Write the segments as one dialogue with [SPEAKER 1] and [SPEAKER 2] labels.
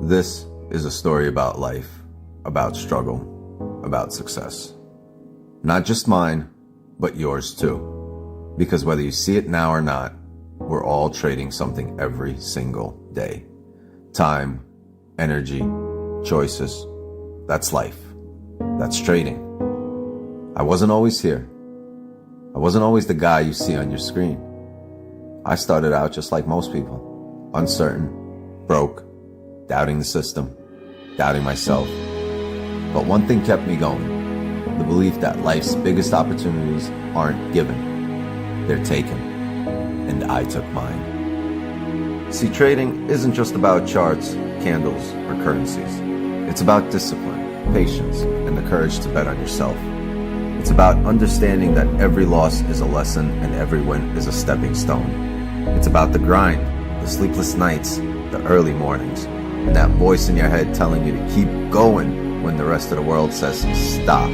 [SPEAKER 1] This is a story about life, about struggle, about success. Not just mine, but yours too. Because whether you see it now or not, we're all trading something every single day. Time, energy, choices. That's life. That's trading. I wasn't always here. I wasn't always the guy you see on your screen. I started out just like most people, uncertain, broke, doubting the system, doubting myself. But one thing kept me going, the belief that life's biggest opportunities aren't given, they're taken, and I took mine. See, trading isn't just about charts, candles, or currencies. It's about discipline, patience, and the courage to bet on yourself. It's about understanding that every loss is a lesson and every win is a stepping stone. It's about the grind, the sleepless nights, the early mornings, and that voice in your head telling you to keep going when the rest of the world says stop.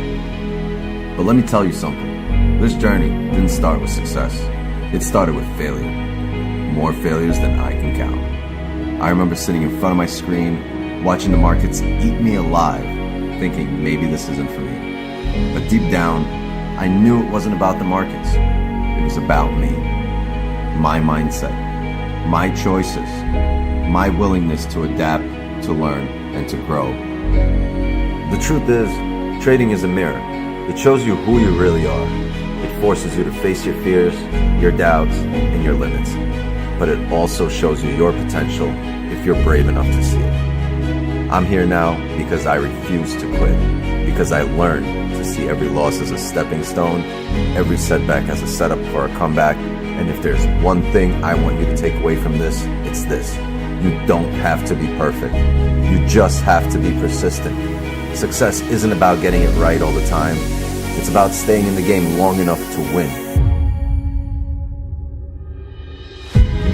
[SPEAKER 1] But let me tell you something. This journey didn't start with success. It started with failure. More failures than I can count. I remember sitting in front of my screen, watching the markets eat me alive, thinking maybe this isn't for me. But deep down, I knew it wasn't about the markets. It was about me. My mindset, my choices, my willingness to adapt, to learn, and to grow. The truth is, trading is a mirror. It shows you who you really are. It forces you to face your fears, your doubts, and your limits. But it also shows you your potential if you're brave enough to see it. I'm here now because I refuse to quit, because I learned to see every loss as a stepping stone, every setback as a setup for a comeback. And if there's one thing I want you to take away from this, it's this. You don't have to be perfect. You just have to be persistent. Success isn't about getting it right all the time. It's about staying in the game long enough to win.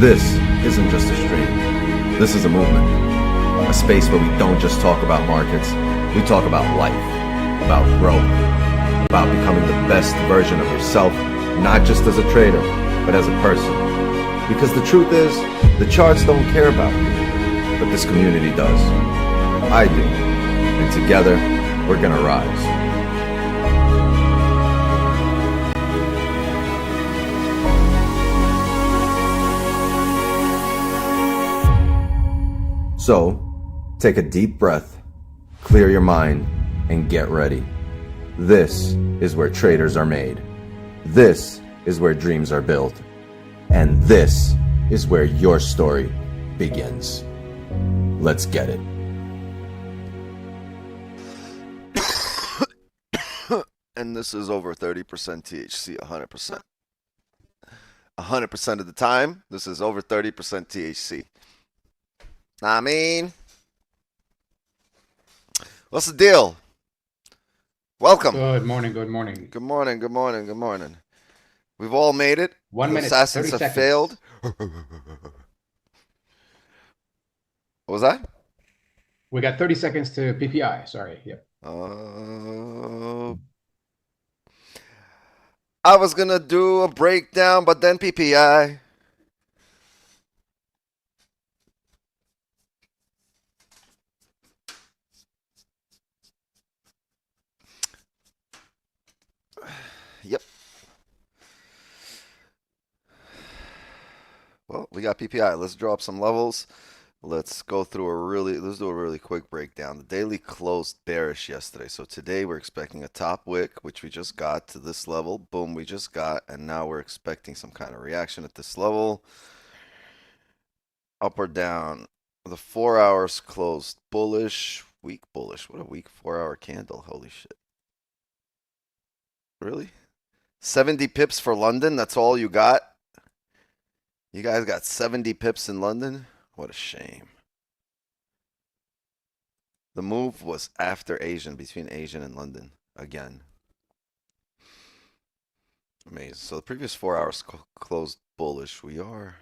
[SPEAKER 1] This isn't just a stream. This is a movement. A space where we don't just talk about markets. We talk about life, about growth, about becoming the best version of yourself, not just as a trader, but as a person. Because the truth is, the charts don't care about you, but this community does. I do. And together, we're gonna rise. So, take a deep breath, clear your mind, and get ready. This is where traders are made. This is where dreams are built. And this is where your story begins. Let's get it.
[SPEAKER 2] And this is over 30% THC, 100%. 100% of the time, this is over 30% THC. I mean, what's the deal? Welcome.
[SPEAKER 3] Good morning, good morning.
[SPEAKER 2] Good morning, good morning, good morning. We've all made it.
[SPEAKER 3] 1 minute,
[SPEAKER 2] Assassins
[SPEAKER 3] 30
[SPEAKER 2] have
[SPEAKER 3] seconds.
[SPEAKER 2] failed. What was that?
[SPEAKER 3] We got 30 seconds to PPI. Sorry. Yep.
[SPEAKER 2] I was going to do a breakdown, but then PPI. Yep. Well, we got PPI. Let's draw up some levels. Let's do a really quick breakdown. The daily closed bearish yesterday. So today we're expecting a top wick, which we just got to this level. Boom, we just got. And now we're expecting some kind of reaction at this level. Up or down. The 4 hours closed bullish. Weak bullish. What a weak 4-hour candle. Holy shit. Really? 70 pips for London? That's all you got? You guys got 70 pips in London? What a shame. The move was after Asian, between Asian and London, again. Amazing. So the previous 4 hours closed bullish. We are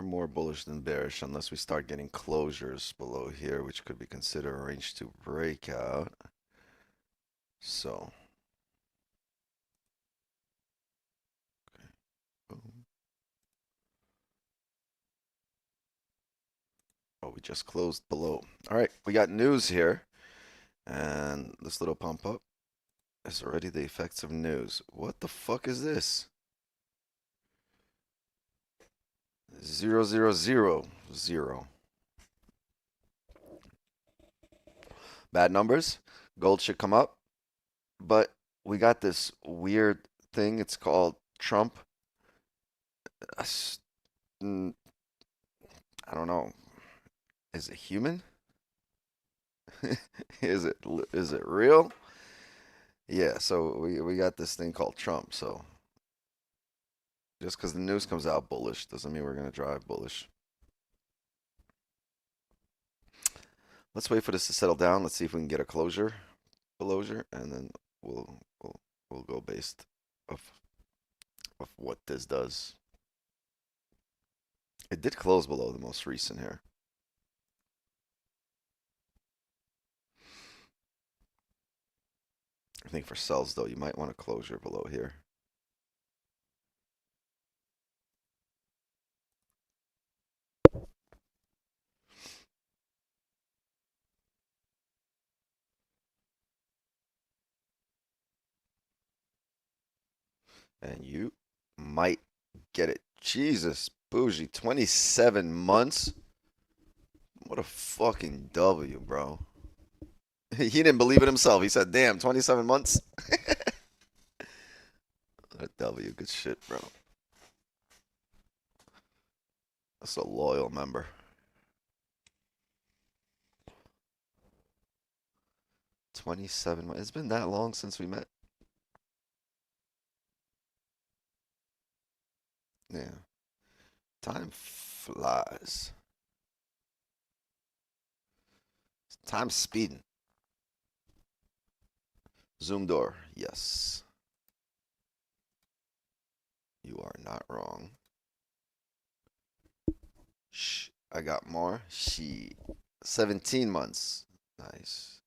[SPEAKER 2] more bullish than bearish unless we start getting closures below here, which could be considered a range 2 breakout. So we just closed below. All right, we got news here. And this little pump up is already the effects of news. What the fuck is this? 0, 0, 0, 0. Bad numbers. Gold should come up. But we got this weird thing. It's called Trump. I don't know. Is it human? Is it real? Yeah, so we got this thing called Trump. So just because the news comes out bullish doesn't mean we're going to drive bullish. Let's wait for this to settle down. Let's see if we can get a closure, and then we'll go based of what this does. It did close below the most recent here. I think for sells though, you might want a closure below here. And you might get it. Jesus, bougie. 27 months? What a fucking W, bro. He didn't believe it himself. He said, damn, 27 months? A W, good shit, bro. That's a loyal member. 27 months. It's been that long since we met. Yeah. Time flies. Time's speeding. Zoom door. Yes. You are not wrong. Shh. I got more. 17 months. Nice.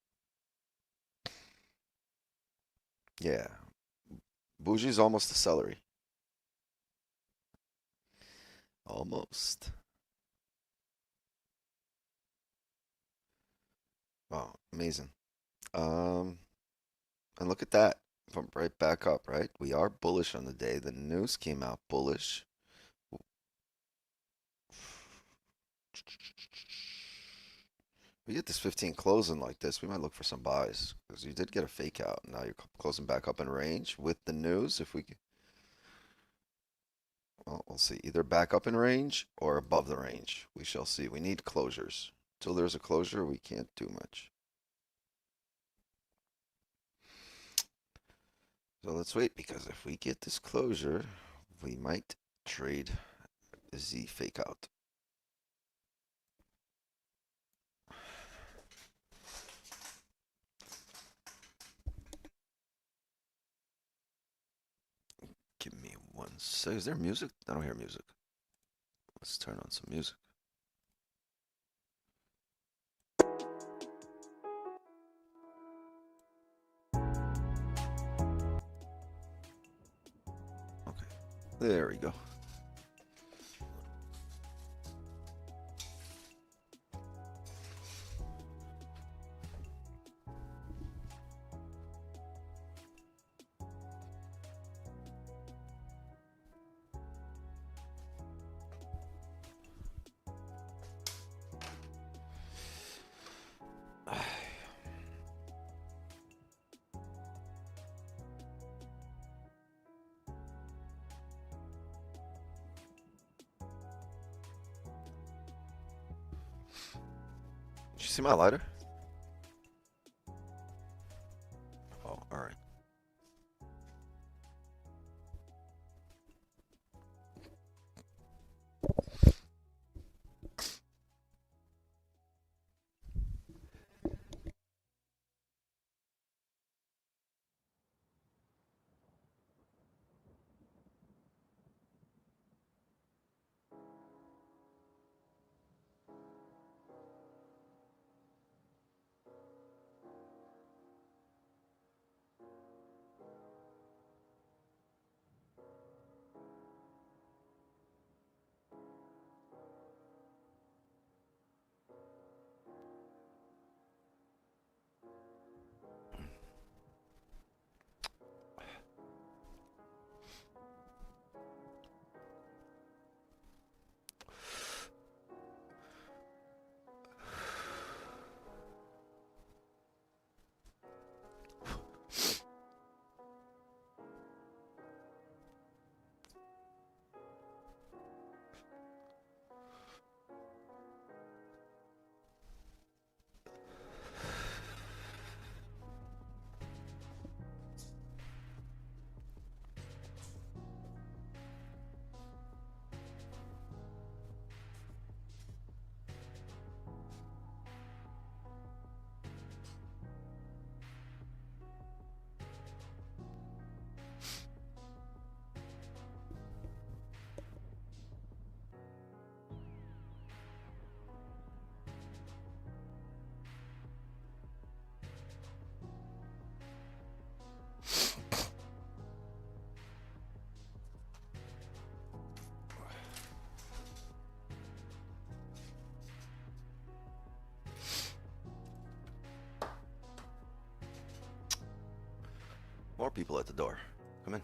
[SPEAKER 2] Yeah. Bougie's almost a celery. Almost. Wow, amazing. And look at that. From right back up, right? We are bullish on the day. The news came out bullish. We get this 15 closing like this, we might look for some buys because you did get a fake out. Now you're closing back up in range with the news. If we, well, we'll see. Either back up in range or above the range. We shall see. We need closures. Till there's a closure, we can't do much. So let's wait, because if we get this closure, we might trade the fake out. Give me one sec. Is there music? I don't hear music. Let's turn on some music. Okay, there we go. Did you see my lighter? Oh, all right. More people at the door. Come in.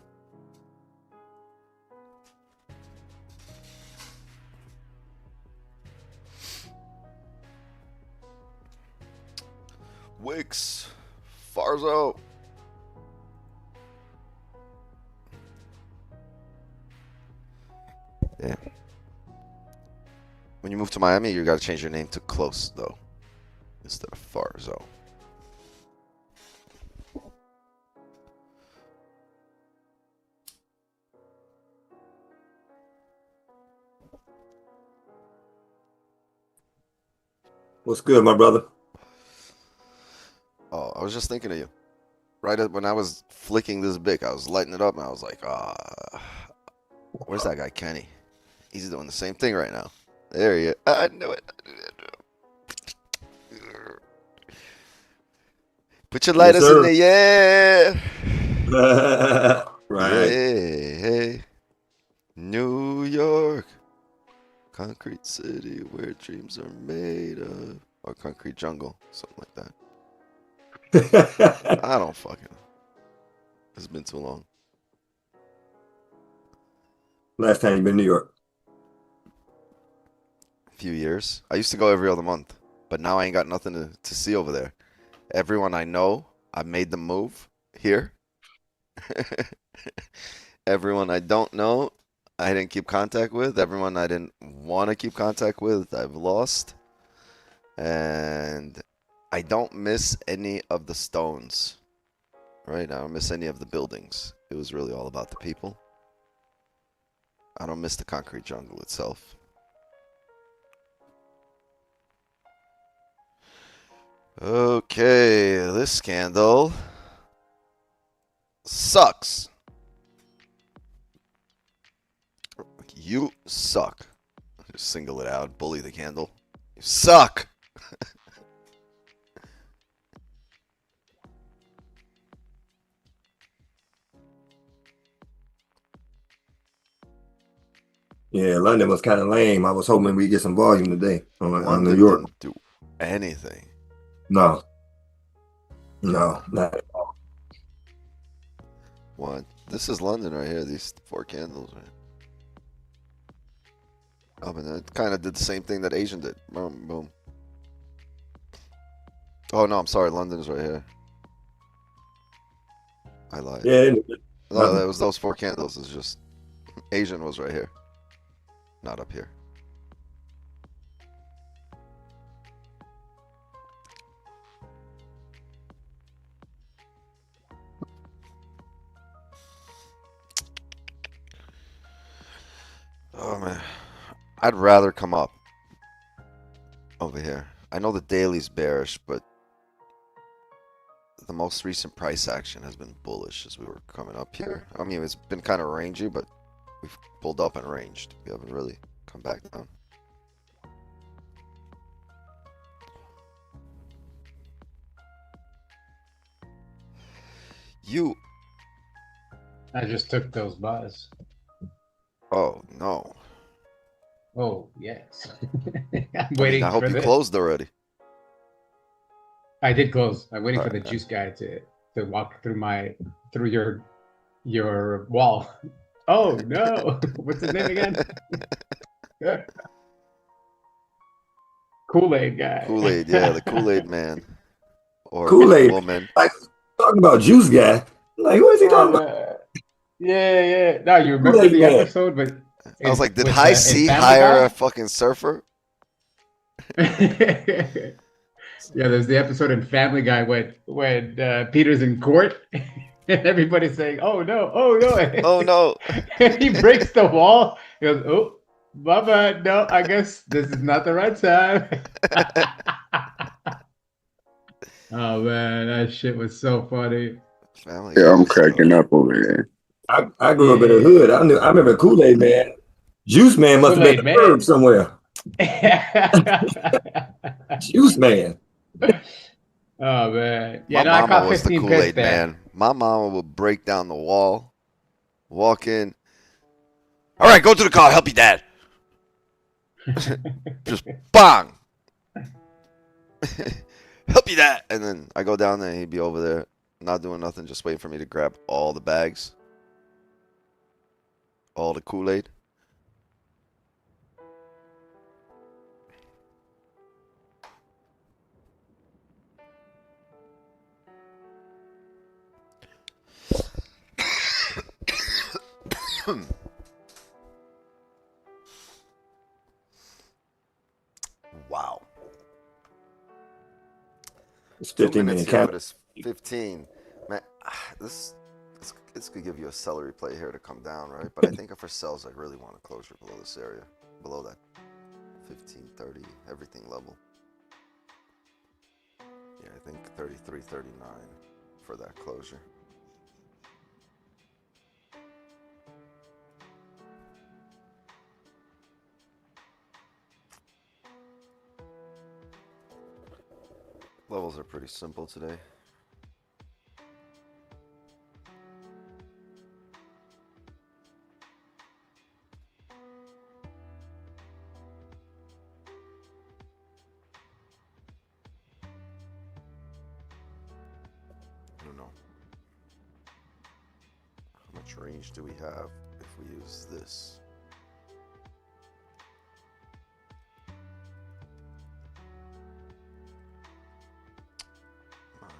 [SPEAKER 2] Wicks. Farzo. Yeah. When you move to Miami, you gotta change your name to Close, though, instead of Farzo.
[SPEAKER 4] What's good, my brother?
[SPEAKER 2] Oh, I was just thinking of you. Right when I was flicking this bic, I was lighting it up, and I was like, where's that guy, Kenny? He's doing the same thing right now. There he is. I knew it. Put your lighters in there, yeah.
[SPEAKER 4] Right.
[SPEAKER 2] Hey, New York, concrete city where dreams are made of, or concrete jungle, something like that. I don't fucking know. It's been too long.
[SPEAKER 4] Last time you been to New York?
[SPEAKER 2] A few years. I used to go every other month, but now I ain't got nothing to see over there. Everyone I know, I made them move here. Everyone I don't know, I didn't keep contact with. Everyone I didn't want to keep contact with, I've lost. And I don't miss any of the stones, right? I don't miss any of the buildings. It was really all about the people. I don't miss the concrete jungle itself. Okay, this scandal sucks. You suck. Just single it out, bully the candle. You suck.
[SPEAKER 4] Yeah, London was kind of lame. I was hoping we'd get some volume today on New
[SPEAKER 2] London
[SPEAKER 4] York.
[SPEAKER 2] didn't do anything.
[SPEAKER 4] No, not at all.
[SPEAKER 2] What? This is London right here. These 4 candles, right? Oh, but it kind of did the same thing that Asian did. Boom, boom. Oh no, I'm sorry. London is right here. I lied.
[SPEAKER 4] Yeah,
[SPEAKER 2] No, that was those 4 candles. It's just Asian was right here, not up here. Oh man, I'd rather come up over here. I know the daily's bearish, but the most recent price action has been bullish as we were coming up here. I mean, it's been kind of rangy, but we've pulled up and ranged. We haven't really come back down. You.
[SPEAKER 3] I just took those buys.
[SPEAKER 2] Oh no.
[SPEAKER 3] Oh yes. I'm
[SPEAKER 2] I
[SPEAKER 3] waiting
[SPEAKER 2] hope
[SPEAKER 3] for
[SPEAKER 2] you
[SPEAKER 3] this.
[SPEAKER 2] closed already.
[SPEAKER 3] I did close. I'm waiting for the
[SPEAKER 2] Alright.
[SPEAKER 3] juice guy to walk through your wall. Oh no! What's his name again? Kool-Aid guy.
[SPEAKER 2] Kool-Aid, yeah, the Kool-Aid man. Or
[SPEAKER 4] Kool-Aid.
[SPEAKER 2] woman.
[SPEAKER 4] Like talking about juice guy. Like, what is he talking about?
[SPEAKER 3] Yeah. No, you remember
[SPEAKER 4] Kool-Aid
[SPEAKER 3] the
[SPEAKER 4] man.
[SPEAKER 3] episode, but
[SPEAKER 2] I was like, did
[SPEAKER 3] with,
[SPEAKER 2] High
[SPEAKER 3] in
[SPEAKER 2] C
[SPEAKER 3] Family
[SPEAKER 2] hire
[SPEAKER 3] Guy?
[SPEAKER 2] a fucking surfer?
[SPEAKER 3] Yeah, there's the episode in Family Guy when Peter's in court and everybody's saying, "Oh no, oh no!"
[SPEAKER 2] Oh no.
[SPEAKER 3] And he breaks the wall. He goes, "Oh, Bubba, no, I guess this is not the right time." Oh man, that shit was so funny.
[SPEAKER 2] Family
[SPEAKER 5] Yeah,
[SPEAKER 2] Guy
[SPEAKER 5] I'm
[SPEAKER 2] was
[SPEAKER 5] cracking
[SPEAKER 2] so-
[SPEAKER 5] up over here.
[SPEAKER 4] I grew up in the hood. I remember Kool-Aid man. Juice man must have been
[SPEAKER 3] Kool-Aid
[SPEAKER 4] the
[SPEAKER 3] man.
[SPEAKER 4] verb somewhere. Juice man.
[SPEAKER 3] Oh man,
[SPEAKER 2] My
[SPEAKER 3] yeah, no, I
[SPEAKER 2] mama
[SPEAKER 3] caught
[SPEAKER 2] was the
[SPEAKER 3] 15 pips
[SPEAKER 2] Kool-Aid
[SPEAKER 3] there.
[SPEAKER 2] man. My mama would break down the wall, walk in. All right, go to the car. Help your dad. Just bang. Help your dad. And then I go down there and he'd be over there Not doing nothing, just waiting for me to grab all the bags. All the Kool-Aid. Wow.
[SPEAKER 4] It's
[SPEAKER 2] 2
[SPEAKER 4] 15
[SPEAKER 2] minutes
[SPEAKER 4] minute
[SPEAKER 2] here
[SPEAKER 4] cap.
[SPEAKER 2] for this 15. Man, this could give you a celery play here to come down, right? But I think for sells, I really want a closure below this area. Below that 15.30, everything level. Yeah, I think 33.39 for that closure. Levels are pretty simple today. I don't know. How much range do we have if we use this? Come on.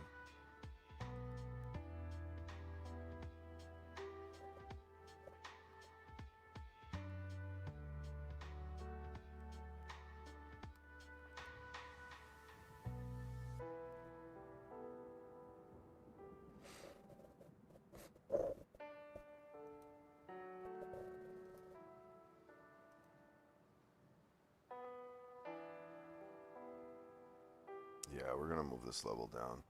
[SPEAKER 2] Yeah, we're gonna move this level down.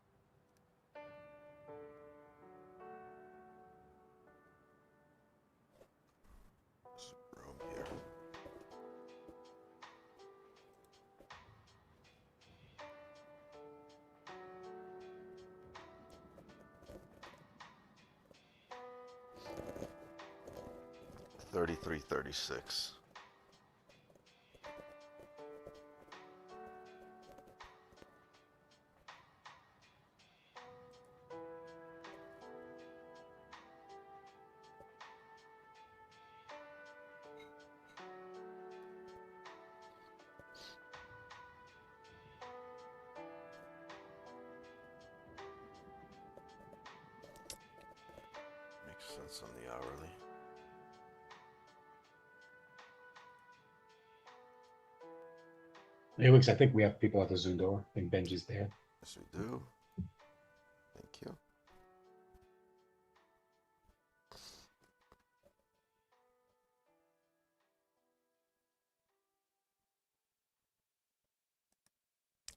[SPEAKER 2] There's room here. $33.36. Makes sense on the hourly.
[SPEAKER 3] Hey, Wix, I think we have people at the Zoom door. I think Benji's there.
[SPEAKER 2] Yes, we do. Thank you.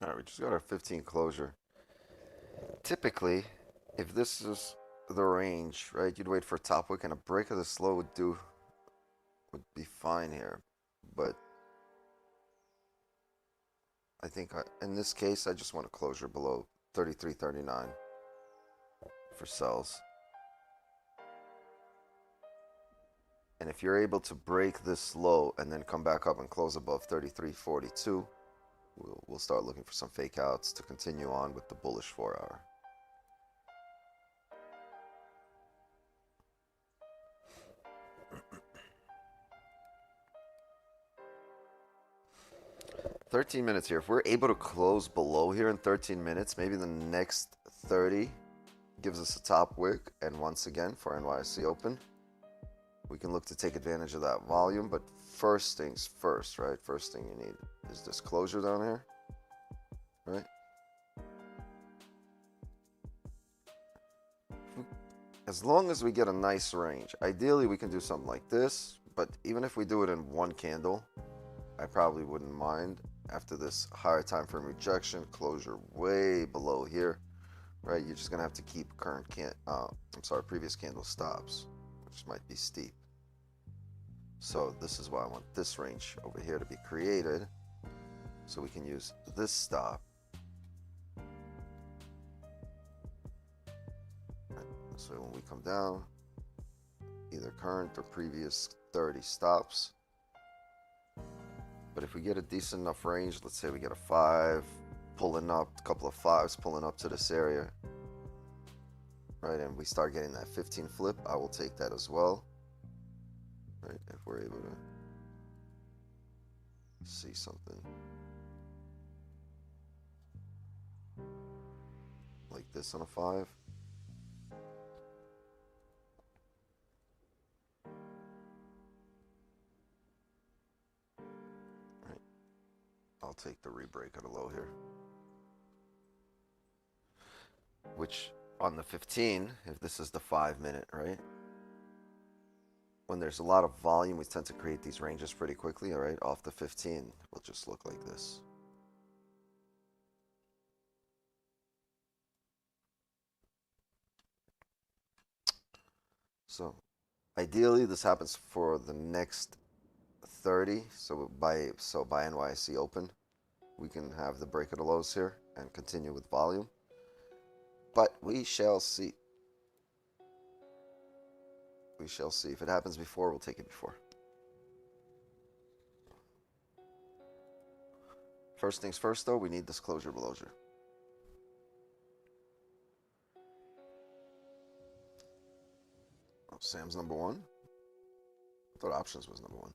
[SPEAKER 2] All right, we just got our 15 closure. Typically, if this is the range, right, you'd wait for a top wick and a break of the slow would be fine here. But I think in this case, I just want a closure below 33.39 for sells. And if you're able to break this low and then come back up and close above 33.42, we'll start looking for some fake outs to continue on with the bullish 4 hour. $13 minutes here. If we're able to close below here in 13 minutes, maybe the next 30 gives us a top wick. And once again, for NYSE Open, we can look to take advantage of that volume. But first things first, right? First thing you need is this closure down here, right? As long as we get a nice range, ideally we can do something like this. But even if we do it in one candle, I probably wouldn't mind. After this higher time frame rejection, closure way below here, right? You're just gonna have to keep previous candle stops, which might be steep. So this is why I want this range over here to be created, so we can use this stop. Right. So when we come down, either current or previous 30 stops. But if we get a decent enough range, let's say we get a 5 pulling up, a couple of 5s pulling up to this area, right, and we start getting that 15 flip, I will take that as well, right, if we're able to see something like this on a 5. Right. I'll take the re-break at a low here. Which on the 15, if this is the 5-minute, right? When there's a lot of volume, we tend to create these ranges pretty quickly, all right? Off the 15, will just look like this. So ideally, this happens for the next 30. So by NYC open, we can have the break of the lows here and continue with volume. But we shall see. We shall see. If it happens before, we'll take it before. First things first, though, we need this closure below. Oh, Sam's number 1. I thought options was number 1.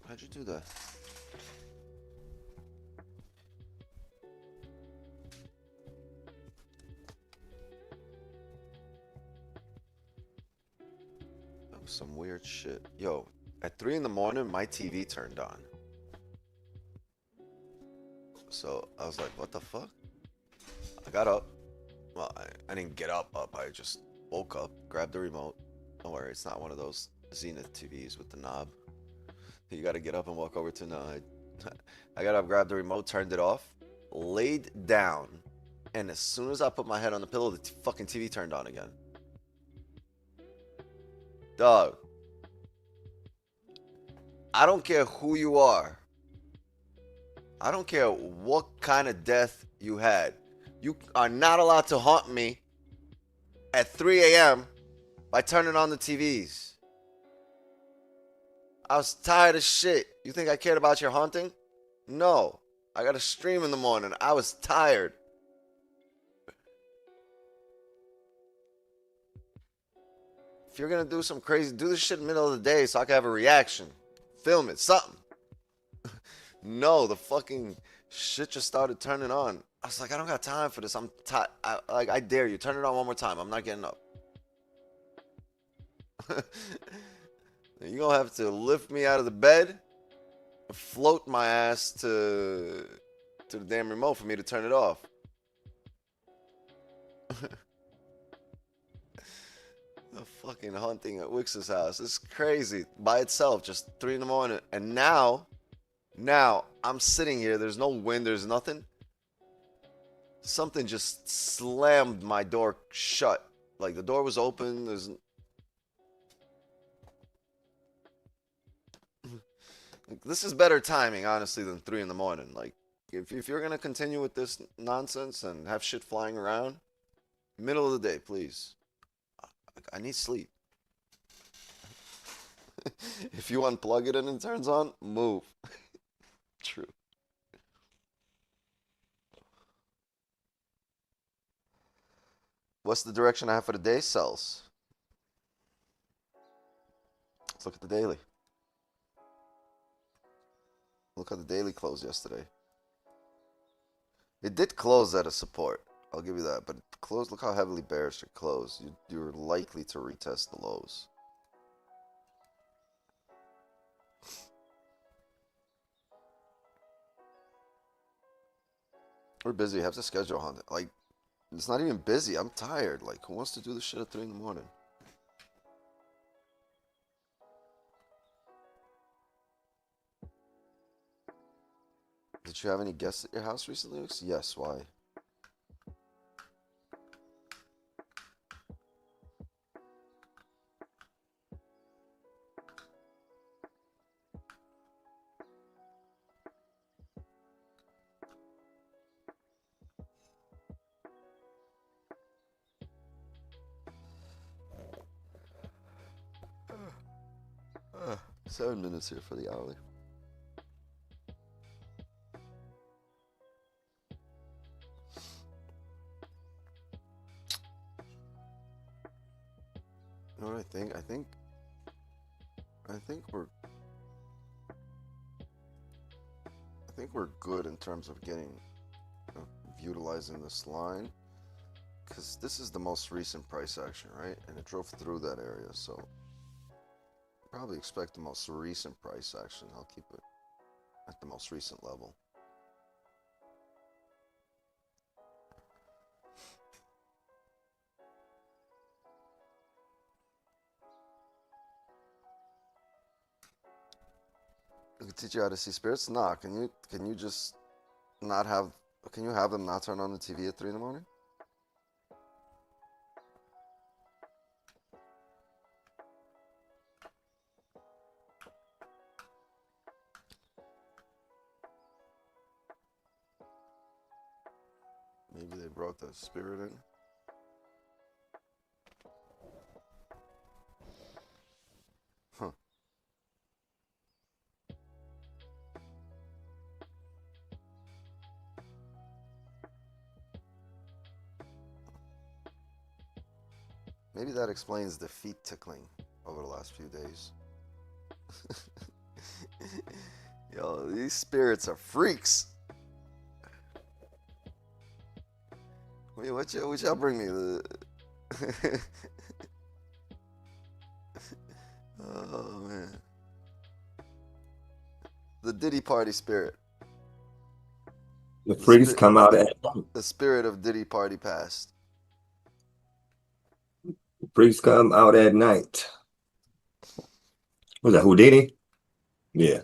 [SPEAKER 2] How'd you do that? That was some weird shit. Yo, at 3 in the morning, my TV turned on. So I was like, what the fuck? I got up. Well, I didn't get up. I just woke up, grabbed the remote. Don't worry, it's not one of those Zenith TVs with the knob. You got to get up and walk over to. No, I got up, grabbed the remote, turned it off, laid down, and as soon as I put my head on the pillow, the fucking TV turned on again. Dog, I don't care who you are. I don't care what kind of death you had. You are not allowed to haunt me at 3 a.m. by turning on the TVs. I was tired of shit. You think I cared about your haunting? No. I got to stream in the morning. I was tired. If you're going to do some crazy, do this shit in the middle of the day so I can have a reaction. Film it, something. No, the fucking shit just started turning on. I was like, I don't got time for this. I'm tired. I dare you. Turn it on one more time. I'm not getting up. You're going to have to lift me out of the bed and float my ass to the damn remote for me to turn it off. The fucking hunting at Wix's house. It's crazy. By itself, just 3 in the morning. And now I'm sitting here. There's no wind. There's nothing. Something just slammed my door shut. Like the door was open. This is better timing, honestly, than 3 in the morning. Like, if you're going to continue with this nonsense and have shit flying around, middle of the day, please. I need sleep. If you unplug it and it turns on, move. True. What's the direction I have for the day? Sells. Let's look at the daily. Look how the daily closed yesterday. It did close at a support. I'll give you that. But close. Look how heavily bearish it closed. You're likely to retest the lows. We're busy. Have to schedule on it. Like, it's not even busy. I'm tired. Like, who wants to do this shit at 3 in the morning? Did you have any guests at your house recently? Yes, why? 7 minutes here for the hourly. You know what I think? I think we're good in terms of getting utilizing this line, because this is the most recent price action, right? And it drove through that area, so probably expect the most recent price action. I'll keep it at the most recent level. I can teach you how to see spirits. Nah, can you just not have? Can you have them not turn on the TV at 3 in the morning? Maybe they brought the spirit in. Huh. Maybe that explains the feet tickling over the last few days. Yo, these spirits are freaks. Wait, what y'all bring me? Oh man, the Diddy Party spirit.
[SPEAKER 4] The freaks come out at
[SPEAKER 2] the spirit of Diddy Party past.
[SPEAKER 4] the freaks come out at night. Was that Houdini? Yeah.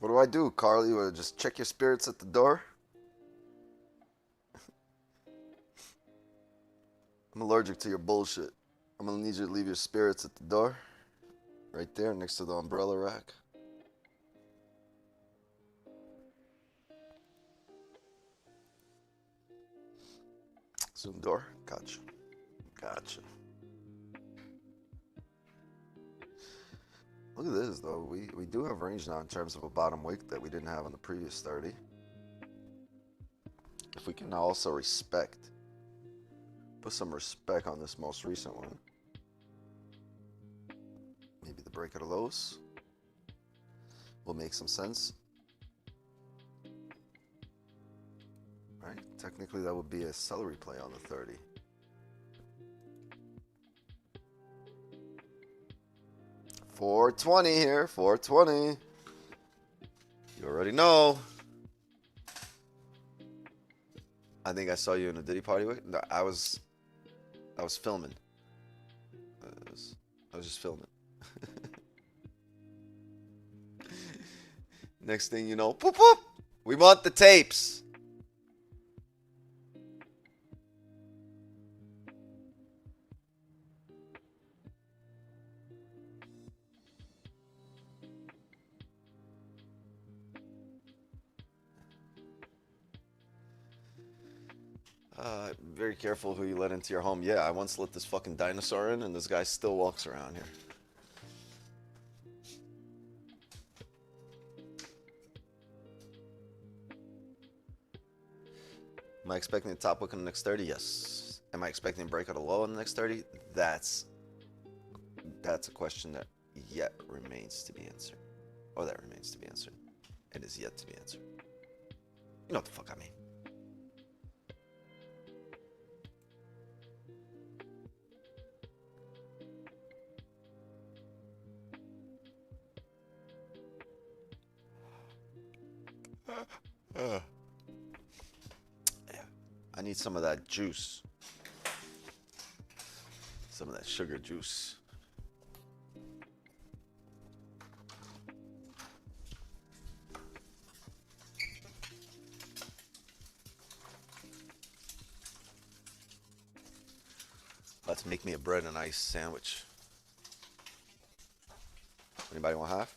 [SPEAKER 2] What do I do, Carly? You wanna just check your spirits at the door? I'm allergic to your bullshit. I'm gonna need you to leave your spirits at the door. Right there, next to the umbrella rack. Zoom door. Gotcha. Gotcha. Look at this, though. We do have range now in terms of a bottom wick that we didn't have on the previous 30. If we can now also put some respect on this most recent one. Maybe the break of the lows will make some sense. Right? Technically, that would be a celery play on the 30. $420 here, $420. You already know. I think I saw you in a Diddy Party. No, I was filming. I was just filming. Next thing you know, poop poop. We want the tapes. Very careful who you let into your home. Yeah, I once let this fucking dinosaur in, and this guy still walks around here. Am I expecting a top wick in the next 30? Yes. Am I expecting a break out of low in the next 30? That's a question that yet remains to be answered. Or that remains to be answered. It is yet to be answered. You know what the fuck I mean. I need some of that juice. Some of that sugar juice. Let's make me a bread and ice sandwich. Anybody want half?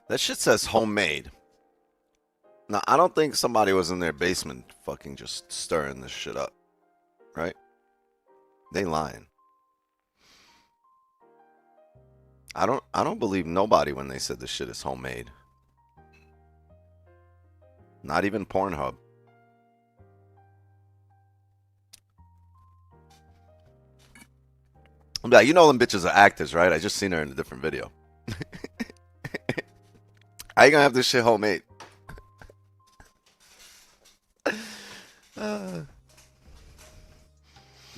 [SPEAKER 2] That shit says homemade. Now, I don't think somebody was in their basement fucking just stirring this shit up. Right? They lying. I don't believe nobody when they said this shit is homemade. Not even Pornhub. I'm like, you know them bitches are actors, right? I just seen her in a different video. How you gonna have this shit homemade?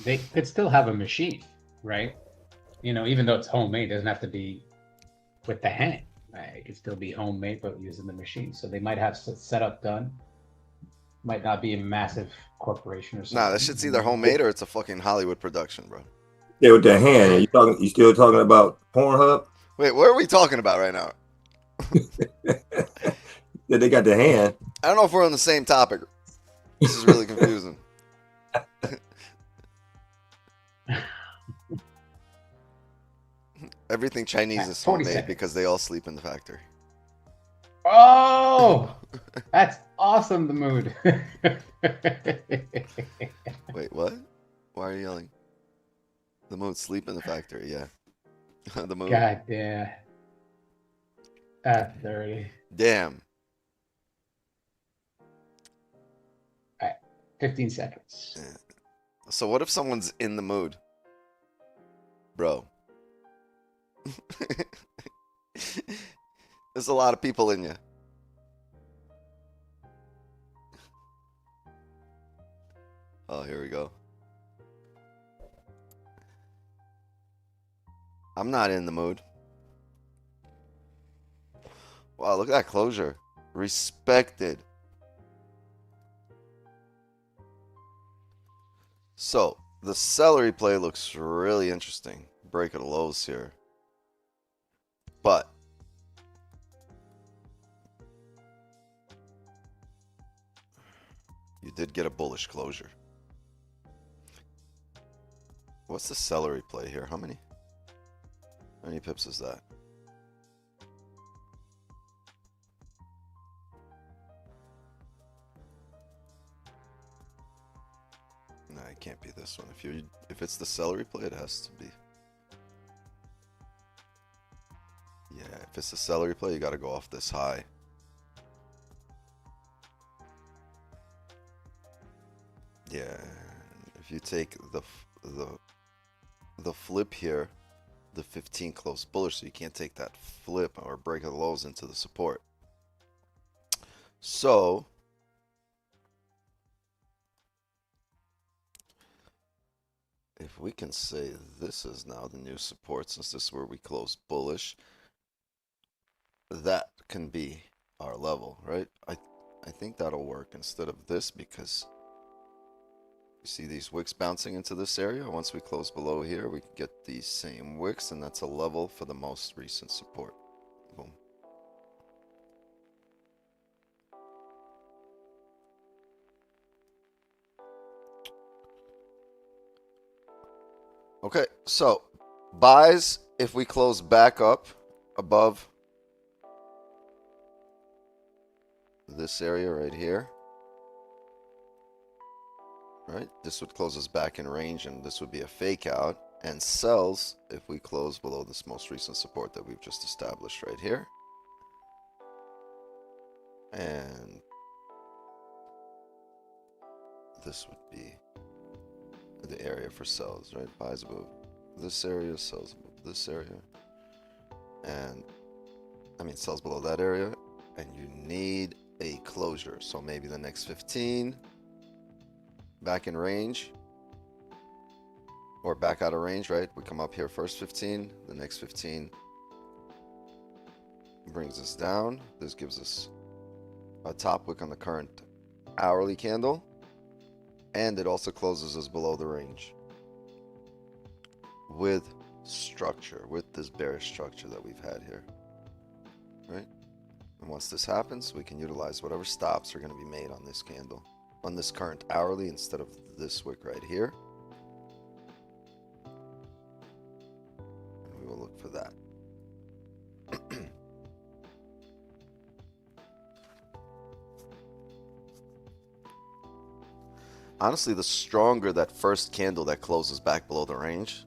[SPEAKER 3] They could still have a machine, right? You know, even though it's homemade, it doesn't have to be with the hand. Right? It could still be homemade, but using the machine. So they might have setup done. Might not be a massive corporation or something.
[SPEAKER 2] Nah, that shit's either homemade or it's a fucking Hollywood production, bro.
[SPEAKER 4] Yeah, with the hand. Are you talking? You still talking about Pornhub?
[SPEAKER 2] Wait, what are we talking about right now?
[SPEAKER 4] Yeah, they got the hand.
[SPEAKER 2] I don't know if we're on the same topic. This is really confusing. Everything Chinese is
[SPEAKER 3] 40
[SPEAKER 2] homemade
[SPEAKER 3] seconds.
[SPEAKER 2] because they all sleep in the factory.
[SPEAKER 3] Oh, that's awesome. The mood.
[SPEAKER 2] Wait, what? Why are you yelling? The mood sleep in the factory, yeah. The mood.
[SPEAKER 3] God damn. That's dirty.
[SPEAKER 2] Damn.
[SPEAKER 3] All right, 15 seconds.
[SPEAKER 2] So what if someone's in the mood? Bro. There's a lot of people in you. Oh, here we go. I'm not in the mood. Wow, look at that closure. Respected. So, the celery play looks really interesting. Break of the lows here. But you did get a bullish closure. What's the celery play here? How many pips is that? No, it can't be this one. If it's the celery play, it has to be. Yeah, if it's the celery play, you got to go off this high. Yeah, if you take the flip here, the 15 close bullish, so you can't take that flip or break of the lows into the support. So if we can say this is now the new support, since this is where we close bullish, that can be our level, right? I think that'll work instead of this, because you see these wicks bouncing into this area. Once we close below here, we can get these same wicks, and that's a level for the most recent support. Boom. Okay, so buys if we close back up above this area right here. Right, this would close us back in range, and this would be a fake out. And sells if we close below this most recent support that we've just established right here. And this would be the area for sells, right? Buys above this area, sells above this area. And I mean, sells below that area. And you need a closure. So maybe the next 15. Back in range, or back out of range, right? We come up here first 15, the next 15 brings us down. This gives us a top wick on the current hourly candle, and it also closes us below the range with structure, with this bearish structure that we've had here, right? And once this happens, we can utilize whatever stops are going to be made on this candle, on this current hourly, instead of this wick right here. And we will look for that. Honestly, the stronger that first candle that closes back below the range,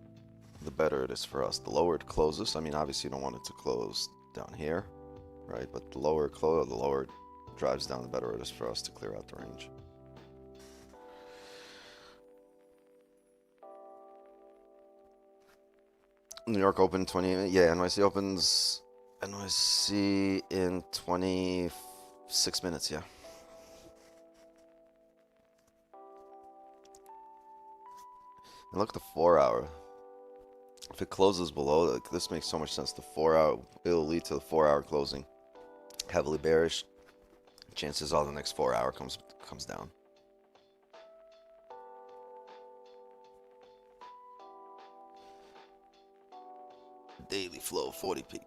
[SPEAKER 2] the better it is for us. The lower it closes, I mean, obviously you don't want it to close down here, right? But the lower it drives down, the better it is for us to clear out the range. New York open 20, yeah, NYC opens, NYC in 26 minutes, yeah. And look at the 4 hour. If it closes below, like, this makes so much sense. The 4 hour, it'll lead to the 4 hour closing. Heavily bearish. Chances are the next 4 hour comes down. Daily flow 40 peeps.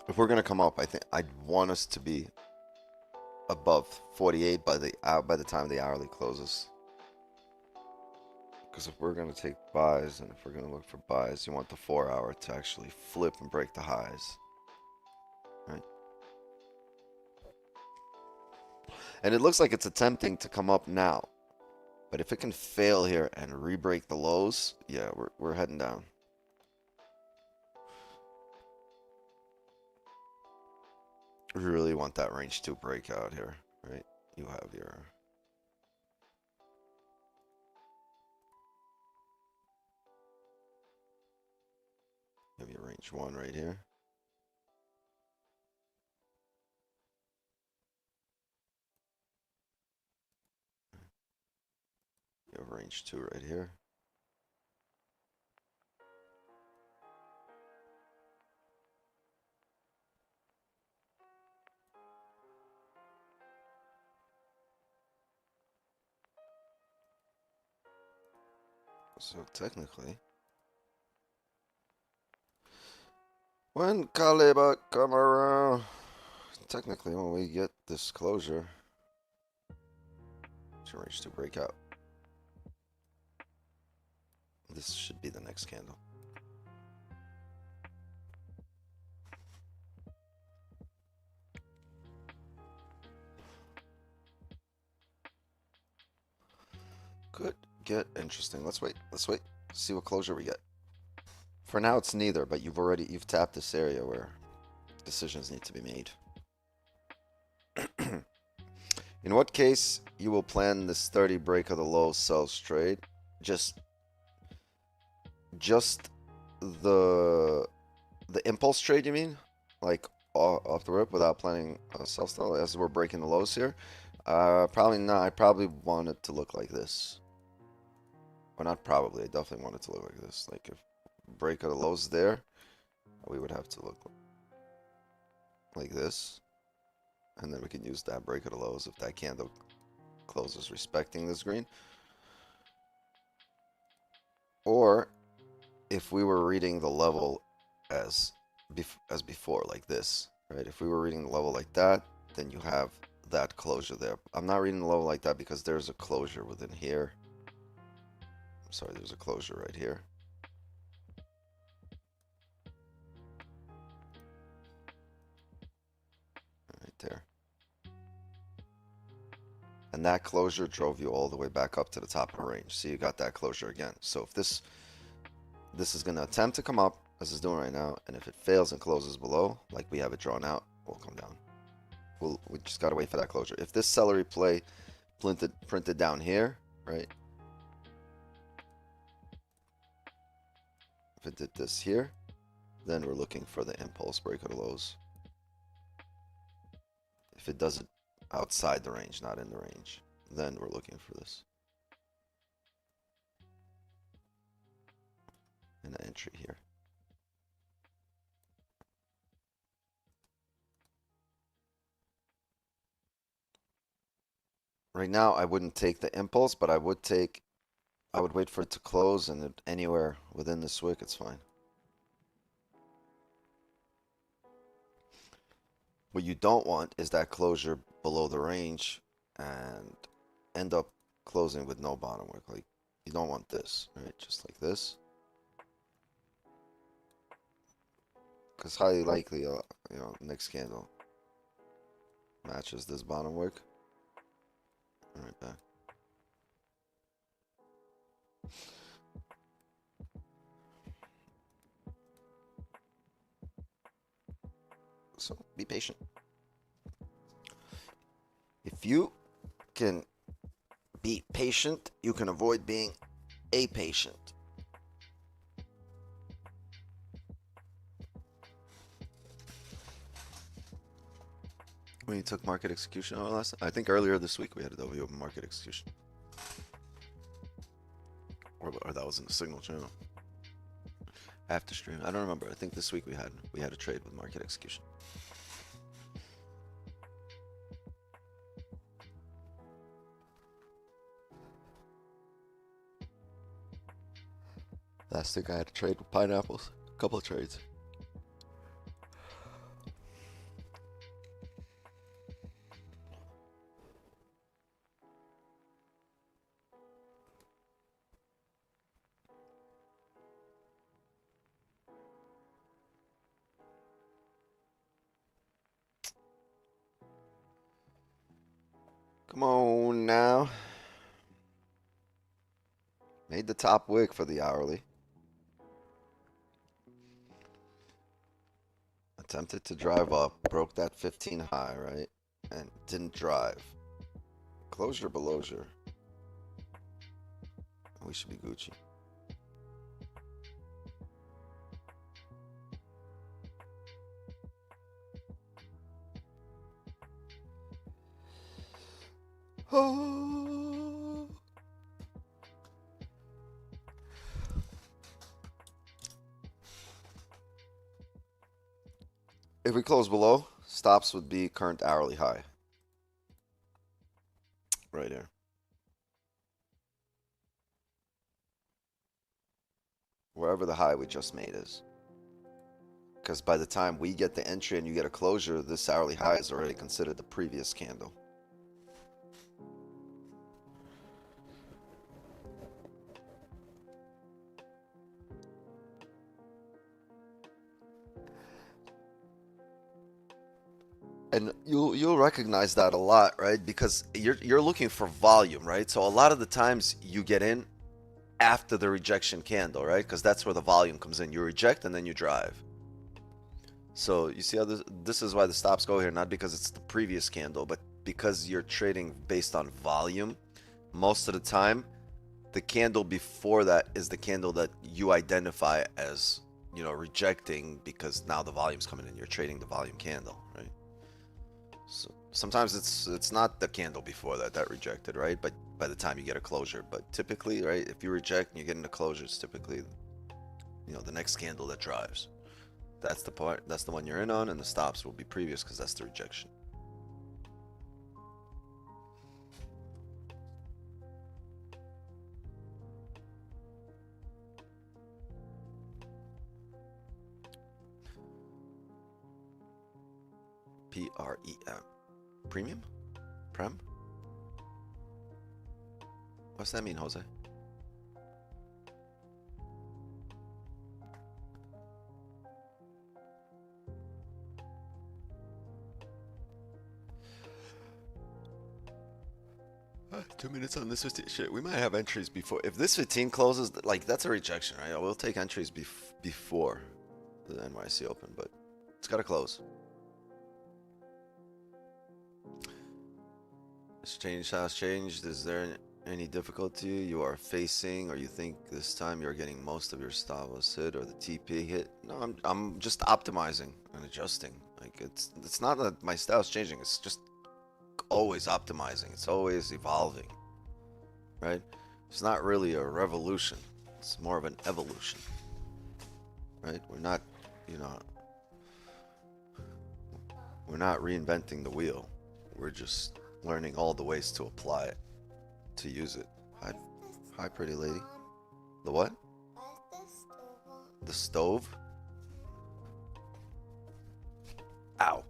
[SPEAKER 2] If we're gonna come up, I think I'd want us to be above 48 by the time the hourly closes. Because if we're gonna take buys and if we're gonna look for buys, you want the 4 hour to actually flip and break the highs, right? And it looks like it's attempting to come up now, but if it can fail here and re-break the lows, yeah, we're heading down. We really want that range 2 breakout here, right? You have your range 1 right here. You have range 2 right here. So technically, when Kaleba come around, technically when we get this closure, it's range 2 breakout. This should be the next candle. Could get interesting. Let's wait. See what closure we get. For now, it's neither, but you've tapped this area where decisions need to be made. In what case you will plan this 30 break of the low sells trade? Just the impulse trade, you mean? Like off the rip without planning a sell style as we're breaking the lows here? Probably not. I probably want it to look like this. Or not probably. I definitely want it to look like this. Like if break of the lows there, we would have to look like this. And then we can use that break of the lows if that candle closes respecting this green. Or if we were reading the level as before, like this, right? If we were reading the level like that, then you have that closure there. I'm not reading the level like that because there's a closure within here. I'm sorry, there's a closure right here. Right there. And that closure drove you all the way back up to the top of the range. So you got that closure again. So if this is going to attempt to come up, as it's doing right now, and if it fails and closes below, like we have it drawn out, we'll come down. We just got to wait for that closure. If this celery play printed down here, right? If it did this here, then we're looking for the impulse break of the lows. If it does it outside the range, not in the range, then we're looking for this. And an entry here. Right now, I wouldn't take the impulse, but I would wait for it to close, and anywhere within this wick, it's fine. What you don't want is that closure below the range and end up closing with no bottom wick. Like You don't want this, right? Just like this. Because highly likely, you know, next candle matches this bottom wick. Right there. So be patient. If you can be patient, you can avoid being a patient. When you took market execution on last, I think earlier this week we had a W open market execution, or that was in the signal channel after stream. I don't remember. I think this week we had a trade with market execution. Last week I had a trade with pineapples. A couple of trades. Come on now. Made the top wick for the hourly. Attempted to drive up, broke that 15 high, right? And didn't drive. Closure below your. We should be Gucci. Oh. If we close below, stops would be current hourly high. Right here. Wherever the high we just made is. Because by the time we get the entry and you get a closure, this hourly high is already considered the previous candle. And you'll recognize that a lot, right? Because you're looking for volume, right? So a lot of the times you get in after the rejection candle, right? Because that's where the volume comes in. You reject and then you drive. So you see how this is why the stops go here, not because it's the previous candle, but because you're trading based on volume. Most of the time, the candle before that is the candle that you identify as, you know, rejecting, because now the volume's coming in. You're trading the volume candle, right? So sometimes it's not the candle before that rejected, right? But by the time you get a closure, but typically, right, if you reject and you get into closure, it's typically, you know, the next candle that drives. That's the part, that's the one you're in on, and the stops will be previous because that's the rejection. PREM. Premium? Prem? What's that mean, Jose? Two minutes on this 15. Shit, we might have entries before. If this 15 closes, like, that's a rejection, right? We'll take entries before the NYC open, but it's got to close. Exchange has changed. Is there any difficulty you are facing, or you think this time you're getting most of your stop loss hit or the TP hit? No, I'm just optimizing and adjusting. Like, it's not that my style's changing. It's just always optimizing. It's always evolving, right? It's not really a revolution. It's more of an evolution, right? We're not, you know, we're not reinventing the wheel. We're just learning all the ways to apply it, to use it. Hi, pretty lady. The what? The stove? Ow.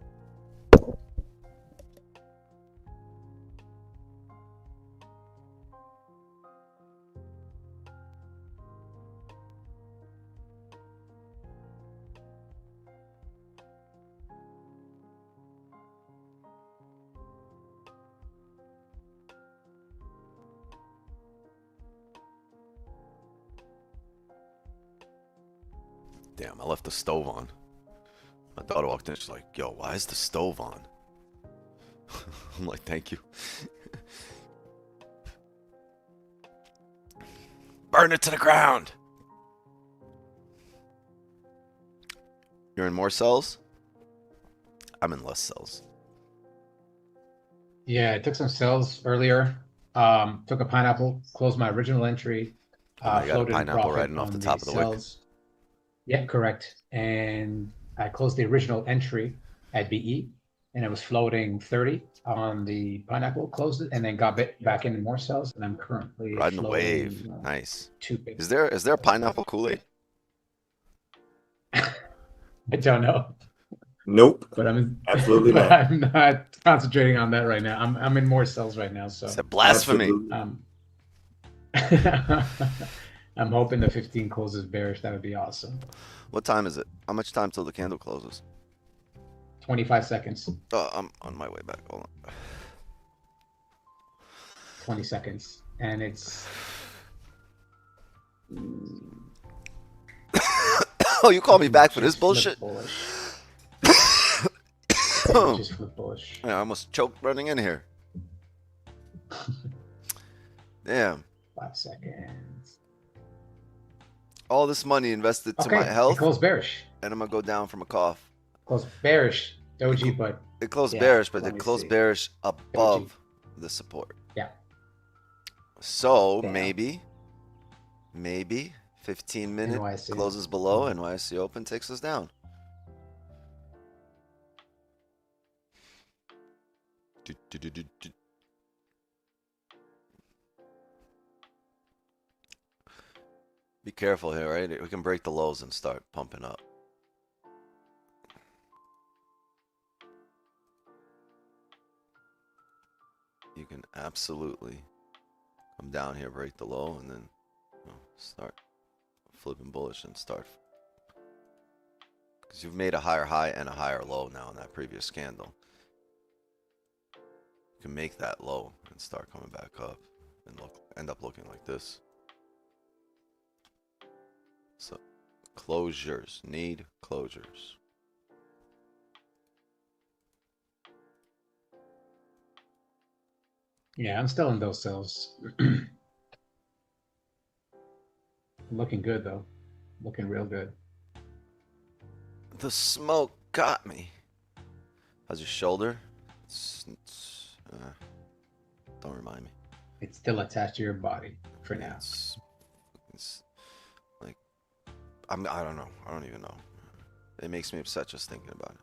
[SPEAKER 2] Damn, I left the stove on. My daughter walked in, she's like, yo, why is the stove on? I'm like, thank you. Burn it to the ground. You're in more cells? I'm in less cells.
[SPEAKER 3] Yeah, I took some sells earlier. Took a pineapple, closed my original entry.
[SPEAKER 2] Oh, I got a
[SPEAKER 3] Floated in
[SPEAKER 2] pineapple
[SPEAKER 3] profit
[SPEAKER 2] riding off the
[SPEAKER 3] on
[SPEAKER 2] top of the wick.
[SPEAKER 3] sells. Yeah, correct. And I closed the original entry at BE, and it was floating 30 on the pineapple. Closed it, and then got back into more cells. And I'm currently
[SPEAKER 2] Riding the wave.
[SPEAKER 3] floating,
[SPEAKER 2] Nice.
[SPEAKER 3] 2 big.
[SPEAKER 2] Is there a pineapple Kool-Aid?
[SPEAKER 3] I don't know,
[SPEAKER 4] Nope.
[SPEAKER 3] but
[SPEAKER 4] Absolutely
[SPEAKER 3] but
[SPEAKER 4] not.
[SPEAKER 3] I'm not concentrating on that right now. I'm in more cells right now, so
[SPEAKER 2] It's a blasphemy.
[SPEAKER 4] Absolutely.
[SPEAKER 3] I'm hoping the 15 closes bearish. That would be awesome.
[SPEAKER 2] What time is it? How much time till the candle closes?
[SPEAKER 3] 25 seconds.
[SPEAKER 2] Oh, I'm on my way back. Hold on.
[SPEAKER 3] 20 seconds, and it's
[SPEAKER 2] Oh, you called me back for this
[SPEAKER 3] just flip
[SPEAKER 2] bullshit?
[SPEAKER 3] bullish. Just flip bullish.
[SPEAKER 2] I almost choked running in here. Damn.
[SPEAKER 3] 5 seconds.
[SPEAKER 2] All this money invested to
[SPEAKER 3] Okay,
[SPEAKER 2] my
[SPEAKER 3] it
[SPEAKER 2] health,
[SPEAKER 3] closed bearish.
[SPEAKER 2] and I'm gonna go down from a cough.
[SPEAKER 3] Closed bearish. Doji, but
[SPEAKER 2] It closed
[SPEAKER 3] Yeah,
[SPEAKER 2] bearish, but
[SPEAKER 3] let
[SPEAKER 2] it
[SPEAKER 3] me
[SPEAKER 2] closed
[SPEAKER 3] see.
[SPEAKER 2] bearish above the support.
[SPEAKER 3] Yeah.
[SPEAKER 2] So
[SPEAKER 3] Damn.
[SPEAKER 2] maybe 15 minute
[SPEAKER 3] NYC.
[SPEAKER 2] closes below, NYC open takes us down. Be careful here, right? We can break the lows and start pumping up. You can absolutely come down here, break the low, and then start flipping bullish and start. Because you've made a higher high and a higher low now in that previous candle. You can make that low and start coming back up and end up looking like this. So closures, need closures.
[SPEAKER 3] yeah, I'm still in those cells. Looking good though. Looking real good.
[SPEAKER 2] The smoke got me. How's your shoulder? Don't remind me.
[SPEAKER 3] It's still attached to your body for now.
[SPEAKER 2] It's like I don't know. I don't even know. It makes me upset just thinking about it.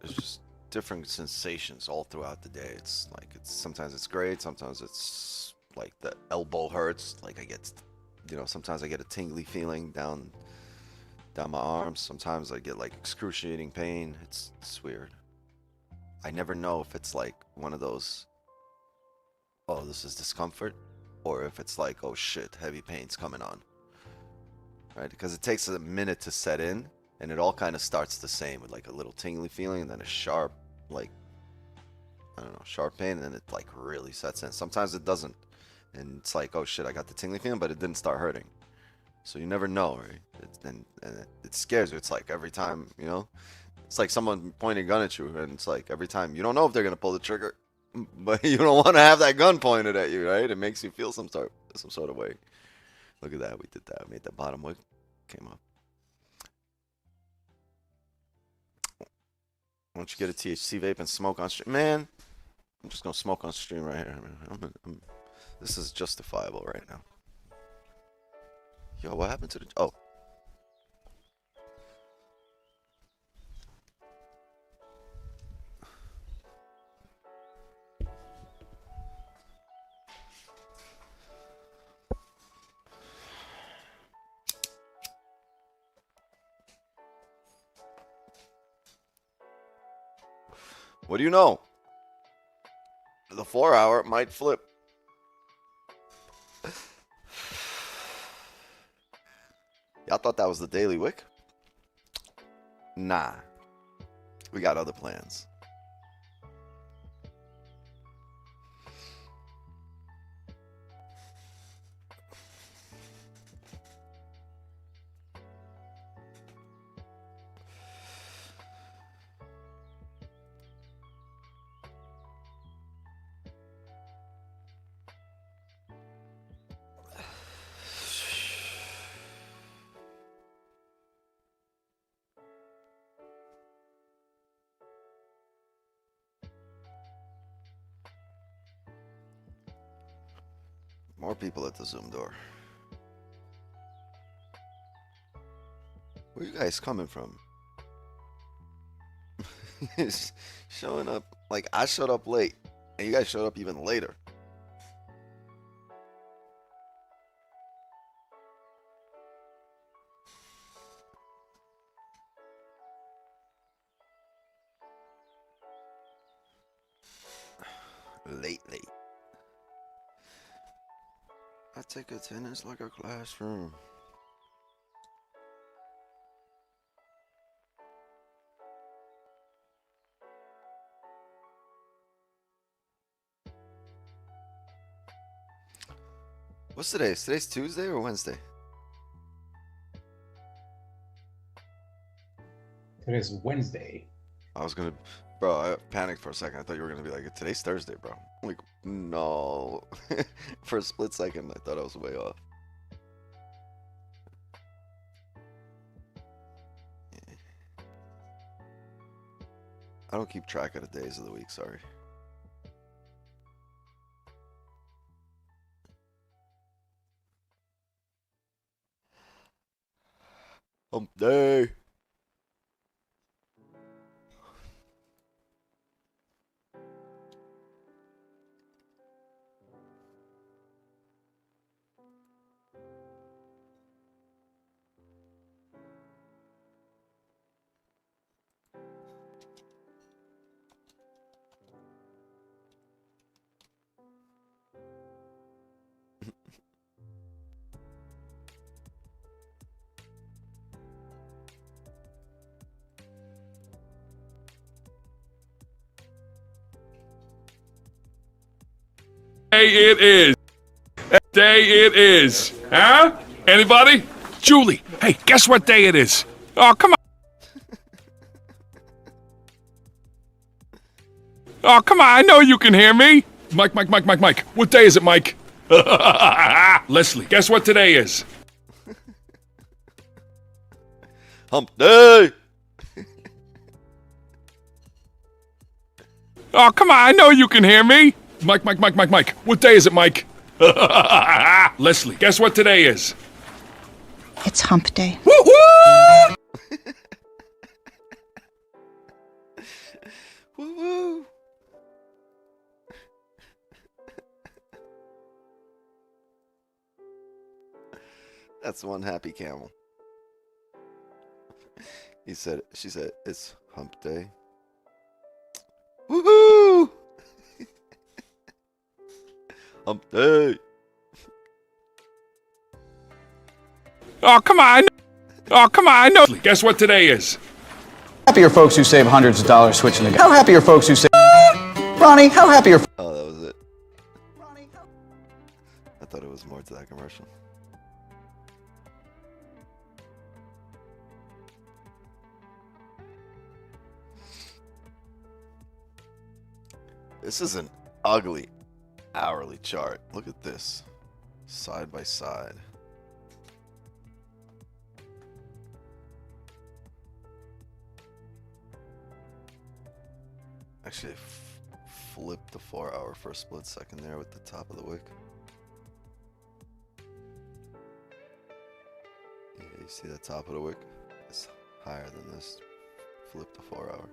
[SPEAKER 2] It's just different sensations all throughout the day. It's like sometimes it's great, sometimes it's like the elbow hurts. Like I get, sometimes I get a tingly feeling down my arms. Sometimes I get like excruciating pain. It's weird. I never know if it's like one of those, oh, this is discomfort, or if it's like, oh shit, heavy pain's coming on. Right? Because it takes a minute to set in, and it all kind of starts the same with like a little tingly feeling and then a sharp, like, I don't know, sharp pain, and then it like really sets in. Sometimes it doesn't. And it's like, oh shit, I got the tingly feeling, but it didn't start hurting. So you never know, right? And it scares you. It's like every time, it's like someone pointing a gun at you, and it's like every time you don't know if they're gonna pull the trigger, but you don't want to have that gun pointed at you, right? It makes you feel some sort of way. Look at that, we did that. We made that bottom wick came up. Why don't you get a THC vape and smoke on stream, man? I'm just gonna smoke on stream right here. This is justifiable right now. Yo, what happened to the... Oh. What do you know? The 4-hour might flip. Y'all thought that was the daily wick? Nah. We got other plans. More people at the Zoom door. Where you guys coming from? Showing up like I showed up late, and you guys showed up even later. Late. I take attendance like a classroom. What's today? Today's Tuesday or Wednesday?
[SPEAKER 3] Today's Wednesday.
[SPEAKER 2] I was gonna, bro, I panicked for a second. I thought you were gonna be like, today's Thursday, bro. I'm like, no. For a split second, I thought I was way off. I don't keep track of the days of the week, sorry. Hump day.
[SPEAKER 5] Day it is. Day it is. Huh? Anybody? Julie, hey, guess what day it is? Oh, come on. Oh, come on. I know you can hear me. Mike. What day is it, Mike? Leslie, guess what today is?
[SPEAKER 2] Hump day.
[SPEAKER 5] Oh, come on. I know you can hear me. Mike. What day is it, Mike? Leslie, guess what today is?
[SPEAKER 6] It's hump day.
[SPEAKER 5] Woo-hoo!
[SPEAKER 2] Woo-woo. That's one happy camel. She said, it's hump day. Woohoo! Hump day.
[SPEAKER 5] Oh, come on. Oh, come on. I know. Guess what today is?
[SPEAKER 7] Happy are folks who save hundreds of dollars switching the. How happy are folks who save. Ronnie, how happy are.
[SPEAKER 2] Oh, that was it. I thought it was more to that commercial. This is an ugly hourly chart. Look at this. Side by side. Actually, flipped the 4 hour for a split second there with the top of the wick. Yeah, you see that top of the wick? It's higher than this. Flip the 4 hour.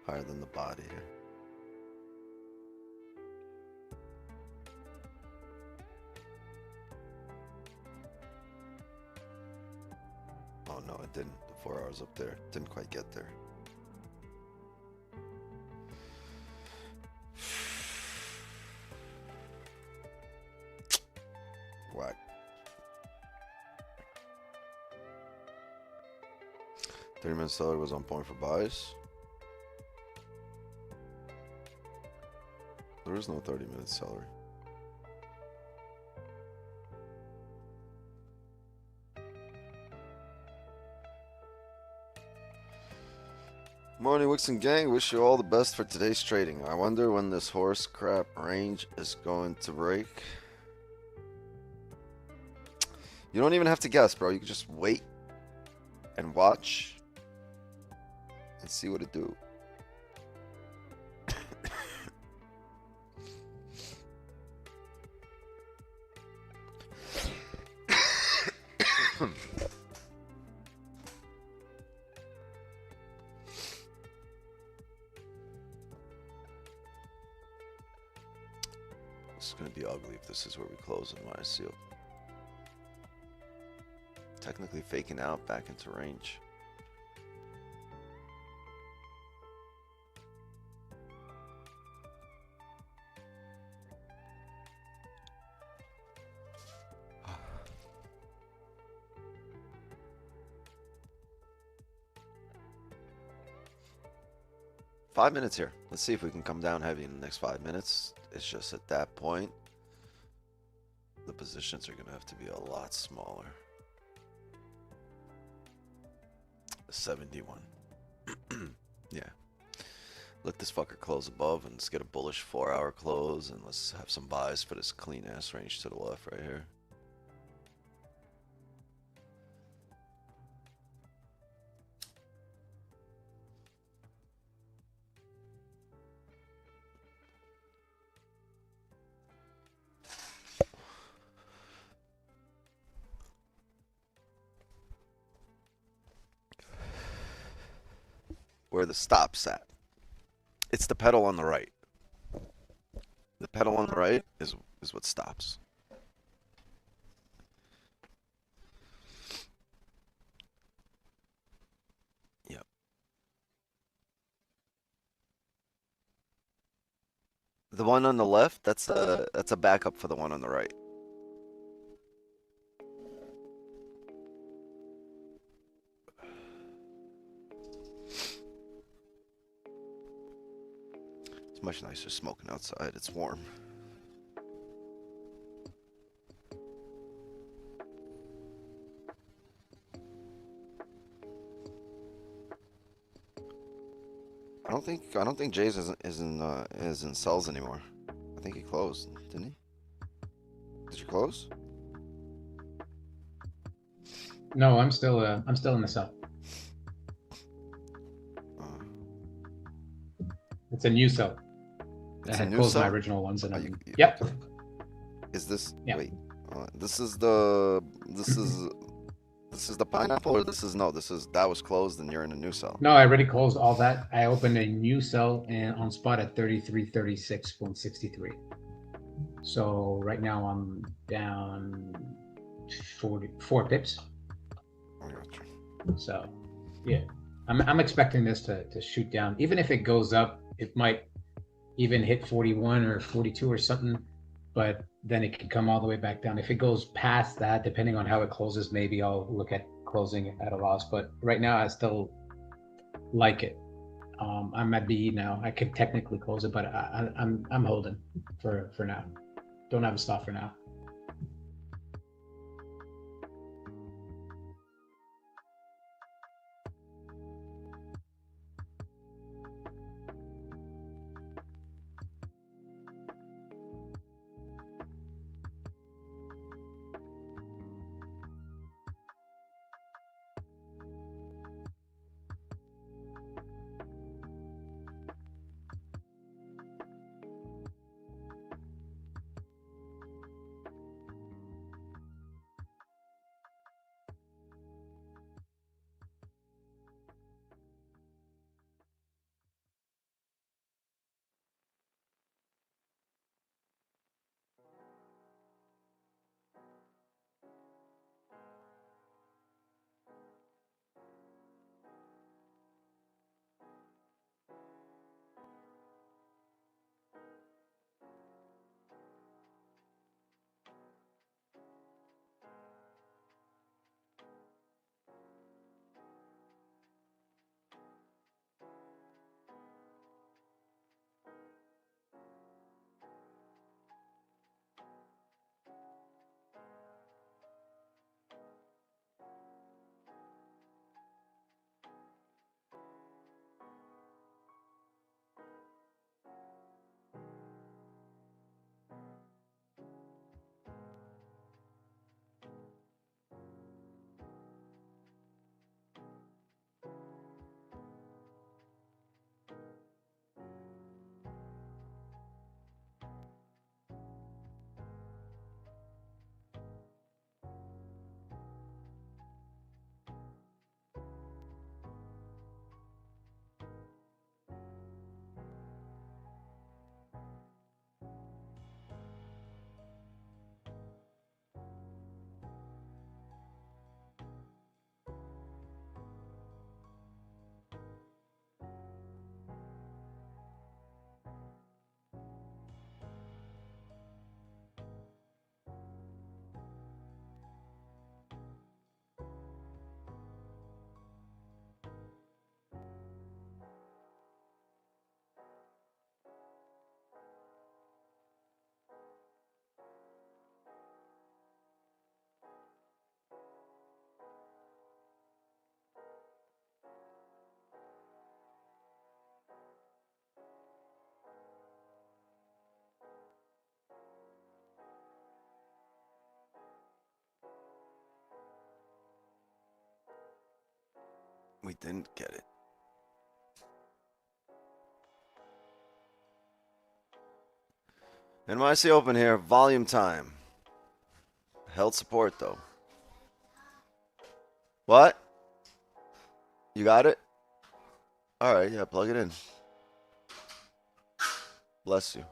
[SPEAKER 2] Higher than the body here. Oh no, it didn't. The 4 hours up there didn't quite get there. Whack. $30-minute seller was on point for buys. There is no 30-minute seller. Morning, Wixon gang. Wish you all the best for today's trading. I wonder when this horse crap range is going to break. You don't even have to guess, bro. You can just wait and watch and see what it do. It's gonna be ugly if this is where we close and when I seal. Technically faking out back into range. Five minutes here. Let's see if we can come down heavy in the next 5 minutes. It's just at that point, the positions are going to have to be a lot smaller. 71. Yeah. Let this fucker close above and let's get a bullish 4-hour close and let's have some buys for this clean ass range to the left right here. Where the stop's at. It's the pedal on the right. The pedal on the right is what stops. Yep. The one on the left, that's a backup for the one on the right. It's much nicer smoking outside. It's warm. I don't think Jay's is in cells anymore. I think he closed, didn't he? Did you close?
[SPEAKER 3] No, I'm still in the cell. It's a new cell. I had closed my original ones and I'm, yep.
[SPEAKER 2] Is this
[SPEAKER 3] Yep.
[SPEAKER 2] wait? This is the pineapple or this is that was closed and you're in a new cell.
[SPEAKER 3] No, I already closed all that. I opened a new cell and on spot at 3336.63. So right now I'm down 44 pips.
[SPEAKER 2] I gotcha.
[SPEAKER 3] So yeah, I'm expecting this to shoot down. Even if it goes up, it might even hit 41 or 42 or something, but then it can come all the way back down. If it goes past that, depending on how it closes, maybe I'll look at closing at a loss. But right now, I still like it. I'm at BE now. I could technically close it, but I'm holding for now. Don't have a stop for now.
[SPEAKER 2] We didn't get it. NYC Open here, volume time. Held support though. What? You got it? All right, yeah, plug it in. Bless you.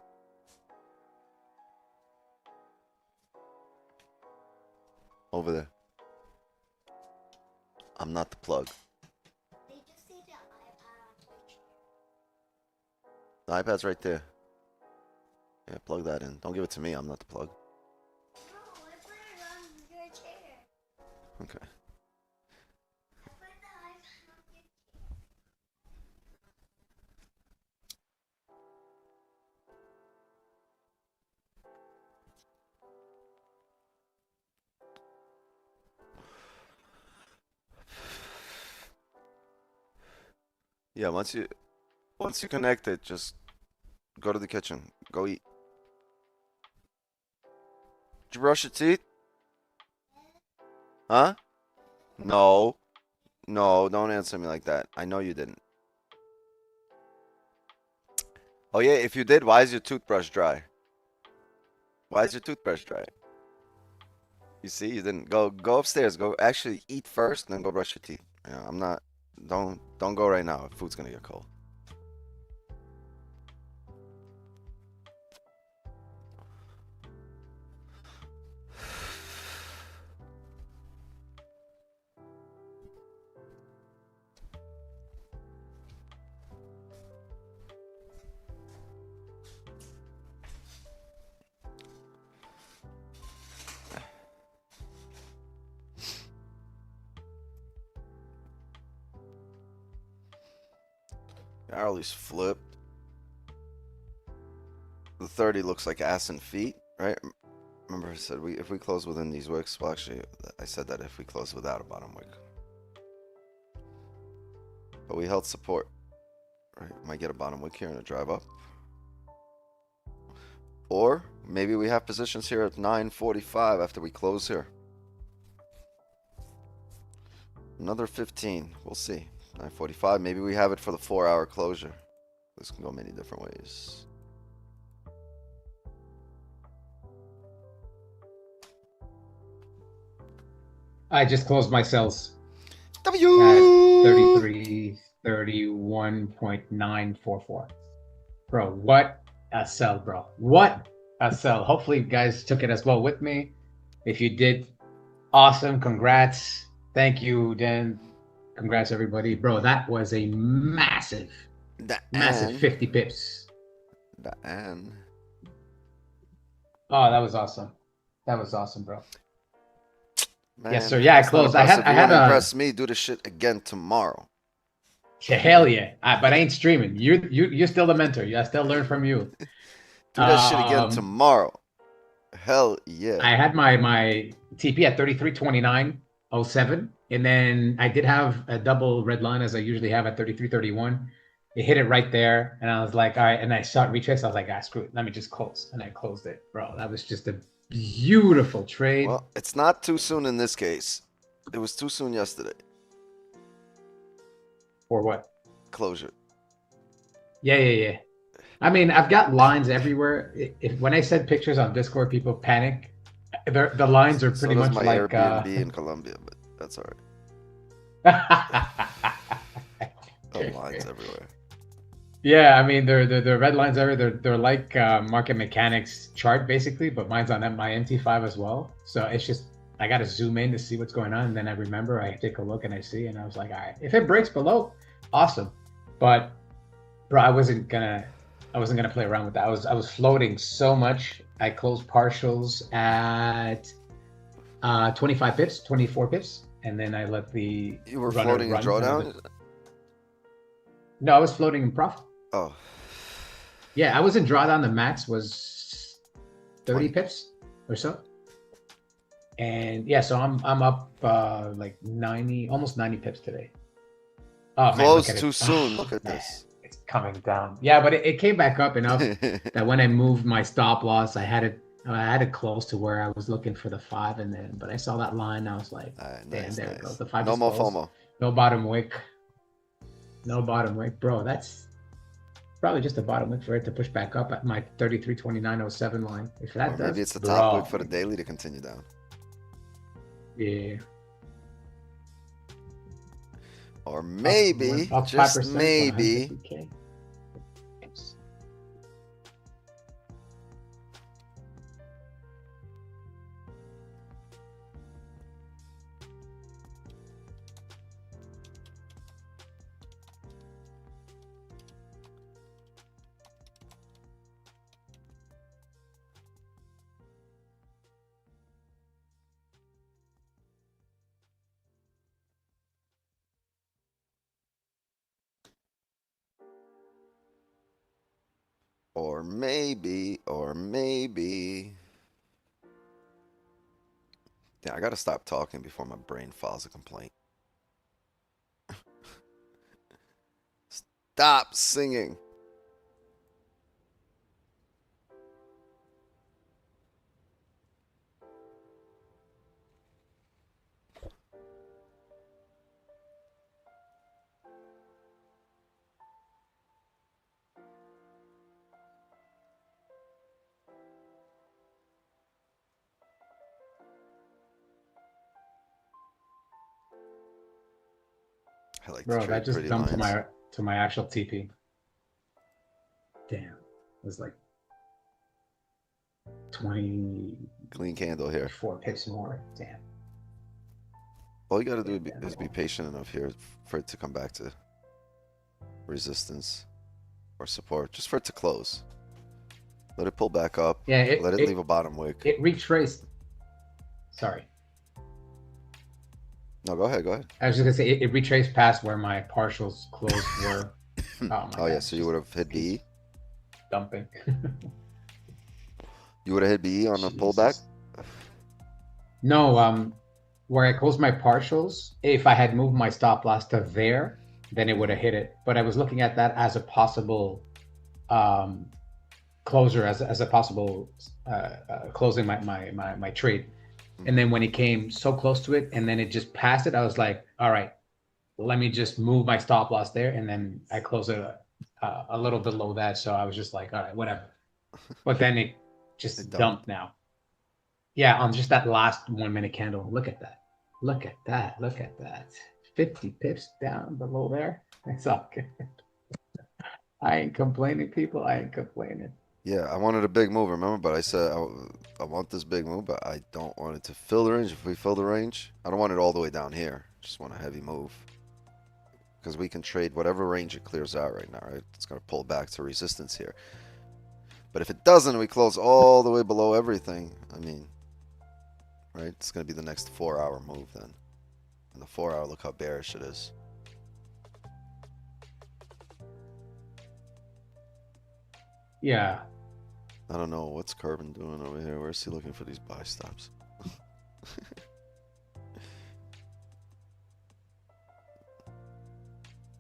[SPEAKER 2] Over there. I'm not the plug. The iPad's right there. Yeah, plug that in. Don't give it to me. I'm not the plug.
[SPEAKER 8] No, I put it on your chair.
[SPEAKER 2] Okay.
[SPEAKER 8] I put the iPad on your
[SPEAKER 2] Yeah, once you connect it, just go to the kitchen. Go eat. Did you brush your teeth? Huh? No. No, don't answer me like that. I know you didn't. Oh yeah, if you did, why is your toothbrush dry? Why is your toothbrush dry? You see, you didn't. Go upstairs. Go actually eat first, then go brush your teeth. Yeah, I'm not. Don't go right now. Food's gonna get cold. Arley's flipped. The 30 looks like ass and feet, right? Remember I said if we close within these wicks, well actually I said that if we close without a bottom wick. But we held support. Right? Might get a bottom wick here and a drive up. Or maybe we have positions here at 9:45 after we close here. Another 15. We'll see. 9:45. Maybe we have it for the 4-hour closure. This can go many different ways.
[SPEAKER 3] I just closed my cells
[SPEAKER 2] W.
[SPEAKER 3] at 3331.944. Bro, what a sell, bro. What a sell. Hopefully you guys took it as well with me. If you did, awesome. Congrats. Thank you, Dan. Congrats, everybody. Bro, that was a massive 50 pips.
[SPEAKER 2] Dan.
[SPEAKER 3] Oh, that was awesome. That was awesome, bro.
[SPEAKER 2] Man,
[SPEAKER 3] yes, sir. Yeah, I closed. I had a
[SPEAKER 2] impress me. Do the shit again tomorrow.
[SPEAKER 3] hell yeah. But I ain't streaming. You're still the mentor. I still learn from you.
[SPEAKER 2] Do that shit again tomorrow. Hell yeah.
[SPEAKER 3] I had my TP at 3329.07, and then I did have a double red line as I usually have at 3331. It hit it right there, and I was like, all right. And I saw it retrace. I was like, screw it. Let me just close, and I closed it, bro. That was just a beautiful trade.
[SPEAKER 2] Well, it's not too soon in this case. It was too soon yesterday.
[SPEAKER 3] For what?
[SPEAKER 2] Closure.
[SPEAKER 3] Yeah. I mean, I've got lines everywhere. When I send pictures on Discord, people panic. The lines are pretty
[SPEAKER 2] so does
[SPEAKER 3] much
[SPEAKER 2] my
[SPEAKER 3] like
[SPEAKER 2] Airbnb in Colombia, but that's all right. The lines everywhere.
[SPEAKER 3] Yeah, I mean, they're red lines everywhere. They're like market mechanics chart basically, but mine's on my MT5 as well. So it's just I got to zoom in to see what's going on, and then I remember I take a look and I see, and I was like, all right, if it breaks below, awesome. But bro, I wasn't gonna play around with that. I was floating so much. I closed partials at 25 pips, 24 pips, and then I let the
[SPEAKER 2] You were floating in drawdown?
[SPEAKER 3] No, I was floating in profit.
[SPEAKER 2] Oh.
[SPEAKER 3] Yeah, I was in drawdown. The max was 30 pips or so. And yeah, so I'm up like 90, almost 90 pips today. Oh,
[SPEAKER 2] Close
[SPEAKER 3] man,
[SPEAKER 2] too soon.
[SPEAKER 3] Oh,
[SPEAKER 2] look at
[SPEAKER 3] man,
[SPEAKER 2] this.
[SPEAKER 3] It's coming down. Yeah, but it came back up enough that when I moved my stop loss, I had it close to where I was looking for the 5, and then but I saw that line. I was like, damn,
[SPEAKER 2] nice,
[SPEAKER 3] there
[SPEAKER 2] nice.
[SPEAKER 3] it goes. The 5
[SPEAKER 2] No
[SPEAKER 3] is
[SPEAKER 2] more
[SPEAKER 3] closed.
[SPEAKER 2] FOMO.
[SPEAKER 3] No bottom wick. No bottom wick, bro. That's probably just a bottom wick for it to push back up at my 33.2907 line. If that
[SPEAKER 2] Or
[SPEAKER 3] does,
[SPEAKER 2] maybe it's the top
[SPEAKER 3] bro,
[SPEAKER 2] wick for the daily to continue down.
[SPEAKER 3] yeah.
[SPEAKER 2] Or maybe,
[SPEAKER 3] Up
[SPEAKER 2] just
[SPEAKER 3] 5%,
[SPEAKER 2] maybe,
[SPEAKER 3] 150K.
[SPEAKER 2] or maybe, or maybe. Yeah, I gotta stop talking before my brain files a complaint. Stop singing. I like to
[SPEAKER 3] Bro,
[SPEAKER 2] trade
[SPEAKER 3] that just
[SPEAKER 2] pretty
[SPEAKER 3] dumped
[SPEAKER 2] lines.
[SPEAKER 3] to my actual TP. Damn, it was like 24
[SPEAKER 2] Clean candle here.
[SPEAKER 3] pips more. Damn.
[SPEAKER 2] All you gotta do is be patient enough here for it to come back to resistance or support, just for it to close. Let it pull back up.
[SPEAKER 3] Yeah,
[SPEAKER 2] Let it leave a bottom wick.
[SPEAKER 3] It retraced. Sorry,
[SPEAKER 2] No, go ahead, go ahead.
[SPEAKER 3] I was just gonna say it retraced past where my partials closed were.
[SPEAKER 2] Oh yeah, so you would have hit BE.
[SPEAKER 3] Dumping.
[SPEAKER 2] You would have hit BE on a pullback.
[SPEAKER 3] No, where I closed my partials, if I had moved my stop loss to there, then it would have hit it. But I was looking at that as a possible closer, as a possible closing my trade. And then when it came so close to it, and then it just passed it, I was like, all right, let me just move my stop loss there, and then I close it a little below that. So I was just like, all right, whatever. But then it just
[SPEAKER 2] It
[SPEAKER 3] dumped now. Yeah, on just that last 1 minute candle. Look at that. Look at that. Look at that. 50 pips down below there. It's all good. I ain't complaining, people. I ain't complaining.
[SPEAKER 2] Yeah, I wanted a big move, remember? But I said I want this big move, but I don't want it to fill the range. If we fill the range, I don't want it all the way down here. Just want a heavy move. Because we can trade whatever range it clears out right now, right? It's going to pull back to resistance here. But if it doesn't, we close all the way below everything. I mean, right? It's going to be the next 4-hour move then. And the 4-hour, look how bearish it is.
[SPEAKER 3] Yeah.
[SPEAKER 2] I don't know what's Carbon doing over here. Where's he looking for these buy stops?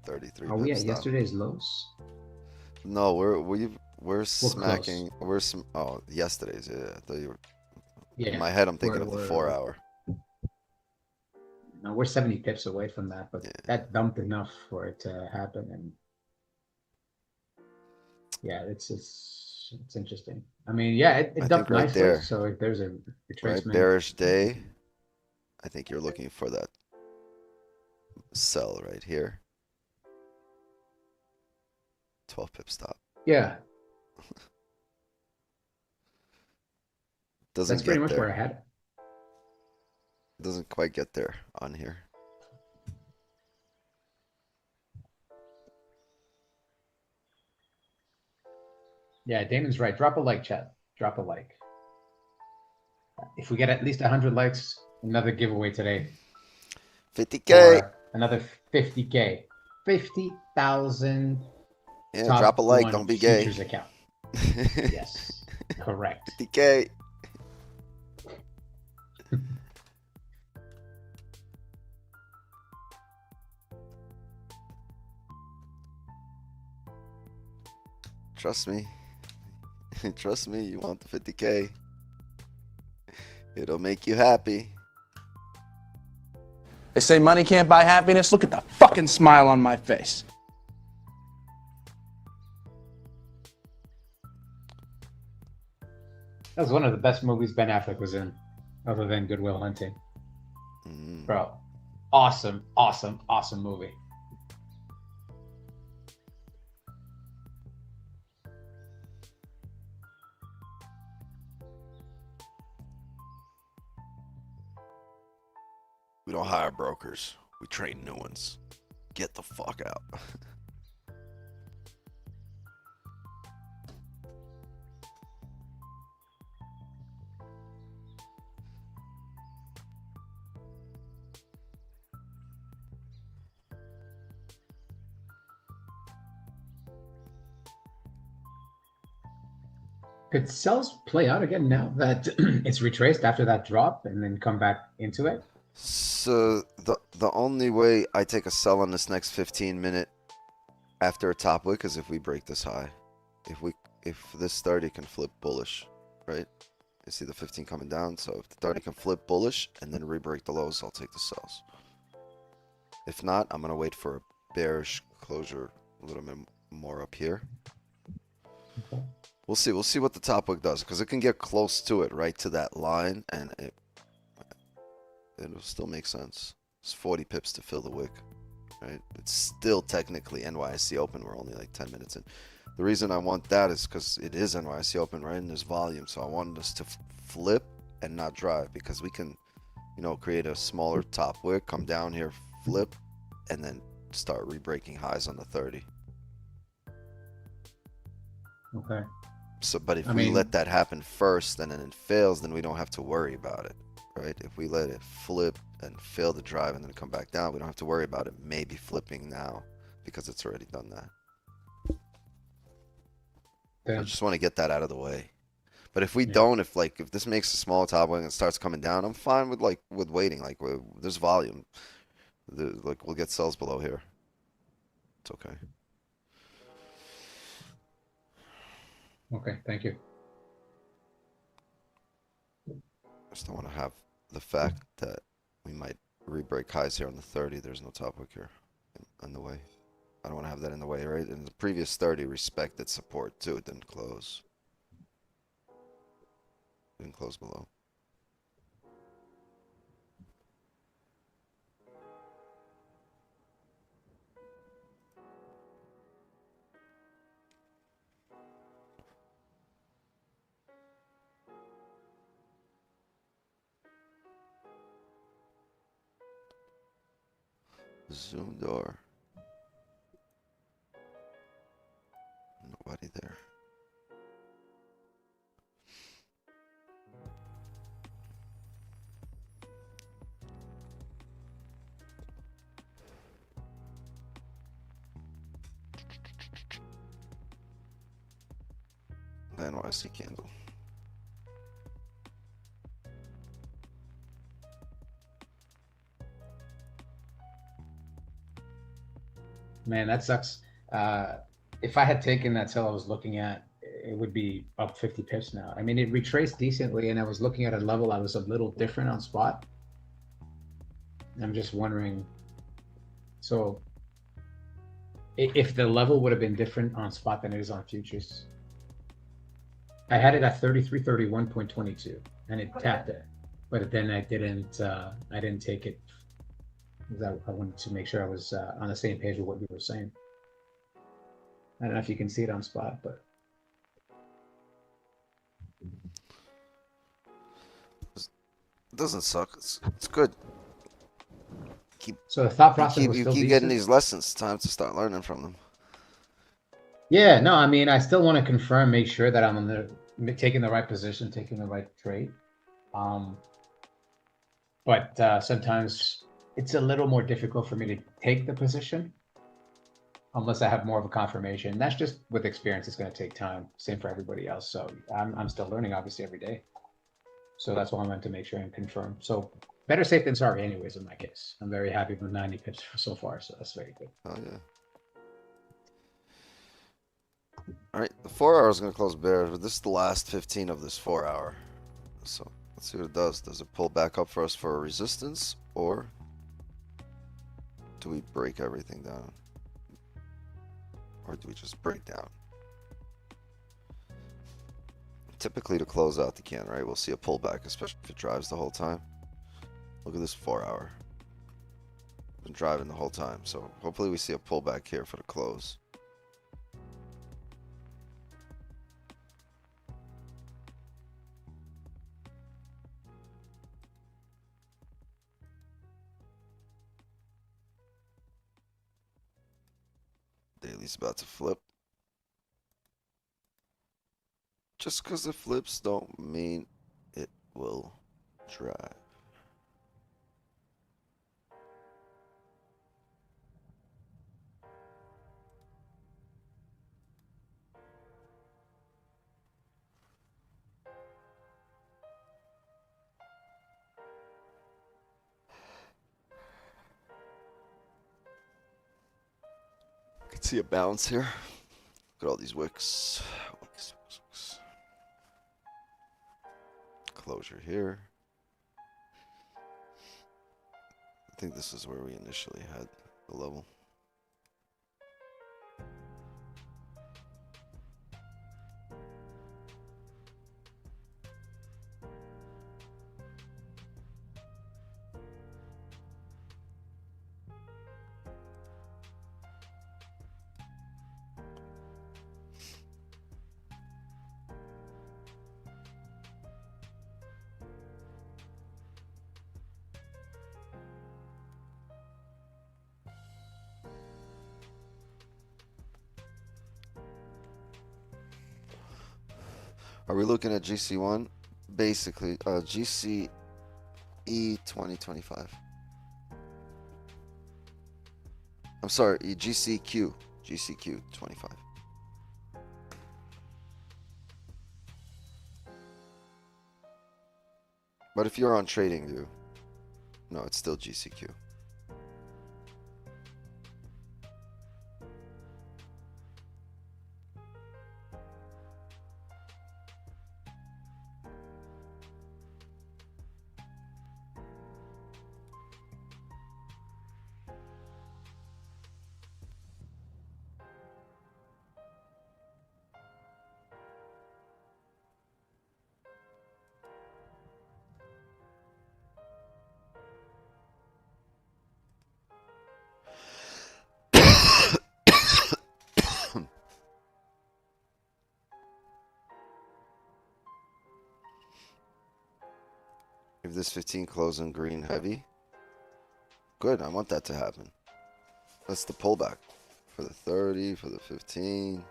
[SPEAKER 2] 33.
[SPEAKER 3] Are we at
[SPEAKER 2] stop.
[SPEAKER 3] yesterday's lows?
[SPEAKER 2] No, we're smacking. Oh, yesterday's. Yeah, I thought you were.
[SPEAKER 3] Yeah.
[SPEAKER 2] In my head, I'm thinking of the
[SPEAKER 3] we're-
[SPEAKER 2] 4-hour.
[SPEAKER 3] No, we're 70 pips away from that, but
[SPEAKER 2] Yeah.
[SPEAKER 3] that dumped enough for it to happen. And yeah, it's interesting. I mean, yeah, it
[SPEAKER 2] I
[SPEAKER 3] dumped
[SPEAKER 2] think right
[SPEAKER 3] nicely.
[SPEAKER 2] there.
[SPEAKER 3] So if there's a
[SPEAKER 2] Right,
[SPEAKER 3] retracement.
[SPEAKER 2] bearish day. I think you're looking for that sell right here. 12 pip stop.
[SPEAKER 3] Yeah,
[SPEAKER 2] Doesn't
[SPEAKER 3] that's pretty
[SPEAKER 2] get
[SPEAKER 3] much
[SPEAKER 2] there.
[SPEAKER 3] where I had it.
[SPEAKER 2] Doesn't quite get there on here.
[SPEAKER 3] Yeah, Damon's right. Drop a like, chat. Drop a like. If we get at least 100 likes, another giveaway today.
[SPEAKER 2] 50K.
[SPEAKER 3] Or another 50K. 50,000
[SPEAKER 2] Yeah,
[SPEAKER 3] top
[SPEAKER 2] drop a like.
[SPEAKER 3] one
[SPEAKER 2] Don't be gay.
[SPEAKER 3] futures account. Yes, correct.
[SPEAKER 2] 50K. Trust me. Trust me, you want the 50K. It'll make you happy.
[SPEAKER 7] They say money can't buy happiness. Look at the fucking smile on my face.
[SPEAKER 3] That was one of the best movies Ben Affleck was in, other than Good Will Hunting. Bro, awesome, awesome, awesome movie.
[SPEAKER 2] We don't hire brokers. We train new ones. Get the fuck out.
[SPEAKER 3] Could sells play out again now that it's retraced after that drop and then come back into it?
[SPEAKER 2] So the only way I take a sell on this next 15-minute after a top wick is if we break this high. If this 30 can flip bullish, right? You see the 15 coming down, so if the 30 can flip bullish and then re-break the lows, I'll take the sells. If not, I'm gonna wait for a bearish closure a little bit more up here.
[SPEAKER 3] Okay.
[SPEAKER 2] We'll see what the top wick does, because it can get close to it, right to that line, and it'll still make sense. It's 40 pips to fill the wick, right? It's still technically NYSE open. We're only like 10 minutes in. The reason I want that is because it is NYSE open, right? And there's volume, so I want us to flip and not drive, because we can, you know, create a smaller top wick, come down here, flip, and then start re-breaking highs on the 30.
[SPEAKER 3] Okay.
[SPEAKER 2] So, but if
[SPEAKER 3] I
[SPEAKER 2] we
[SPEAKER 3] mean-
[SPEAKER 2] let that happen first and then it fails, then we don't have to worry about it, right? If we let it flip and fail the drive and then come back down, we don't have to worry about it maybe flipping now because it's already done that. I
[SPEAKER 3] Then,
[SPEAKER 2] just want to get that out of the way. But if we
[SPEAKER 3] Yeah.
[SPEAKER 2] don't, if this makes a small top wing and starts coming down, I'm fine with waiting. There's volume. We'll get sells below here. It's okay.
[SPEAKER 3] okay, thank you.
[SPEAKER 2] I just don't want to have the fact that we might re-break highs here on the 30. There's no top wick here in the way. I don't want to have that in the way, right? And the previous 30 respected support too. It didn't close. Didn't close below. Zoom door. Nobody there. NYC candle.
[SPEAKER 3] Man, that sucks. If I had taken that sell I was looking at, it would be up 50 pips now. I mean, it retraced decently, and I was looking at a level I was a little different on spot. I'm just wondering, so if the level would have been different on spot than it is on futures. I had it at 3331.22 and it tapped it, but then I didn't take it because I wanted to make sure I was on the same page with what you were saying. I don't know if you can see it on spot, but
[SPEAKER 2] It doesn't suck. It's good.
[SPEAKER 3] so the thought process
[SPEAKER 2] You
[SPEAKER 3] was
[SPEAKER 2] keep
[SPEAKER 3] still
[SPEAKER 2] getting
[SPEAKER 3] decent.
[SPEAKER 2] these lessons. It's time to start learning from them.
[SPEAKER 3] Yeah, no, I mean, I still want to confirm, make sure that I'm on taking the right position, taking the right trade. But sometimes it's a little more difficult for me to take the position unless I have more of a confirmation. That's just with experience. It's going to take time. Same for everybody else. So I'm still learning, obviously, every day. So that's why I wanted to make sure and confirm. So better safe than sorry, anyways. In my case, I'm very happy with 90 pips so far. So that's very good.
[SPEAKER 2] Oh yeah. All right, the 4 hour is going to close bearish, but this is the last 15 of this 4 hour. So let's see what it does. Does it pull back up for us for a resistance, or do we break everything down? Or do we just break down? typically to close out the can, right? We'll see a pullback, especially if it drives the whole time. Look at this 4 hour. Been driving the whole time, so hopefully we see a pullback here for the close. Daily's about to flip. Just because it flips don't mean it will drive. Could see a bounce here. Look at all these wicks. Wicks. Closure here. I think this is where we initially had the level. Are we looking at GC1? Basically, GCE 2025. I'm sorry, GCQ 25. But if you're on TradingView, no, it's still GCQ. If this 15 closing green heavy, good. I want that to happen. That's the pullback for the 30, for the 15.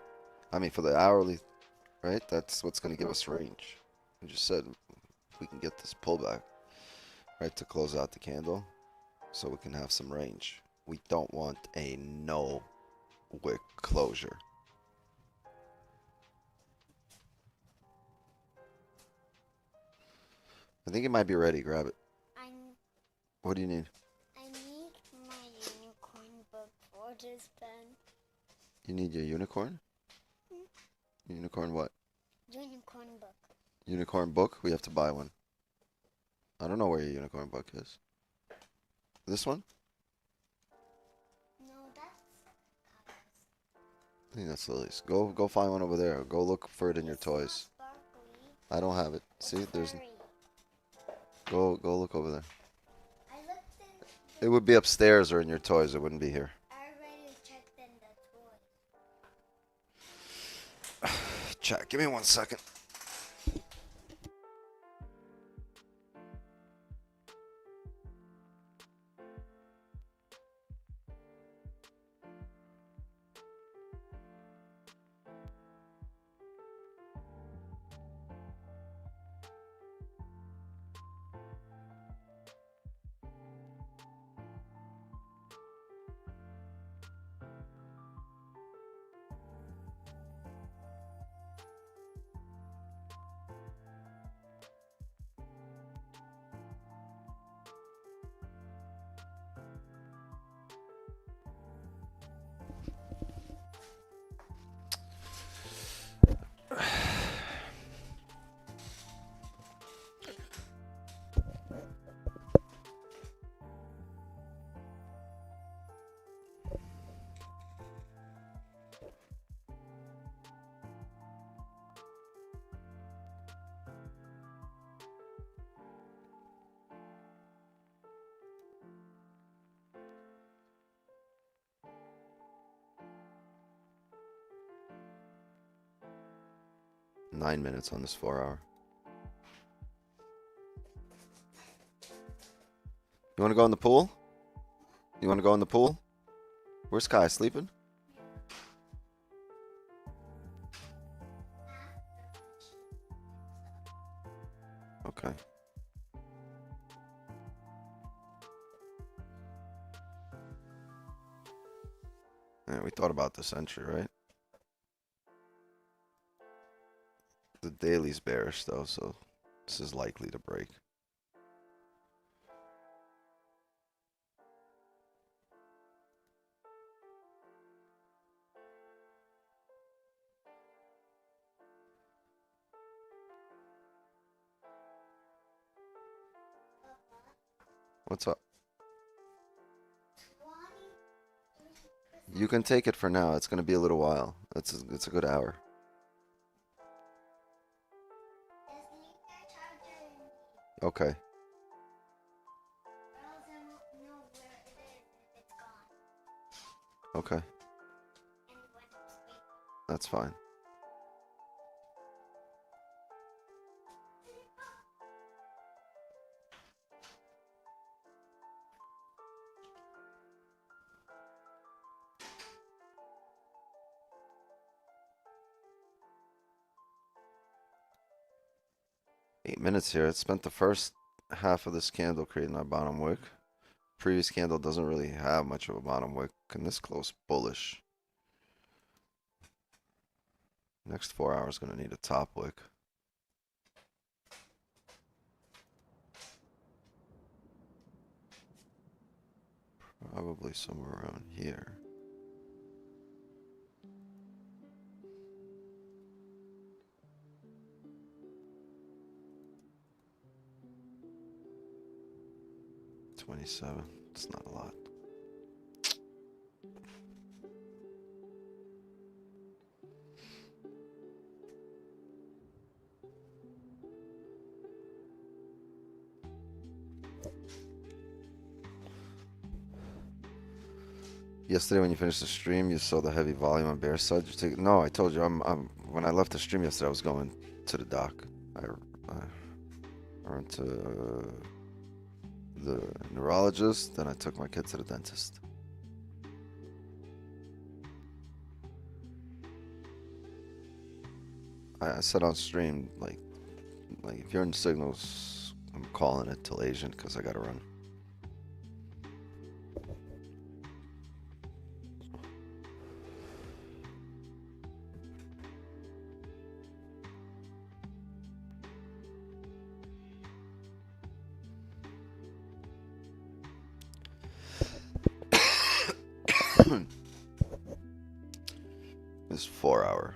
[SPEAKER 2] I mean, for the hourly, right? That's what's going to give us range. I just said if we can get this pullback, right, to close out the candle, so we can have some range. We don't want a no wick closure. I think it might be ready. Grab it. What do you need?
[SPEAKER 8] I need my unicorn book for this pen.
[SPEAKER 2] You need your unicorn? Unicorn what?
[SPEAKER 8] Unicorn book.
[SPEAKER 2] Unicorn book? We have to buy one. I don't know where your unicorn book is. This one?
[SPEAKER 8] No, that's
[SPEAKER 2] I think that's Lily's. Go find one over there. Go look for it in your toys.
[SPEAKER 8] sparkly.
[SPEAKER 2] I don't have it. See, there's.
[SPEAKER 8] Furry.
[SPEAKER 2] Go look over there.
[SPEAKER 8] I looked in.
[SPEAKER 2] It would be upstairs or in your toys. It wouldn't be here.
[SPEAKER 8] I already checked in the toy.
[SPEAKER 2] Chat. Give me 1 second. 9 minutes on this 4 hour. You want to go in the pool? You want to go in the pool? Where's Sky? Sleeping? Okay. Yeah, we thought about this entry, right? The daily's bearish though, so this is likely to break. What's up? You can take it for now. It's going to be a little while. It's a good hour. Okay. Okay. That's fine. Eight minutes here. It spent the first half of this candle creating our bottom wick. Previous candle doesn't really have much of a bottom wick. And this close bullish. Next 4 hours going to need a top wick. Probably somewhere around here. $27. It's not a lot. Yesterday when you finished the stream, you saw the heavy volume on bear side. No, I told you. I'm when I left the stream yesterday, I was going to the doc. I went to the neurologist, then I took my kid to the dentist. I said on stream, like if you're in signals, I'm calling it till Asian because I gotta run. This 4 hour.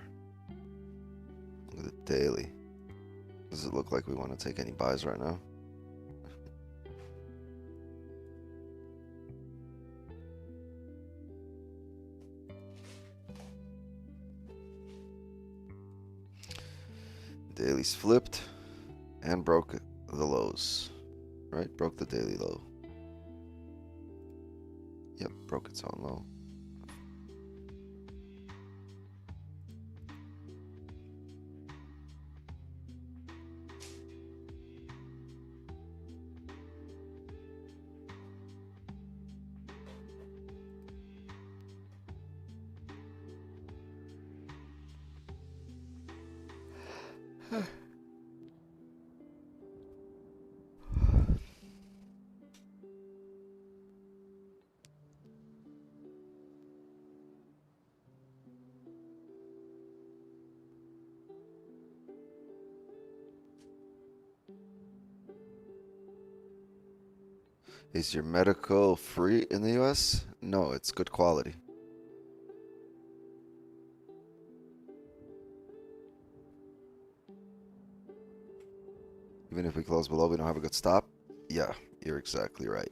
[SPEAKER 2] Look at the daily. Does it look like we want to take any buys right now? Daily's flipped and broke the lows. Right? Broke the daily low. Yep, broke its own low. Is your medical free in the US? No, it's good quality. Even if we close below, we don't have a good stop? Yeah, you're exactly right.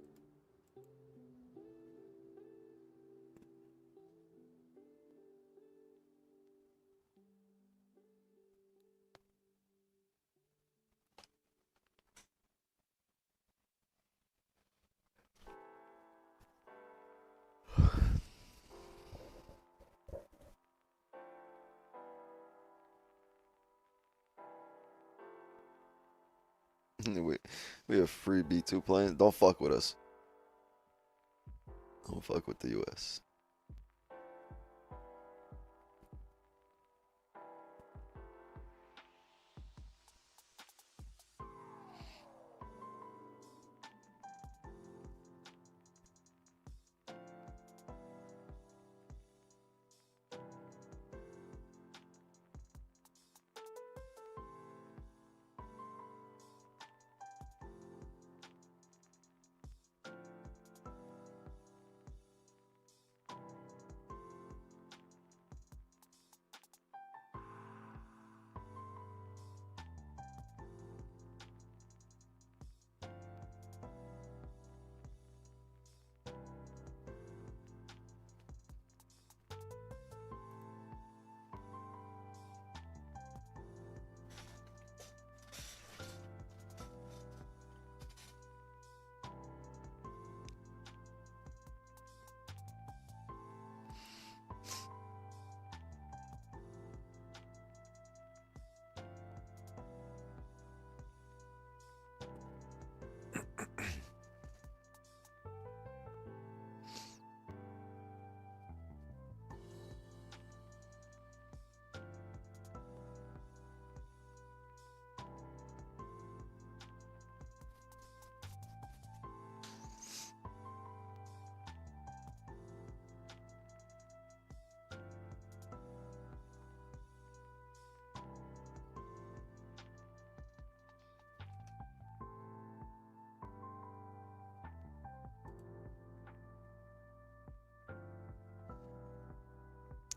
[SPEAKER 2] we have free B2 playing. Don't fuck with us. Don't fuck with the US.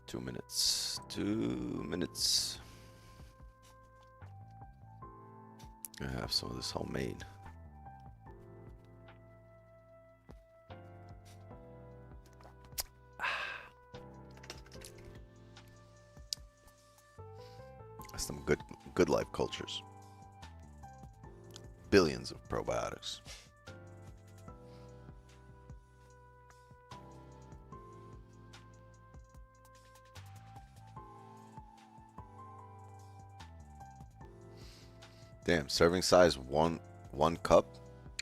[SPEAKER 2] Two minutes. 2 minutes. I have some of this homemade. That's some good life cultures. Billions of probiotics. Damn, serving size one cup.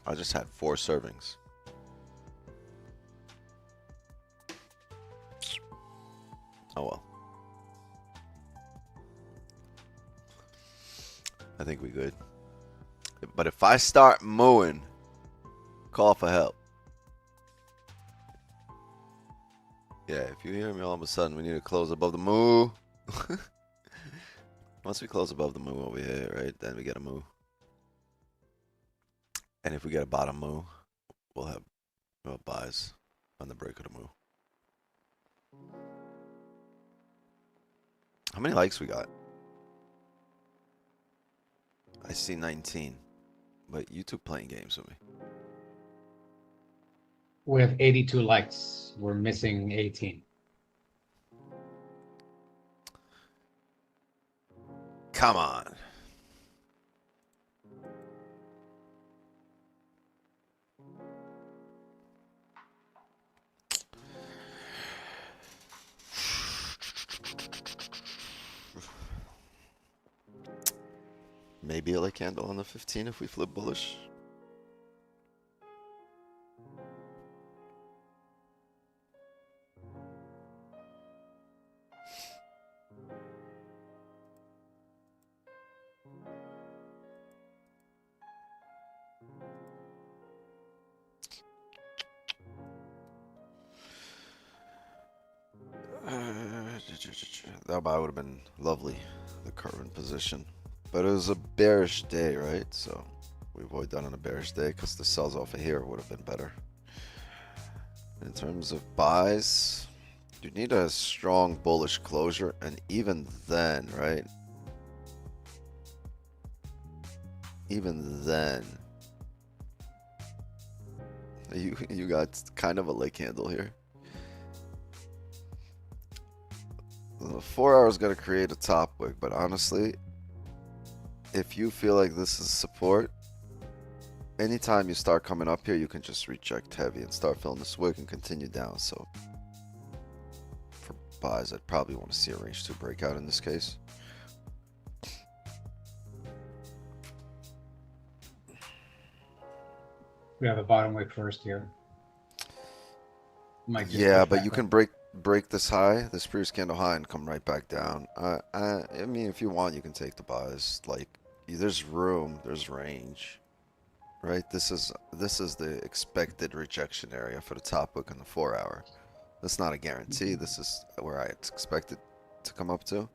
[SPEAKER 2] I just had 4 servings. Oh well. I think we good. But if I start mooing, call for help. Yeah, if you hear me all of a sudden, we need to close above the moo. Once we close above the moo over here, right, then we get a moo. And if we get a bottom moo, we'll have buys on the break of the moo. How many likes we got? I see 19, but YouTube playing games with me.
[SPEAKER 3] We have 82 likes. We're missing 18.
[SPEAKER 2] Come on. Maybe a light candle on the 15 if we flip bullish. That buy would have been lovely, the current position. But it was a bearish day, right? So we avoid that on a bearish day because the sells off of here would have been better. In terms of buys, you need a strong bullish closure, and even then, right? Even then, you got kind of a light candle here. The 4 hours got to create a top wick, but honestly, if you feel like this is support, anytime you start coming up here, you can just reject heavy and start filling this wick and continue down. So for buys, I'd probably want to see a range 2 breakout in this case.
[SPEAKER 3] We have a bottom wick first here. Might just
[SPEAKER 2] Yeah,
[SPEAKER 3] push
[SPEAKER 2] but
[SPEAKER 3] back
[SPEAKER 2] you
[SPEAKER 3] up.
[SPEAKER 2] can break this high, this previous candle high, and come right back down. I mean, if you want, you can take the buys. Like, there's room, there's range, right? This is the expected rejection area for the top wick in the 4 hour. That's not a guarantee. This is where I expect it to come up to.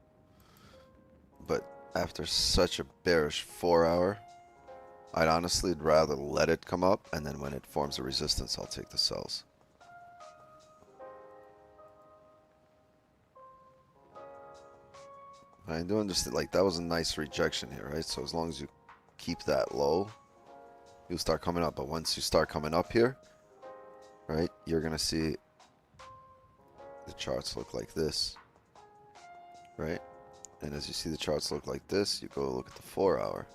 [SPEAKER 2] But after such a bearish 4 hour, I'd honestly rather let it come up, and then when it forms a resistance, I'll take the sells. I do understand, like, that was a nice rejection here, right? So as long as you keep that low, you'll start coming up. But once you start coming up here, right, you're going to see the charts look like this, right? And as you see the charts look like this, you go look at the 4 hour.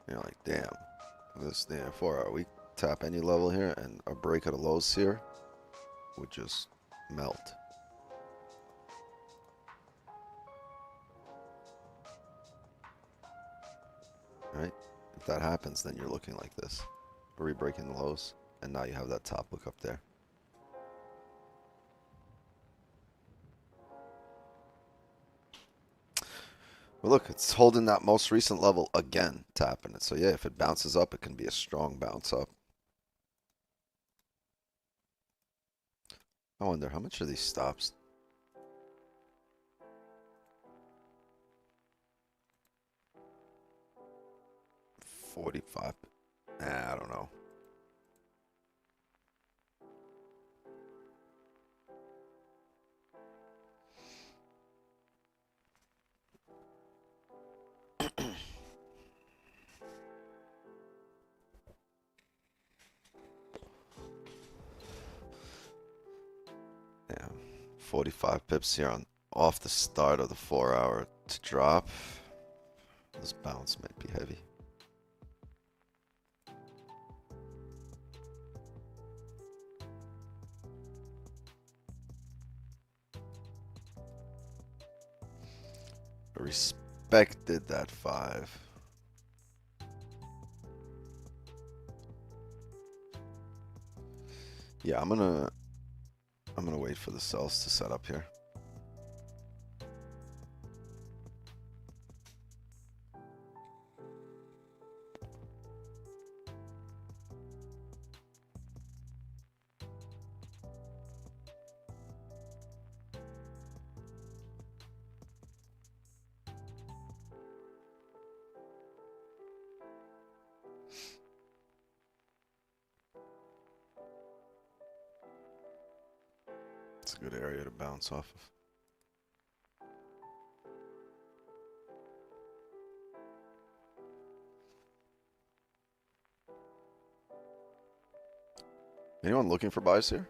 [SPEAKER 2] You're like, damn, this damn 4 hour. We tap any level here, and a break of the lows here would just melt. Right? If that happens, then you're looking like this. Re-breaking the lows, and now you have that top look up there. Well, look, it's holding that most recent level again, tapping it. So yeah, if it bounces up, it can be a strong bounce up. I wonder, how much are these stops? $45. I don't know. Yeah, 45 pips here on off the start of the 4 hour to drop. This bounce might be heavy. Respected that 5. Yeah, I'm gonna wait for the sells to set up here. It's a good area to bounce off of. Anyone looking for buys here?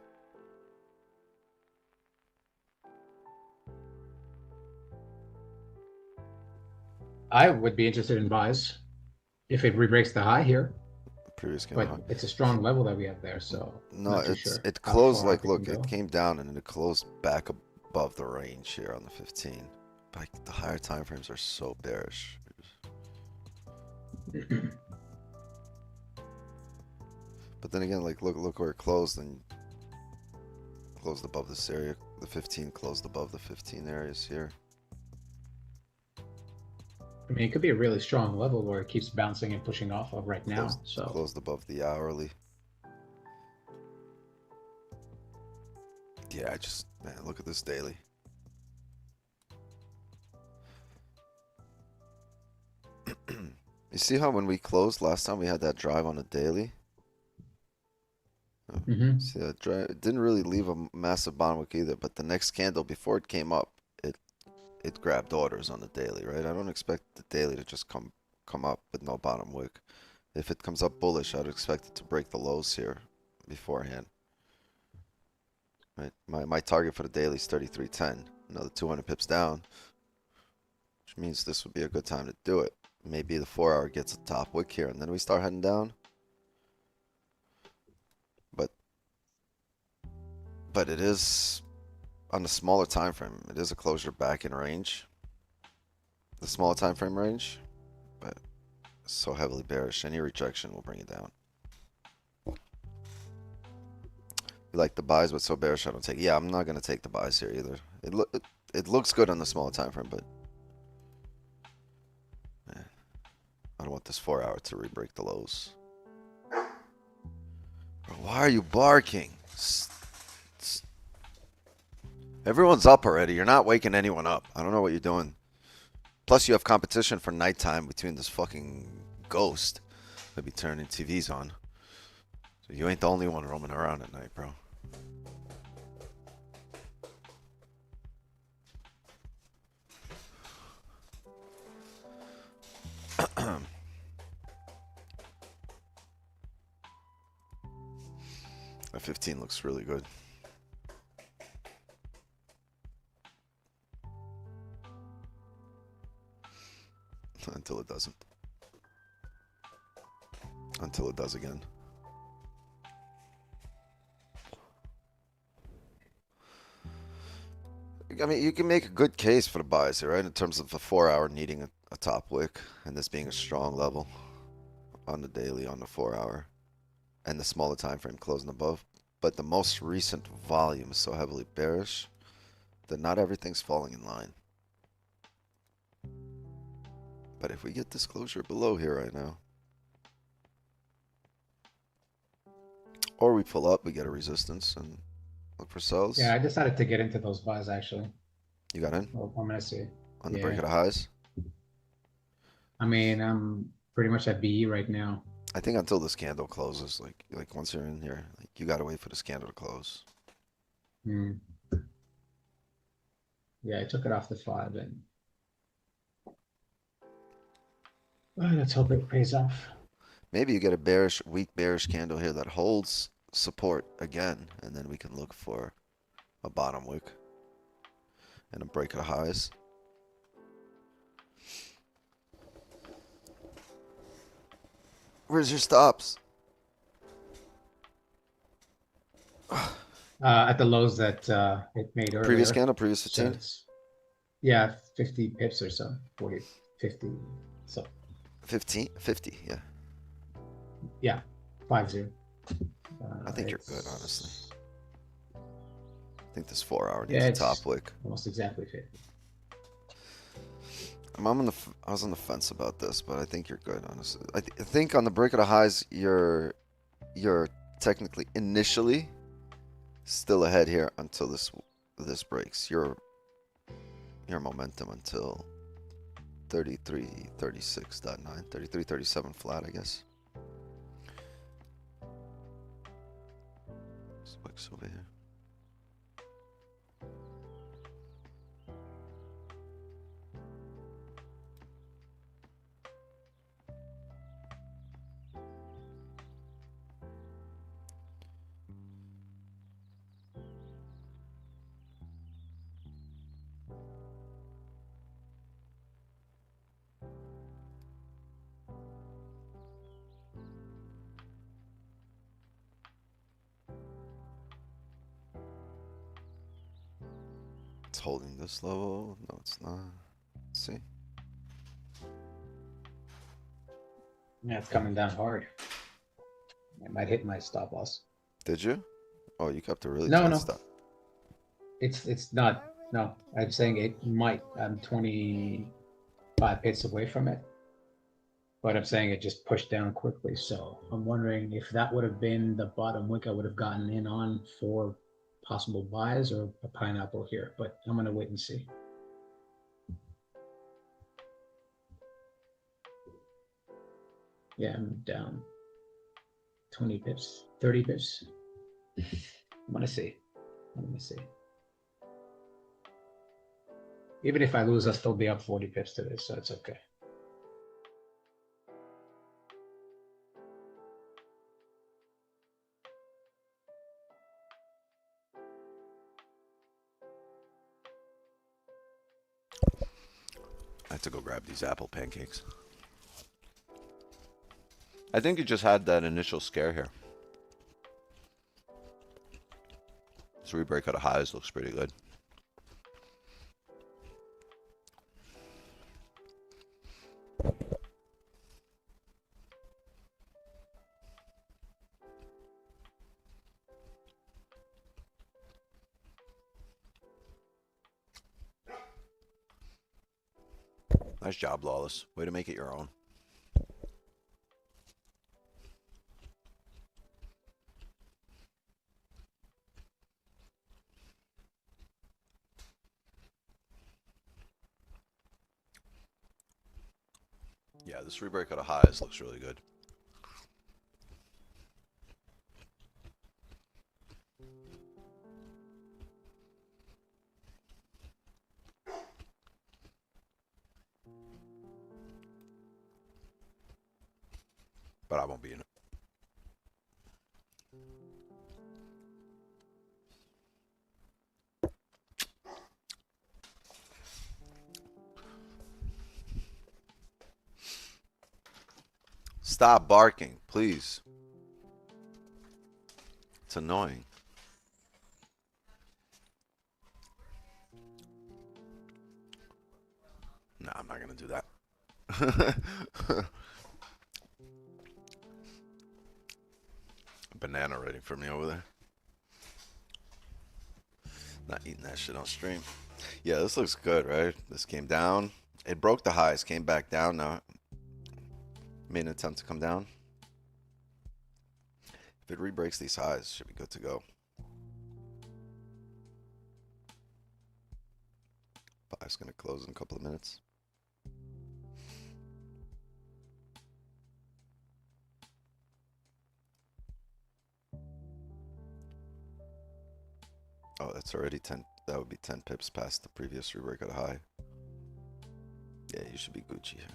[SPEAKER 3] I would be interested in buys if it re-breaks the high here,
[SPEAKER 2] Previous candle
[SPEAKER 3] but
[SPEAKER 2] high.
[SPEAKER 3] it's a strong level that we have there, so
[SPEAKER 2] No,
[SPEAKER 3] not too
[SPEAKER 2] it's
[SPEAKER 3] sure
[SPEAKER 2] it
[SPEAKER 3] how
[SPEAKER 2] closed
[SPEAKER 3] far
[SPEAKER 2] like,
[SPEAKER 3] it
[SPEAKER 2] look,
[SPEAKER 3] can
[SPEAKER 2] it
[SPEAKER 3] go.
[SPEAKER 2] came down and then it closed back above the range here on the 15. Like, the higher time frames are so bearish. But then again, like, look where it closed, and closed above this area. The 15 closed above the 15 areas here.
[SPEAKER 3] I mean, it could be a really strong level where it keeps bouncing and pushing off of right now. So
[SPEAKER 2] Closed above the hourly. Yeah, man, look at this daily. You see how when we closed last time we had that drive on a daily? See that drive? It didn't really leave a massive bottom wick either, but the next candle before it came up, it grabbed orders on the daily, right? I don't expect the daily to just come up with no bottom wick. If it comes up bullish, I'd expect it to break the lows here beforehand. Right? My target for the daily is 33.10. Another 200 pips down, which means this would be a good time to do it. Maybe the 4 hour gets a top wick here, and then we start heading down. But it is on the smaller time frame. It is a closure back in range. The smaller time frame range, but so heavily bearish. Any rejection will bring it down. You like the buys, but so bearish I don't take. Yeah, I'm not gonna take the buys here either. It looks good on the smaller time frame, but yeah, I don't want this 4 hour to re-break the lows. Bro, why are you barking? Everyone's up already. You're not waking anyone up. I don't know what you're doing. Plus, you have competition for nighttime between this fucking ghost that be turning TVs on. So you ain't the only one roaming around at night, bro. That 15 looks really good. Until it doesn't. Until it does again. I mean, you can make a good case for the buys here, right? In terms of the 4 hour needing a top wick and this being a strong level on the daily, on the 4 hour, and the smaller time frame closing above. But the most recent volume is so heavily bearish that not everything's falling in line. But if we get disclosure below here right now, or we pull up, we get a resistance and look for sells.
[SPEAKER 3] Yeah, I decided to get into those buys actually.
[SPEAKER 2] You got in
[SPEAKER 3] Well, I'm gonna see.
[SPEAKER 2] on the break of the highs?
[SPEAKER 3] I mean, I'm pretty much at BE right now.
[SPEAKER 2] I think until this candle closes, like once you're in here, like you gotta wait for this candle to close.
[SPEAKER 3] Hmm. Yeah, I took it off the 5 and let's hope it pays off.
[SPEAKER 2] Maybe you get a bearish, weak bearish candle here that holds support again, and then we can look for a bottom wick and a break of the highs. Where's your stops?
[SPEAKER 3] At the lows that it made earlier.
[SPEAKER 2] Previous candle, previous 15?
[SPEAKER 3] Yeah, 50 pips or so. 40, 50. So
[SPEAKER 2] 15? 50, yeah.
[SPEAKER 3] yeah, 50.
[SPEAKER 2] I think you're good, honestly. I think this 4 hour
[SPEAKER 3] Yeah,
[SPEAKER 2] needs a
[SPEAKER 3] it's
[SPEAKER 2] top wick.
[SPEAKER 3] almost exactly 50.
[SPEAKER 2] I was on the fence about this, but I think you're good, honestly. I think on the break of the highs, you're technically initially still ahead here until this breaks. Your momentum until 33.36.9, 33.37 flat, I guess. Wicks over here. It's holding this level. No, it's not. Let's see.
[SPEAKER 3] Yeah, it's coming down hard. I might hit my stop loss.
[SPEAKER 2] Did you? Oh, you kept a really
[SPEAKER 3] No,
[SPEAKER 2] tight
[SPEAKER 3] no.
[SPEAKER 2] stop.
[SPEAKER 3] It's not. No, I'm saying it might. I'm 25 pips away from it. But I'm saying it just pushed down quickly. So I'm wondering if that would have been the bottom wick I would have gotten in on for possible buys or a pineapple here. But I'm going to wait and see. Yeah, I'm down 20 pips, 30 pips. I'm going to see. I'm going to see. Even if I lose, I'll still be up 40 pips today, so it's okay.
[SPEAKER 2] I have to go grab these apple pancakes. I think you just had that initial scare here. This re-break out of highs looks pretty good. Nice job, Lawless. Way to make it your own. Yeah, this rebreak out of highs looks really good. But I won't be in it. Stop barking, please. It's annoying. Nah, I'm not gonna do that. Banana waiting for me over there. Not eating that shit on stream. Yeah, this looks good, right? This came down. It broke the highs, came back down. Now made an attempt to come down. If it re-breaks these highs, it should be good to go. Five's gonna close in a couple of minutes. Oh, that's already 10. That would be 10 pips past the previous rebreak at a high. Yeah, you should be Gucci here.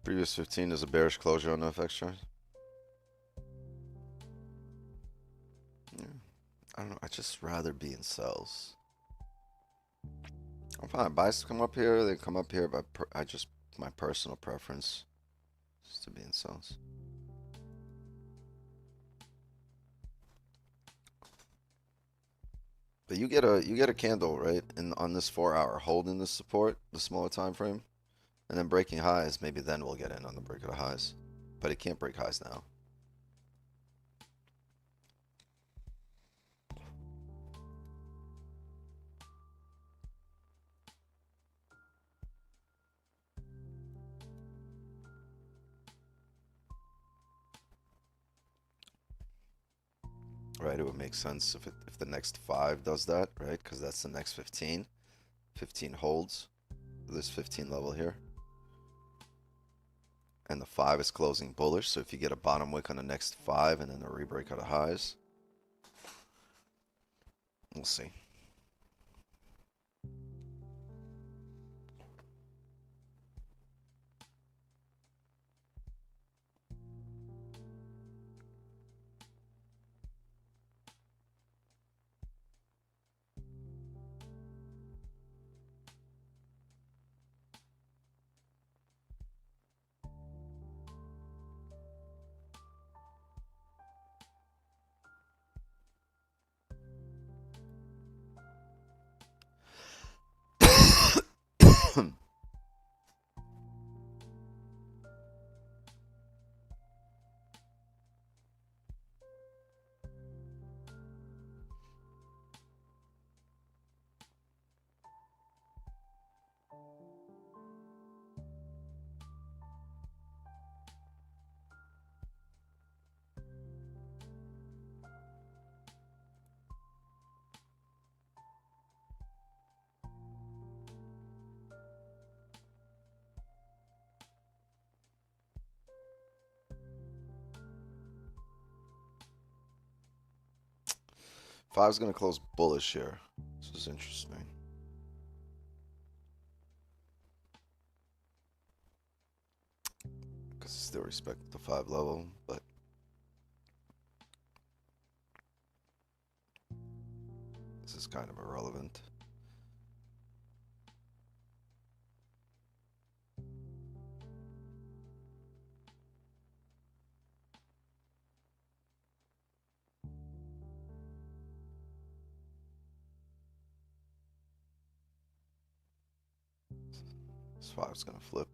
[SPEAKER 2] Previous 15 is a bearish closure on the FX chart. Yeah. I don't know. I just rather be in sells. I'm fine. Buys come up here. They come up here, but I just my personal preference is to be in sells. But you get a candle, right? And on this 4-hour holding this support, the smaller time frame, and then breaking highs, maybe then we'll get in on the break of the highs. But it can't break highs now. Right, it would make sense if the next 5 does that, right? Because that's the next 15. 15 holds this 15 level here. And the 5 is closing bullish, so if you get a bottom wick on the next 5 and then a rebreak out of highs, we'll see. Five's gonna close bullish here. This is interesting. Because I still respect the 5 level, but this is kind of irrelevant. This 5's gonna flip.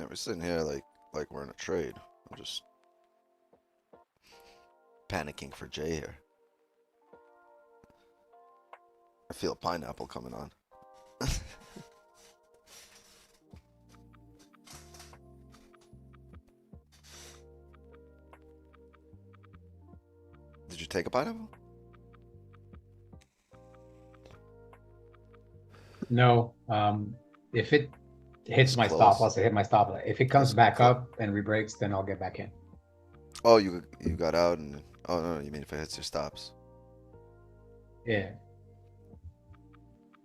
[SPEAKER 2] Yeah, we're sitting here like we're in a trade. I'm just panicking for Jay here. I feel a pineapple coming on. Did you take a pineapple?
[SPEAKER 3] No. If it hits
[SPEAKER 2] It's
[SPEAKER 3] my
[SPEAKER 2] close.
[SPEAKER 3] stop loss, I hit my stop loss. If it comes
[SPEAKER 2] It's
[SPEAKER 3] back
[SPEAKER 2] close.
[SPEAKER 3] up and rebreaks, then I'll get back in.
[SPEAKER 2] Oh, you got out and oh no, you mean if it hits your stops?
[SPEAKER 3] Yeah.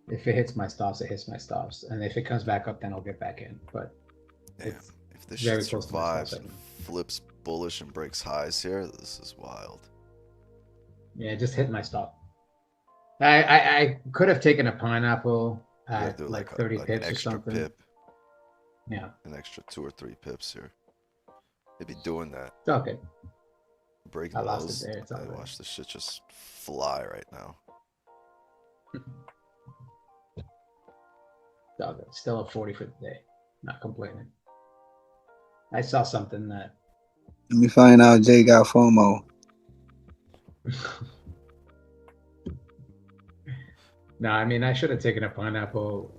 [SPEAKER 3] If it hits my stops, it hits my stops, and if it comes back up, then I'll get back in. But
[SPEAKER 2] Damn,
[SPEAKER 3] it's
[SPEAKER 2] if this
[SPEAKER 3] very
[SPEAKER 2] shit
[SPEAKER 3] close to my stops
[SPEAKER 2] survives
[SPEAKER 3] right
[SPEAKER 2] and
[SPEAKER 3] now.
[SPEAKER 2] flips bullish and breaks highs here, this is wild.
[SPEAKER 3] Yeah, just hit my stop. I could have taken a pineapple
[SPEAKER 2] You gotta
[SPEAKER 3] at
[SPEAKER 2] do
[SPEAKER 3] like
[SPEAKER 2] like
[SPEAKER 3] 30
[SPEAKER 2] an
[SPEAKER 3] pips or
[SPEAKER 2] extra
[SPEAKER 3] something.
[SPEAKER 2] pip,
[SPEAKER 3] Yeah,
[SPEAKER 2] an extra 2 or 3 pips here. They'd be doing that.
[SPEAKER 3] it's all good.
[SPEAKER 2] Breaking
[SPEAKER 3] I lost it
[SPEAKER 2] those.
[SPEAKER 3] there. It's all
[SPEAKER 2] And
[SPEAKER 3] good.
[SPEAKER 2] watch this shit just fly right now.
[SPEAKER 3] It's all good. Still a 40 for the day. Not complaining. I saw something that.
[SPEAKER 9] Let me find out Jay got FOMO.
[SPEAKER 3] No, I mean I should have taken a pineapple,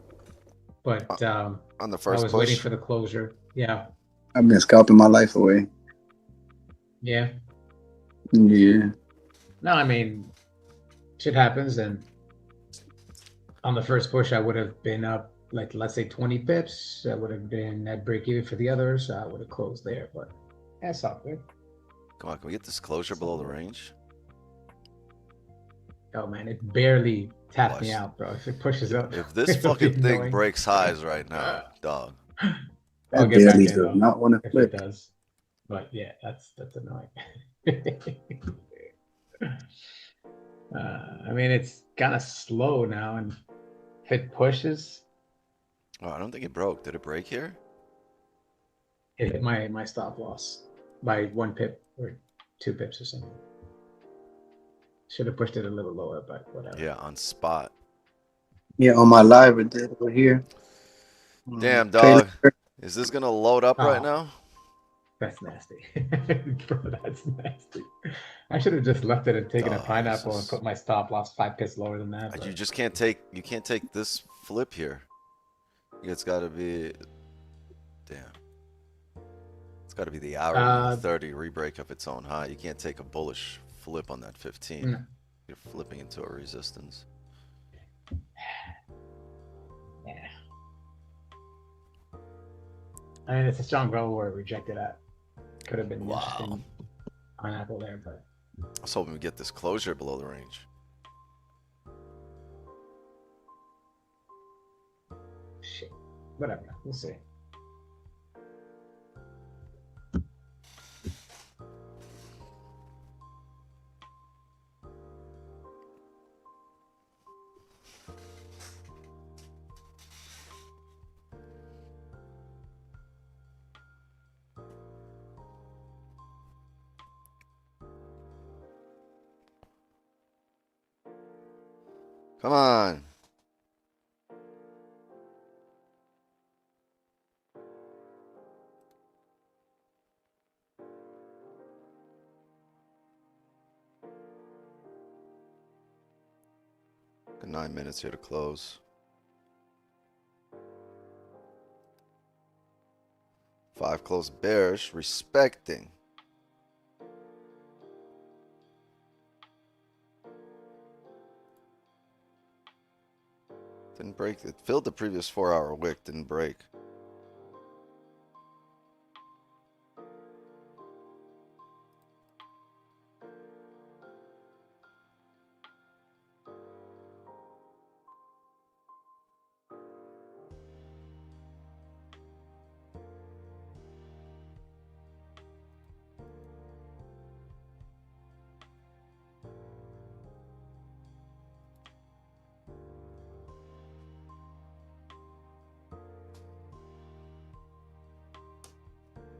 [SPEAKER 3] but
[SPEAKER 2] On the
[SPEAKER 3] I
[SPEAKER 2] first
[SPEAKER 3] was waiting
[SPEAKER 2] push,
[SPEAKER 3] for the closure. Yeah,
[SPEAKER 9] I've been scalping my life away.
[SPEAKER 3] yeah.
[SPEAKER 9] Yeah.
[SPEAKER 3] No, I mean, shit happens, and on the first push, I would have been up like let's say 20 pips. I would have been at break even for the others. So I would have closed there, but that's all good.
[SPEAKER 2] come on, can we get this closure below the range?
[SPEAKER 3] Oh man, it barely tapped me
[SPEAKER 2] Watch.
[SPEAKER 3] out, bro. If it pushes up,
[SPEAKER 2] If this
[SPEAKER 3] it'll be
[SPEAKER 2] fucking thing
[SPEAKER 3] annoying.
[SPEAKER 2] breaks highs right now, dog.
[SPEAKER 3] I'll
[SPEAKER 9] That
[SPEAKER 3] get back
[SPEAKER 9] barely
[SPEAKER 3] in
[SPEAKER 9] does
[SPEAKER 3] though,
[SPEAKER 9] not want to
[SPEAKER 3] if
[SPEAKER 9] flip.
[SPEAKER 3] it does. But yeah, that's annoying. I mean, it's kind of slow now, and if it pushes,
[SPEAKER 2] Oh, I don't think it broke. Did it break here?
[SPEAKER 3] it hit my stop loss by 1 pip or 2 pips or something. Should have pushed it a little lower, but whatever.
[SPEAKER 2] Yeah, on spot.
[SPEAKER 9] Yeah, on my live it did over here.
[SPEAKER 2] Damn,
[SPEAKER 9] Trailing-
[SPEAKER 2] dog. Is this gonna load up right
[SPEAKER 3] Oh.
[SPEAKER 2] now?
[SPEAKER 3] That's nasty. Bro, that's nasty. I should have just left it and taken a
[SPEAKER 2] Dog,
[SPEAKER 3] pineapple
[SPEAKER 2] this
[SPEAKER 3] and
[SPEAKER 2] is-
[SPEAKER 3] put my stop loss 5 pips lower than that.
[SPEAKER 2] You
[SPEAKER 3] but-
[SPEAKER 2] just can't take this flip here. It's gotta be damn. It's gotta be the hour and 30 rebreak of its own high. You can't take a bullish flip on that 15.
[SPEAKER 3] No.
[SPEAKER 2] You're flipping into a resistance.
[SPEAKER 3] Yeah. I mean, it's a strong level where it rejected at. Could have been an interesting pineapple there, but
[SPEAKER 2] I was hoping we get this closure below the range.
[SPEAKER 3] shit. Whatever. We'll see.
[SPEAKER 2] Come on. Got 9 minutes here to close. 5 close bearish, respecting. Didn't break. It filled the previous 4-hour wick, didn't break.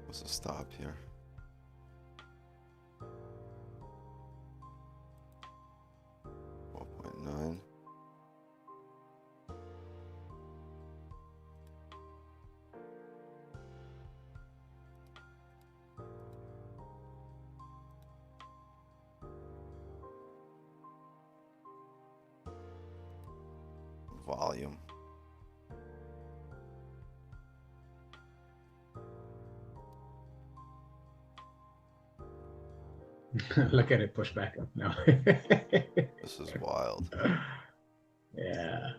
[SPEAKER 2] What's the stop here? $4.9. volume.
[SPEAKER 3] Look at it push back up now.
[SPEAKER 2] This is wild.
[SPEAKER 3] Yeah.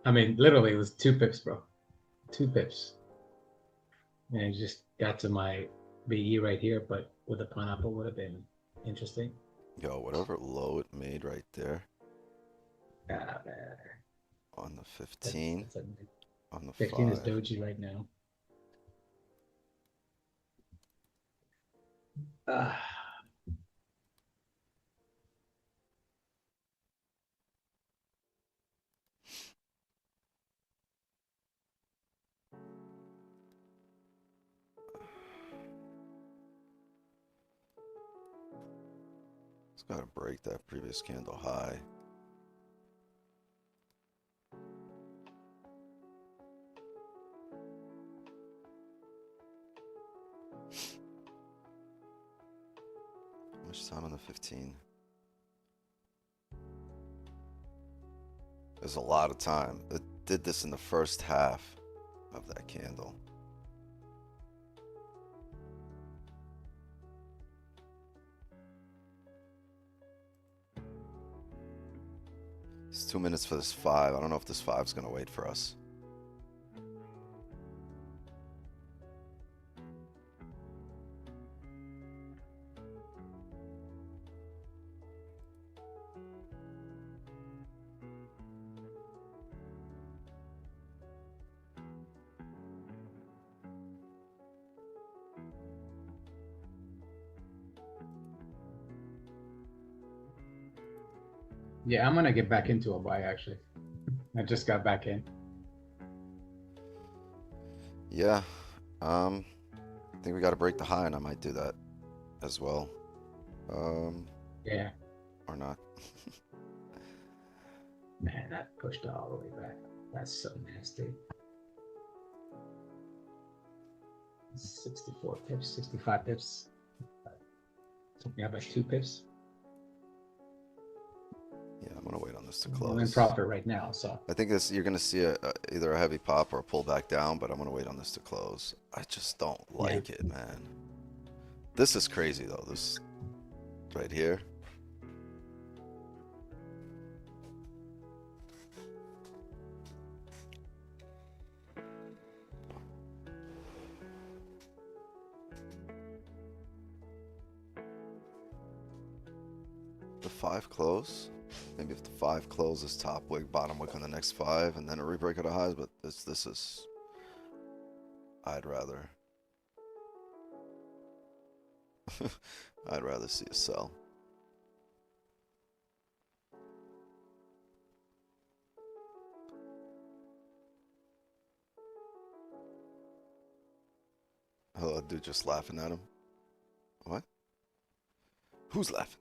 [SPEAKER 3] I mean, literally, it was 2 pips, bro. 2 pips. And it just got to my BE right here, but with the pineapple would have been interesting.
[SPEAKER 2] Yo, whatever low it made right there
[SPEAKER 3] Ah, man.
[SPEAKER 2] on the 15,
[SPEAKER 3] That's a,
[SPEAKER 2] on the
[SPEAKER 3] 15 is
[SPEAKER 2] 5.
[SPEAKER 3] doji right now. Ah.
[SPEAKER 2] It's got to break that previous candle high. How much time on the 15? There's a lot of time. It did this in the first half of that candle. It's 2 minutes for this 5. I don't know if this 5 is going to wait for us.
[SPEAKER 3] Yeah, I'm gonna get back into a buy actually. I just got back in.
[SPEAKER 2] Yeah. I think we got to break the high, and I might do that as well.
[SPEAKER 3] Yeah.
[SPEAKER 2] Or not.
[SPEAKER 3] Man, that pushed all the way back. That's so nasty. 64 pips, 65 pips. Took me out by 2 pips.
[SPEAKER 2] Yeah, I'm gonna wait on this to
[SPEAKER 3] I'm in
[SPEAKER 2] close.
[SPEAKER 3] profit right now, so
[SPEAKER 2] I think this you're gonna see either a heavy pop or a pull back down, but I'm gonna wait on this to close. I just don't like it, man. This is crazy though. This right here. The 5 close. Maybe if the 5 closes, top wick, bottom wick on the next 5, and then a rebreak of the highs. But this is. I'd rather. I'd rather see a sell. Hello, dude, just laughing at him. What? Who's laughing?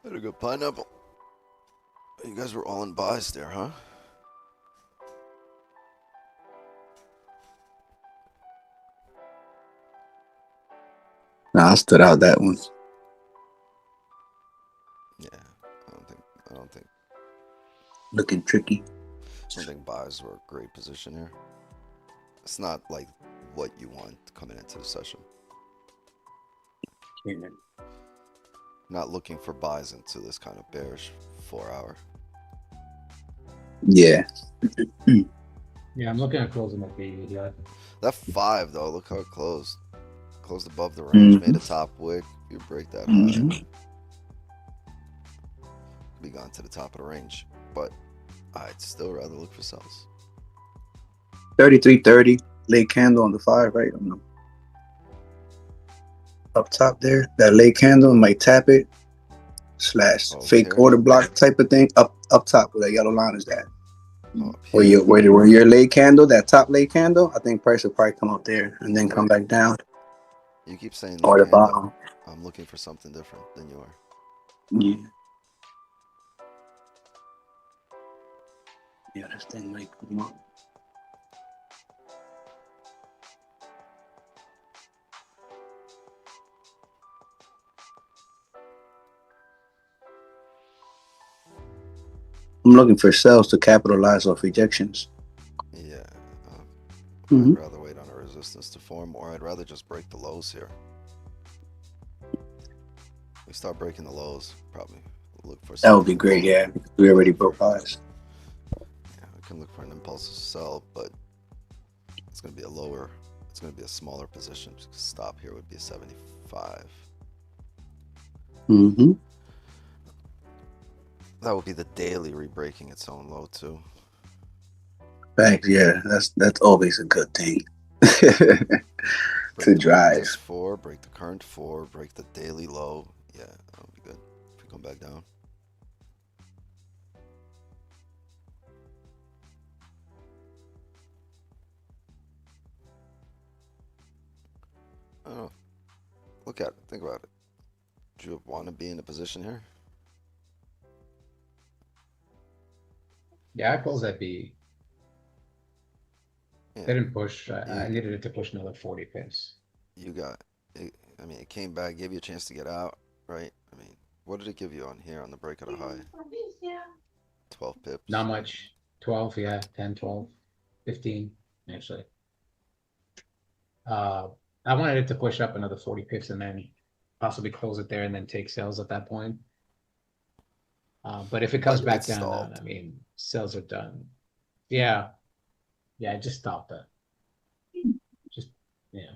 [SPEAKER 2] Had a good pineapple. You guys were all in buys there, huh?
[SPEAKER 9] Nah, I stood out that one.
[SPEAKER 2] Yeah, I don't think
[SPEAKER 9] Looking tricky.
[SPEAKER 2] buys were a great position here. It's not like what you want coming into the session. Not looking for buys into this kind of bearish 4 hour.
[SPEAKER 9] Yeah.
[SPEAKER 3] Yeah, I'm looking at closing at B. Yeah.
[SPEAKER 2] That 5 though, look how it closed. Closed above the range,
[SPEAKER 9] Mhm.
[SPEAKER 2] made a top wick. If you break that high,
[SPEAKER 9] Mhm.
[SPEAKER 2] be gone to the top of the range. But I'd still rather look for sells.
[SPEAKER 9] 33.30 late candle on the 5, right? On the, up top there, that late candle might tap it slash
[SPEAKER 2] Oh,
[SPEAKER 9] fake
[SPEAKER 2] here?
[SPEAKER 9] order block type of thing. Up top where that yellow line is that.
[SPEAKER 2] Oh, up
[SPEAKER 9] Where
[SPEAKER 2] here.
[SPEAKER 9] your late candle, that top late candle, I think price will probably come up there and then come back down
[SPEAKER 2] You keep saying
[SPEAKER 9] or
[SPEAKER 2] late
[SPEAKER 9] the
[SPEAKER 2] candle.
[SPEAKER 9] bottom.
[SPEAKER 2] I'm looking for something different than you are.
[SPEAKER 9] Yeah. Yeah, this thing might come up. I'm looking for sales to capitalize off rejections.
[SPEAKER 2] Yeah.
[SPEAKER 9] Mhm.
[SPEAKER 2] I'd rather wait on a resistance to form, or I'd rather just break the lows here. We start breaking the lows, probably look for
[SPEAKER 9] That would be
[SPEAKER 2] something.
[SPEAKER 9] great, yeah. We already broke highs.
[SPEAKER 2] Yeah, I can look for an impulse to sell, but it's going to be a lower, it's going to be a smaller position. Stop here would be a 75.
[SPEAKER 9] Mm-hmm.
[SPEAKER 2] That would be the daily re-breaking its own low too.
[SPEAKER 9] Thanks, yeah. That's always a good thing.
[SPEAKER 2] Break
[SPEAKER 9] To
[SPEAKER 2] the
[SPEAKER 9] drive.
[SPEAKER 2] previous 4, break the current 4, break the daily low. Yeah, that would be good. If we come back down. I don't know. Look at it. Think about it. Do you want to be in a position here?
[SPEAKER 3] Yeah, I closed at B.
[SPEAKER 2] Yeah.
[SPEAKER 3] They didn't push. I
[SPEAKER 2] You-
[SPEAKER 3] needed it to push another 40 pips.
[SPEAKER 2] You got it. I mean, it came back, gave you a chance to get out, right? I mean, what did it give you on here on the break of the high? 12 pips.
[SPEAKER 3] Not much. 12, yeah. 10, 12, 15, actually. I wanted it to push up another 40 pips and then possibly close it there and then take sales at that point. But if it comes
[SPEAKER 2] But
[SPEAKER 3] back
[SPEAKER 2] it
[SPEAKER 3] down,
[SPEAKER 2] stalled.
[SPEAKER 3] I mean, sales are done. Yeah. Yeah, I just stopped that. Just, yeah.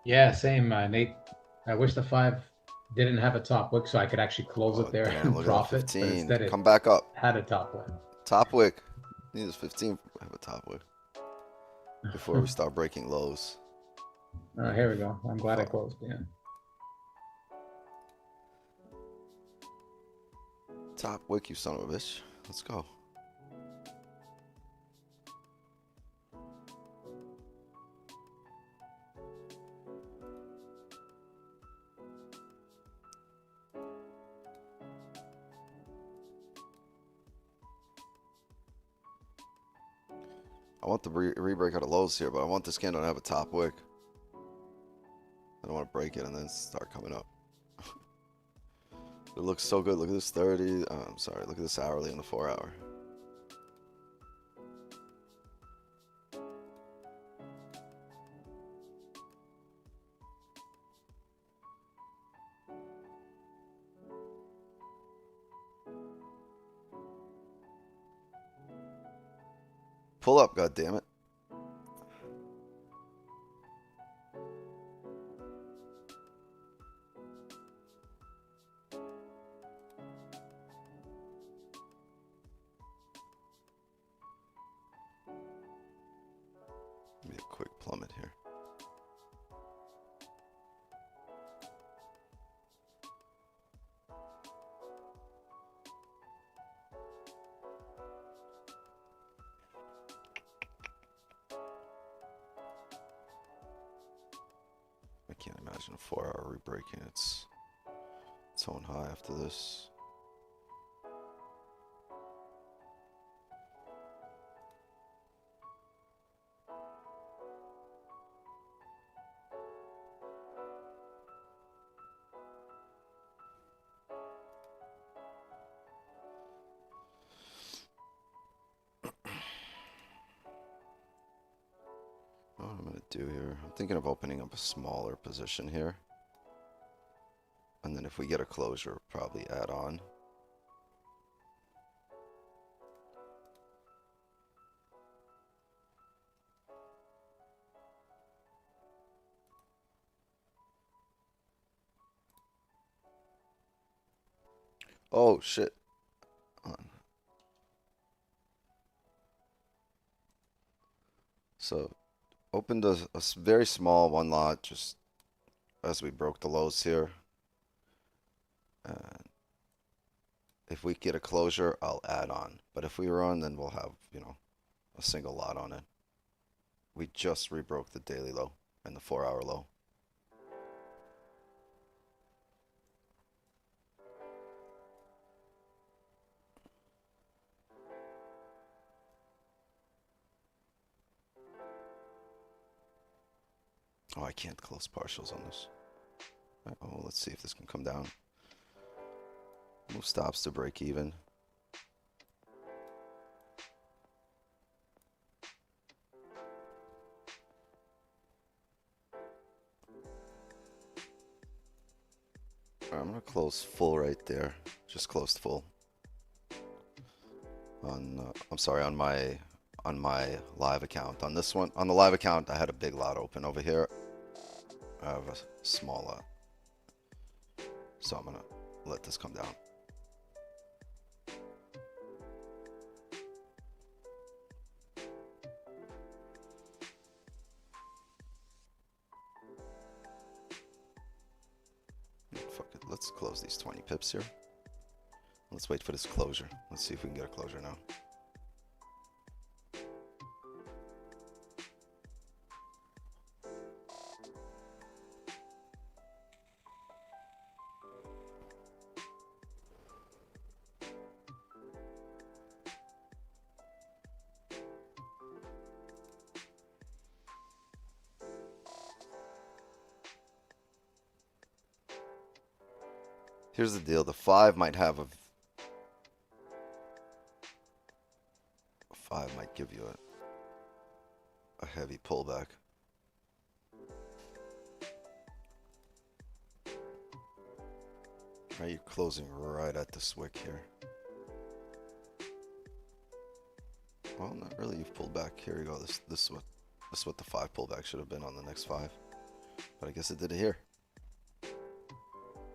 [SPEAKER 3] Yeah, same, Nate. I wish the 5 didn't have a top wick so I could actually close
[SPEAKER 2] Oh,
[SPEAKER 3] it there
[SPEAKER 2] damn,
[SPEAKER 3] and
[SPEAKER 2] look at that
[SPEAKER 3] profit. But
[SPEAKER 2] 15.
[SPEAKER 3] instead it
[SPEAKER 2] Come back up.
[SPEAKER 3] had a top wick.
[SPEAKER 2] Top wick. Need this 15. Have a top wick before we start breaking lows.
[SPEAKER 3] Oh, here we go. I'm glad I
[SPEAKER 2] Fuck.
[SPEAKER 3] closed. Yeah.
[SPEAKER 2] Top wick, you son of a bitch. Let's go. I want the re-break out of lows here, but I want this candle to have a top wick. I don't want to break it and then start coming up. It looks so good. Look at this 30. I'm sorry. Look at this hourly and the 4 hour. Pull up, goddammit. Maybe a quick plummet here. Imagine a 4-hour rebreaking its own high after this. What I'm going to do here, I'm thinking of opening up a smaller position here. And then if we get a closure, probably add on. Oh, shit. So, opened a very small one lot just as we broke the lows here. And if we get a closure, I'll add on. But if we run, then we'll have, you know, a single lot on it. We just rebroke the daily low and the 4-hour low. Oh, I can't close partials on this. Oh, let's see if this can come down. Move stops to break even. Alright, I'm gonna close full right there. Just closed full. On I'm sorry, on my live account. On this one, on the live account, I had a big lot open. Over here, I have a small lot. So I'm gonna let this come down. Fuck it, let's close these 20 pips here. Let's wait for this closure. Let's see if we can get a closure now. Here's the deal. The 5 might have a 5 might give you a heavy pullback. Are you closing right at this wick here? Well, not really. You've pulled back. Here you go. This is what the 5 pullback should have been on the next 5. But I guess it did it here.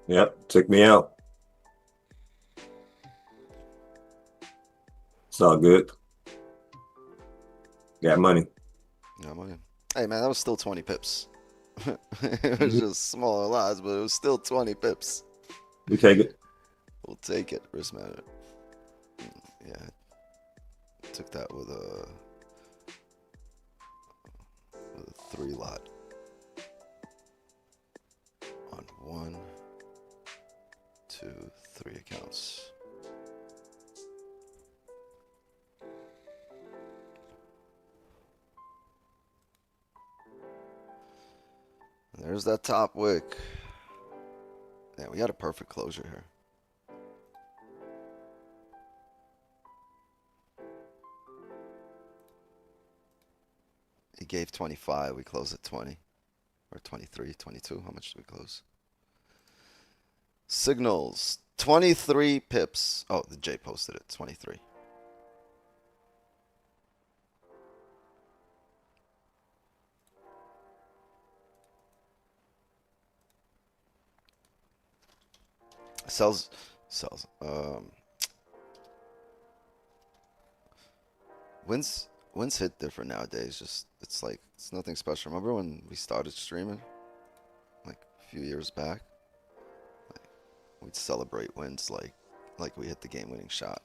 [SPEAKER 4] Yep, took me out. It's all good. Got money.
[SPEAKER 2] Yeah, money. Hey man, that was still 20 pips. It was just smaller lots, but it was still 20 pips.
[SPEAKER 4] We take it.
[SPEAKER 2] We'll take it. Risk management. Yeah. Took that with a 3 lot. On 1, 2, 3 accounts. And there's that top wick. Yeah, we got a perfect closure here. He gave 25. We closed at 20. Or 23, 22. How much did we close? Signals. 23 pips. Oh, the J posted it. 23. Sells. Wins hit different nowadays. Just it's like it's nothing special. Remember when we started streaming, like a few years back? Like, we'd celebrate wins like we hit the game-winning shot.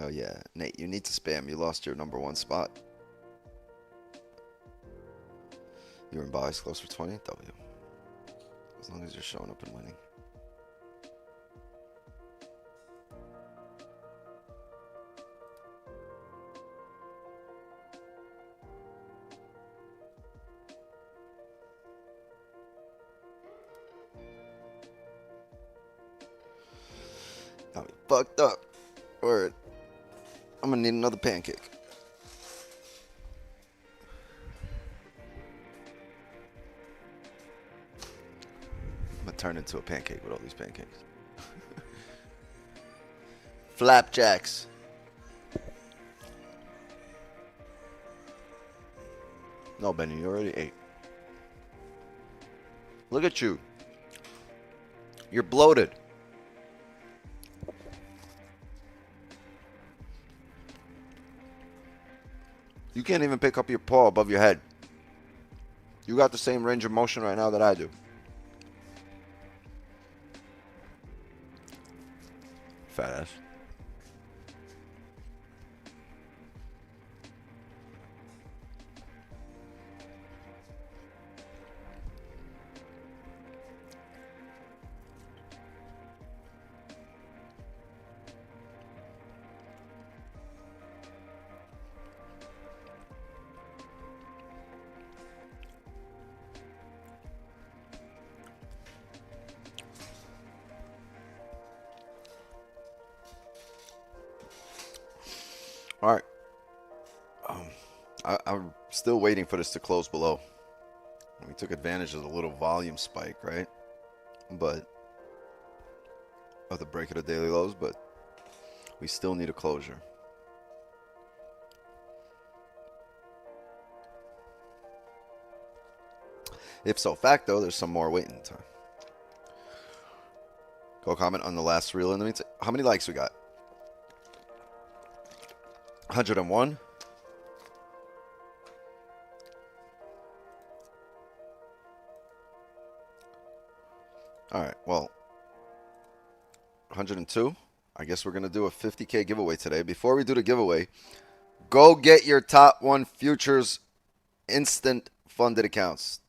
[SPEAKER 2] Oh yeah, Nate, you need to spam. You lost your #1 spot. You were in buys close for 20. W. As long as you're showing up and winning. Got me fucked up. Word. I'm gonna need another pancake. I'm gonna turn into a pancake with all these pancakes. Flapjacks. No, Benny, you already ate. Look at you. You're bloated. You can't even pick up your paw above your head. You got the same range of motion right now that I do. Fat ass. All right. I'm still waiting for this to close below. We took advantage of the little volume spike, right? But of the break of the daily lows, but we still need a closure. If so facto, there's some more waiting time. Go comment on the last reel in the meantime. How many likes we got? 101. All right, well, 102. I guess we're going to do a 50K giveaway today. Before we do the giveaway, go get your top 1 futures instant funded accounts.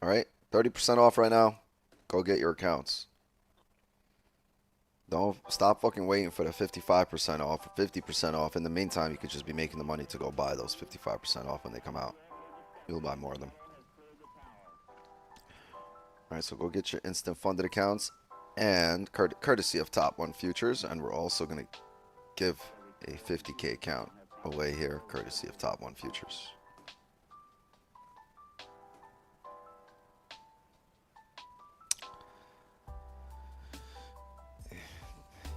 [SPEAKER 2] All right, 30% off right now. Go get your accounts. Don't stop fucking waiting for the 55% off or 50% off. In the meantime, you could just be making the money to go buy those 55% off when they come out. You'll buy more of them. All right, so go get your instant funded accounts and courtesy of Top 1 Futures. And we're also going to give a 50K account away here, courtesy of Top 1 Futures.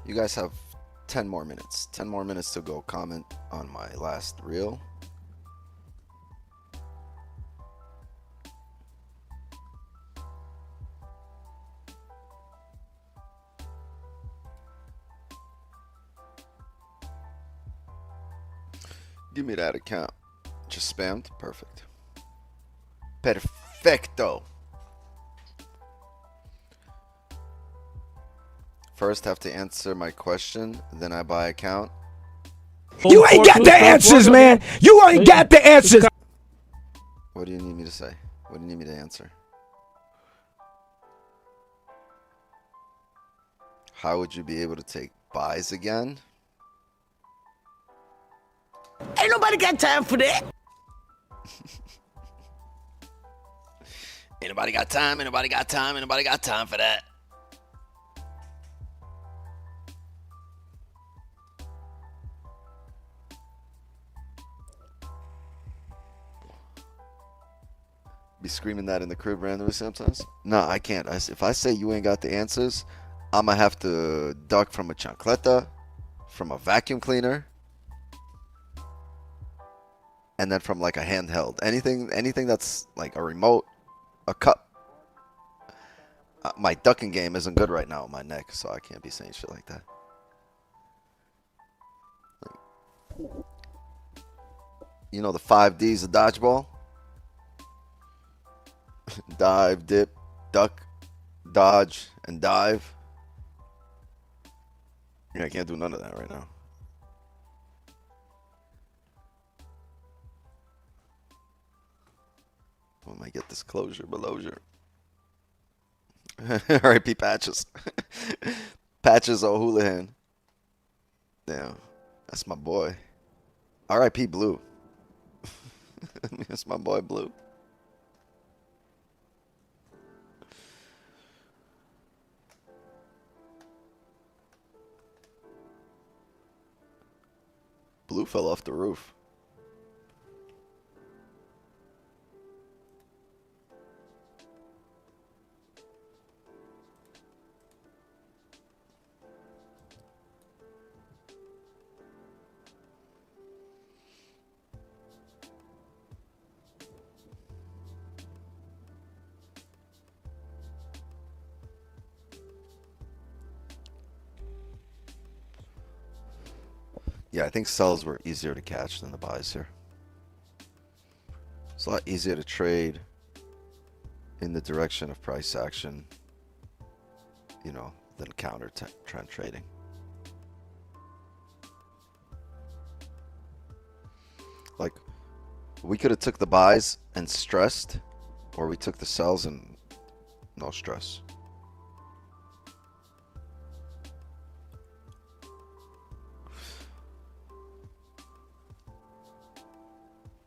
[SPEAKER 2] You guys have 10 more minutes. 10 more minutes to go comment on my last reel. Give me that account. Just spammed. Perfect. Perfecto. First, have to answer my question. Then I buy account.
[SPEAKER 5] You ain't got the answers, man. You ain't got the answers.
[SPEAKER 2] What do you need me to say? What do you need me to answer? How would you be able to take buys again?
[SPEAKER 10] Ain't nobody got time for that.
[SPEAKER 2] Ain't nobody got time. Ain't nobody got time. Ain't nobody got time for that. Be screaming that in the crib randomly sometimes? No, I can't. If I say you ain't got the answers, I'm going to have to duck from a chancleta, from a vacuum cleaner, and then from like a handheld. Anything that's like a remote, a cup. My ducking game isn't good right now on my neck, so I can't be saying shit like that. You know the 5 Ds of dodgeball? Dive, dip, duck, dodge, and dive. Yeah, I can't do none of that right now. We might get this closure, belosure. R.I.P. Patches. Patches O'Houlihan. Damn, that's my boy. R.I.P. Blue. That's my boy Blue. Blue fell off the roof. Yeah, I think sells were easier to catch than the buys here. It's a lot easier to trade in the direction of price action, you know, than counter trend trading. Like, we could have took the buys and stressed, or we took the sells and no stress.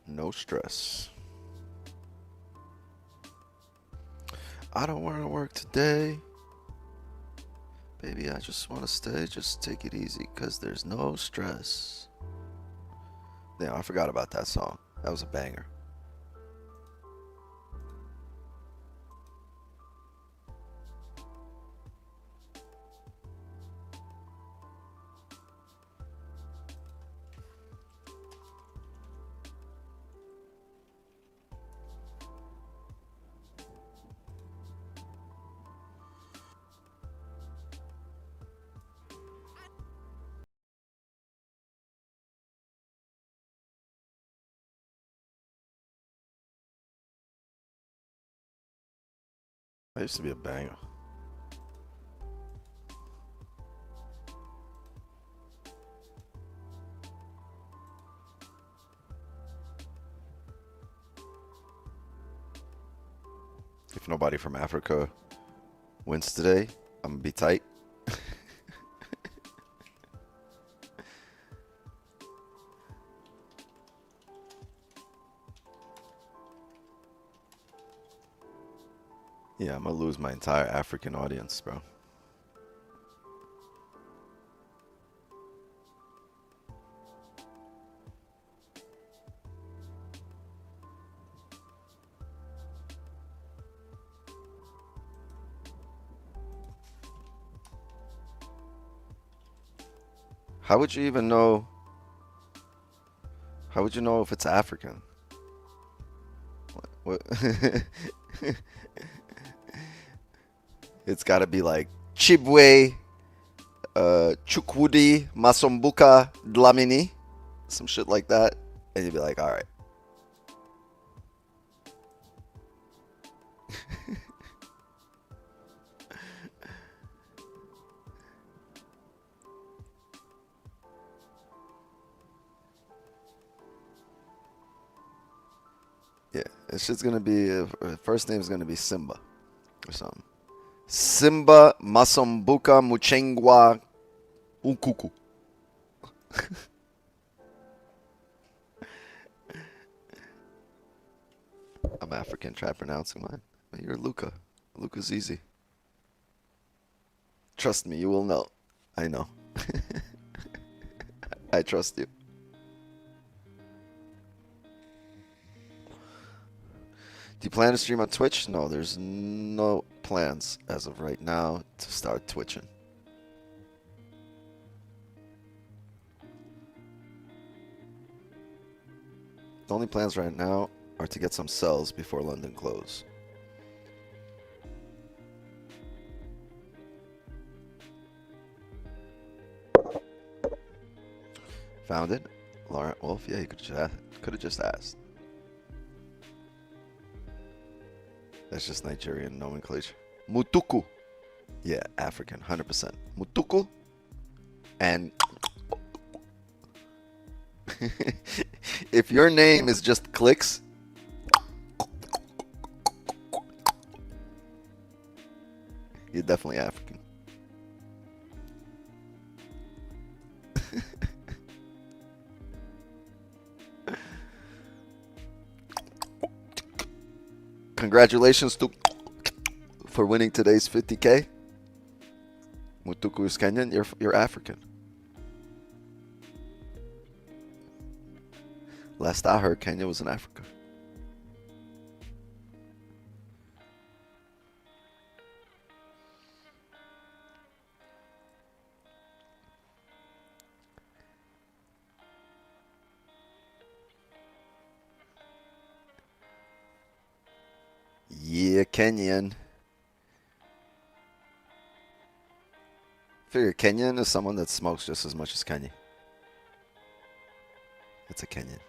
[SPEAKER 2] No stress. I don't want to work today. Baby, I just want to stay. Just take it easy, because there's no stress. Damn, I forgot about that song. That was a banger. That used to be a banger. If nobody from Africa wins today, I'm gonna be tight. Yeah, I'm gonna lose my entire African audience, bro. How would you even know? How would you know if it's African? What? It's got to be like Chibwe, Chukwudi, Masombuka, Dlamini, some shit like that, and you'd be like, all right. Yeah, this shit's gonna be, first name's gonna be Simba or something. Simba Masombuka Muchengwa Ukuku. I'm African, try pronouncing mine. But you're Luca. Luca's easy. Trust me, you will know. I know. I trust you. Do you plan to stream on Twitch? No, there's no plans as of right now to start twitching. The only plans right now are to get some sells before London close. Found it? Laurent Wolf? Yeah, you could have just asked. That's just Nigerian nomenclature. Mutuku. Yeah, African, 100%. Mutuku. And if your name is just clicks, definitely African. Congratulations to for winning today's 50K. Mutuku is Kenyan. You're African. Last I heard, Kenya was in Africa. Yeah, Kenyan. Figure Kenyan is someone that smokes just as much as Kenya. It's a Kenyan.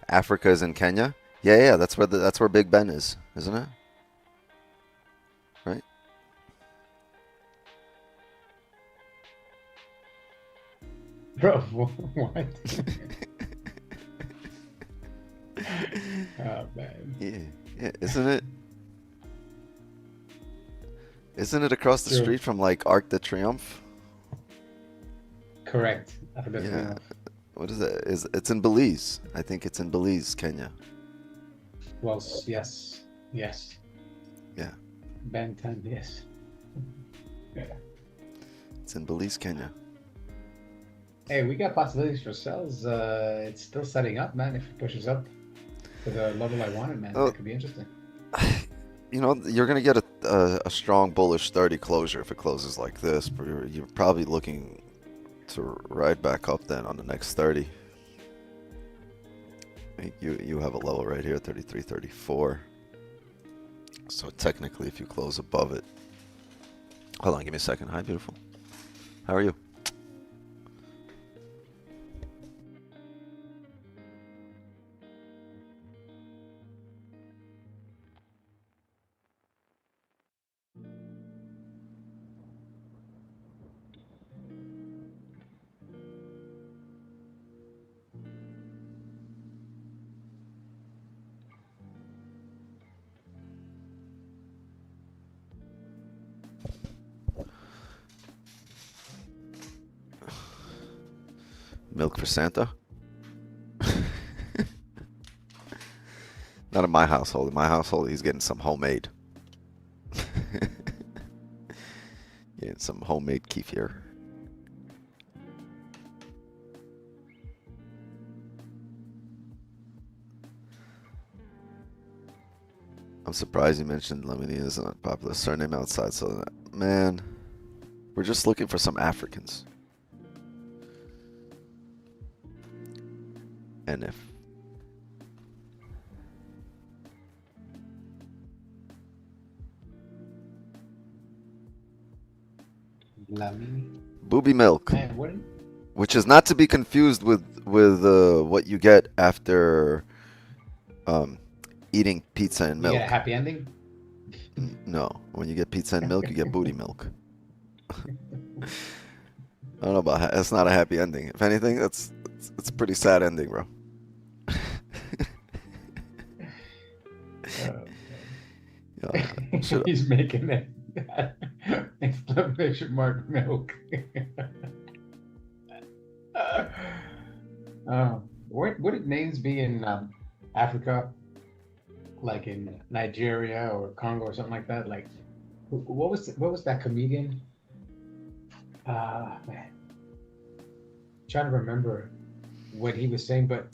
[SPEAKER 2] Africa is in Kenya. Yeah, that's where Big Ben is, isn't it? Right?
[SPEAKER 3] Bro, what? Oh man.
[SPEAKER 2] Yeah, isn't it? Isn't it across the street from like Arc de Triomphe?
[SPEAKER 3] Correct.
[SPEAKER 2] Yeah. What is it? It's in Belize? I think it's in Belize, Kenya.
[SPEAKER 3] Well, yes.
[SPEAKER 2] Yeah.
[SPEAKER 3] Bantan, yes. Yeah.
[SPEAKER 2] It's in Belize, Kenya.
[SPEAKER 3] Hey, we got possibilities for sales. It's still setting up, man. If it pushes up to the level I wanted, man, that could be interesting.
[SPEAKER 2] You know, you're gonna get a strong bullish 30 closure if it closes like this, but you're probably looking to ride back up then on the next 30. I think you have a level right here, 33, 34. So technically, if you close above it, hold on, give me a second. Hi, beautiful. How are you? Milk for Santa? Not in my household. In my household, he's getting some homemade. Getting some homemade kefir. I'm surprised you mentioned Lemony isn't a popular surname outside. So, man, we're just looking for some Africans. And if Booby milk,
[SPEAKER 3] Man,
[SPEAKER 2] which is not to be confused with what you get after eating pizza and milk.
[SPEAKER 3] You get a happy ending?
[SPEAKER 2] No, when you get pizza and milk, you get booty milk. I don't know about that's not a happy ending. If anything, it's a pretty sad ending, bro.
[SPEAKER 3] He's making it exclamation mark milk. Would names be in Africa, like in Nigeria or Congo or something like that? Like, what was that comedian? Man, trying to remember what he was saying, but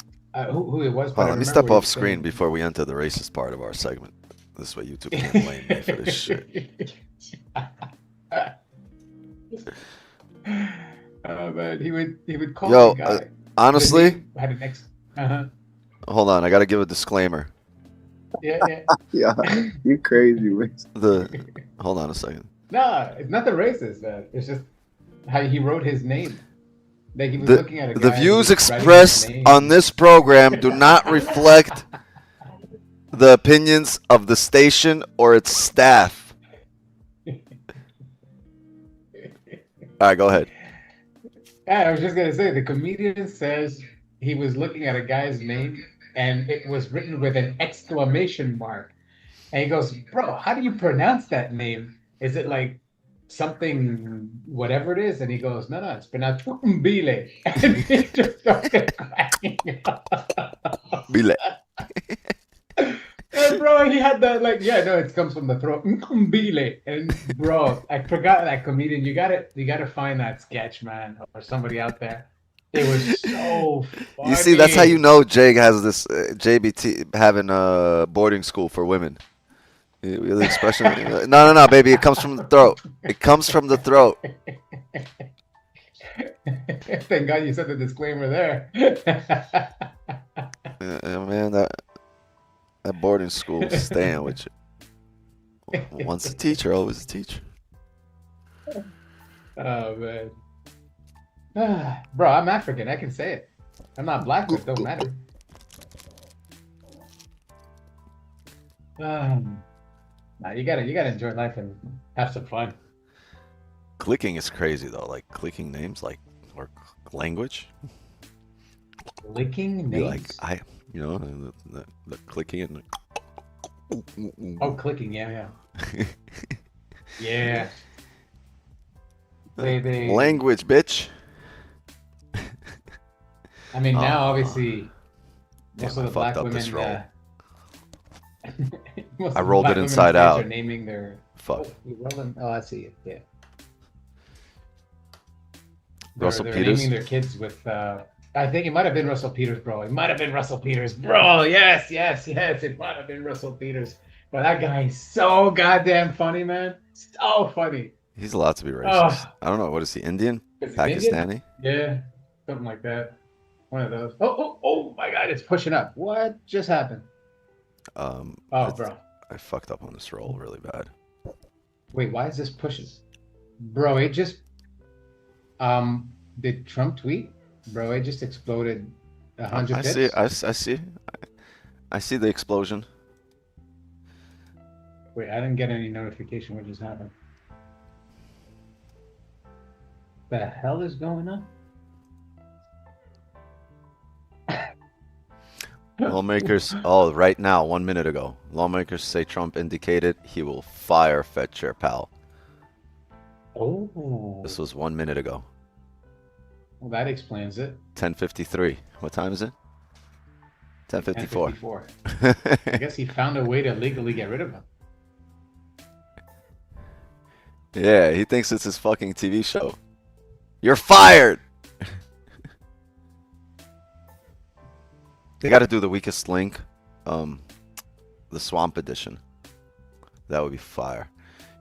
[SPEAKER 3] who it was.
[SPEAKER 2] Hold on, let me step off screen before we enter the racist part of our segment. This way YouTube can't blame me for this shit.
[SPEAKER 3] Oh man, he would call
[SPEAKER 2] Yo,
[SPEAKER 3] the guy.
[SPEAKER 2] honestly,
[SPEAKER 3] Had an ex.
[SPEAKER 2] Hold on, I gotta give a disclaimer.
[SPEAKER 3] Yeah.
[SPEAKER 9] Yeah, you crazy, man.
[SPEAKER 2] Hold on a second.
[SPEAKER 3] No, it's not the racist, man. It's just how he wrote his name. Like he was looking at a guy.
[SPEAKER 2] The views expressed on this program do not reflect the opinions of the station or its staff. All right, go ahead.
[SPEAKER 3] Yeah, I was just gonna say the comedian says he was looking at a guy's name and it was written with an exclamation mark. And he goes, "Bro, how do you pronounce that name? Is it like something whatever it is?" And he goes, "No, no, it's pronounced Umbile." And he just started cracking up.
[SPEAKER 2] Bile.
[SPEAKER 3] And bro, he had that like, yeah, no, it comes from the throat. Umbile. And bro, I forgot that comedian. You gotta find that sketch, man, or somebody out there. It was so funny.
[SPEAKER 2] You see, that's how you know Jake has this JBT having a boarding school for women. The expression, no, baby, it comes from the throat. It comes from the throat.
[SPEAKER 3] Thank God you said the disclaimer there.
[SPEAKER 2] Man, that boarding school is staying with you. Once a teacher, always a teacher.
[SPEAKER 3] Oh man. Bro, I'm African. I can say it. I'm not black, but it don't matter. Nah, you gotta enjoy life and have some fun.
[SPEAKER 2] Clicking is crazy though. Like clicking names, like or language.
[SPEAKER 3] Clicking
[SPEAKER 2] Be
[SPEAKER 3] names.
[SPEAKER 2] like the clicking and.
[SPEAKER 3] Oh, clicking. Yeah. Yeah. They
[SPEAKER 2] Language, bitch.
[SPEAKER 3] I mean, now obviously most
[SPEAKER 2] Damn,
[SPEAKER 3] of the black women.
[SPEAKER 2] this roll.
[SPEAKER 3] Most
[SPEAKER 2] I
[SPEAKER 3] of the
[SPEAKER 2] rolled
[SPEAKER 3] black
[SPEAKER 2] it
[SPEAKER 3] women
[SPEAKER 2] inside
[SPEAKER 3] kids
[SPEAKER 2] out.
[SPEAKER 3] Are naming their.
[SPEAKER 2] Fuck.
[SPEAKER 3] Oh, I see it. Yeah.
[SPEAKER 2] Russell
[SPEAKER 3] they're
[SPEAKER 2] Peters?
[SPEAKER 3] naming their kids with. I think it might have been Russell Peters, bro. It might have been Russell Peters, bro. Yes. It might have been Russell Peters. But that guy is so goddamn funny, man. So funny.
[SPEAKER 2] He's allowed to be racist.
[SPEAKER 3] Oh.
[SPEAKER 2] I don't know. What is he? Indian?
[SPEAKER 3] Is he
[SPEAKER 2] Pakistani?
[SPEAKER 3] Indian? Yeah, something like that. One of those. Oh my God! It's pushing up. What just happened?
[SPEAKER 2] Oh,
[SPEAKER 3] Bro.
[SPEAKER 2] I fucked up on this roll really bad.
[SPEAKER 3] Wait, why is this pushing? Bro, it just. Did Trump tweet? Bro, it just exploded 100
[SPEAKER 2] I
[SPEAKER 3] pips.
[SPEAKER 2] see. I see the explosion.
[SPEAKER 3] Wait, I didn't get any notification. What just happened? The hell is going on?
[SPEAKER 2] Lawmakers, right now, 1 minute ago, lawmakers say Trump indicated he will fire Fed Chair Powell.
[SPEAKER 3] Oh.
[SPEAKER 2] This was 1 minute ago.
[SPEAKER 3] Well, that explains it.
[SPEAKER 2] 10:53. What time is it? 10:54.
[SPEAKER 3] 10:54. I guess he found a way to legally get rid of him.
[SPEAKER 2] Yeah, he thinks it's his fucking TV show. You're fired! They got to do the weakest link, the Swamp Edition. That would be fire.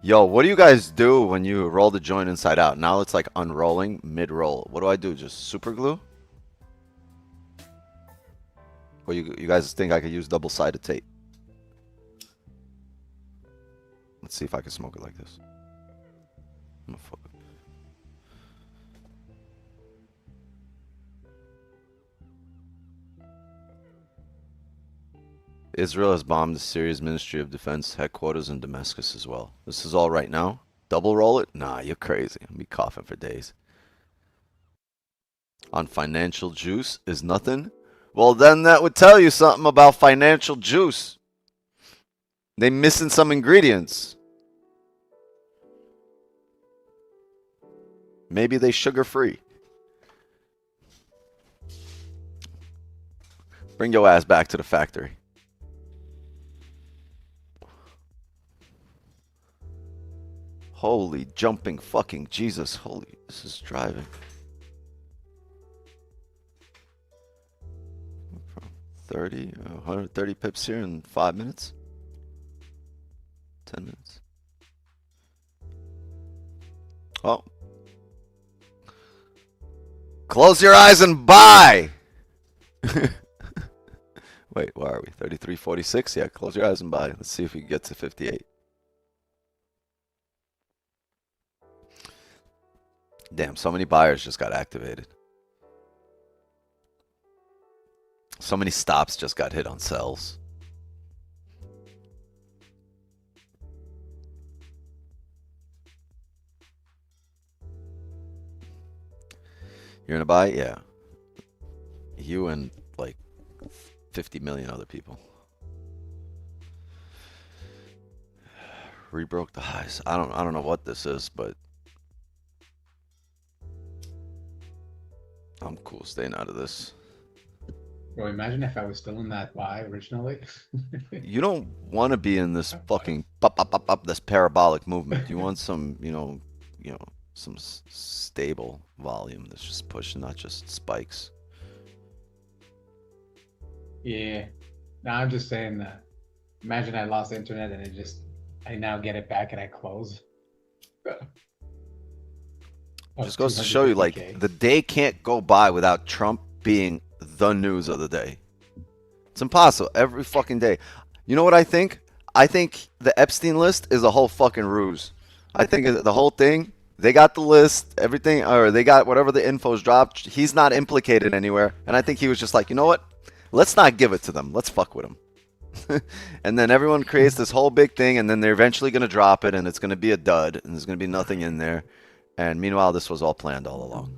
[SPEAKER 2] Yo, what do you guys do when you roll the joint inside out? Now it's like unrolling mid-roll. What do I do? Just super glue? Or you guys think I could use double-sided tape? Let's see if I can smoke it like this. I'm gonna fuck it. Israel has bombed the Syria's Ministry of Defense headquarters in Damascus as well. This is all right now? Double roll it? Nah, you're crazy. I'll be coughing for days. On financial juice is nothing? Well, then that would tell you something about financial juice. They missing some ingredients. Maybe they sugar-free. Bring your ass back to the factory. Holy jumping fucking Jesus. Holy, this is driving. 30, 130 pips here in 5 minutes. 10 minutes. Oh. Close your eyes and buy. Wait, where are we? 33.46? Yeah, close your eyes and buy. Let's see if we can get to 58. Damn, so many buyers just got activated. So many stops just got hit on sells. You're gonna buy? Yeah. You and like 50 million other people. Rebroke the highs. I don't know what this is, but I'm cool staying out of this.
[SPEAKER 3] Bro, imagine if I was still in that buy originally.
[SPEAKER 2] You don't want to be in this fucking up this parabolic movement. You want some, some stable volume that's just pushing, not just spikes.
[SPEAKER 3] Yeah. No, I'm just saying that. Imagine I lost internet and I now get it back and I close.
[SPEAKER 2] Just goes to show you, like, the day can't go by without Trump being the news of the day. It's impossible. Every fucking day. You know what I think? I think the Epstein list is a whole fucking ruse. I think the whole thing, they got the list, everything, or they got whatever the info's dropped. He's not implicated anywhere. And I think he was just like, you know what? Let's not give it to them. Let's fuck with them. And then everyone creates this whole big thing, and then they're eventually going to drop it, and it's going to be a dud, and there's going to be nothing in there. And meanwhile, this was all planned all along.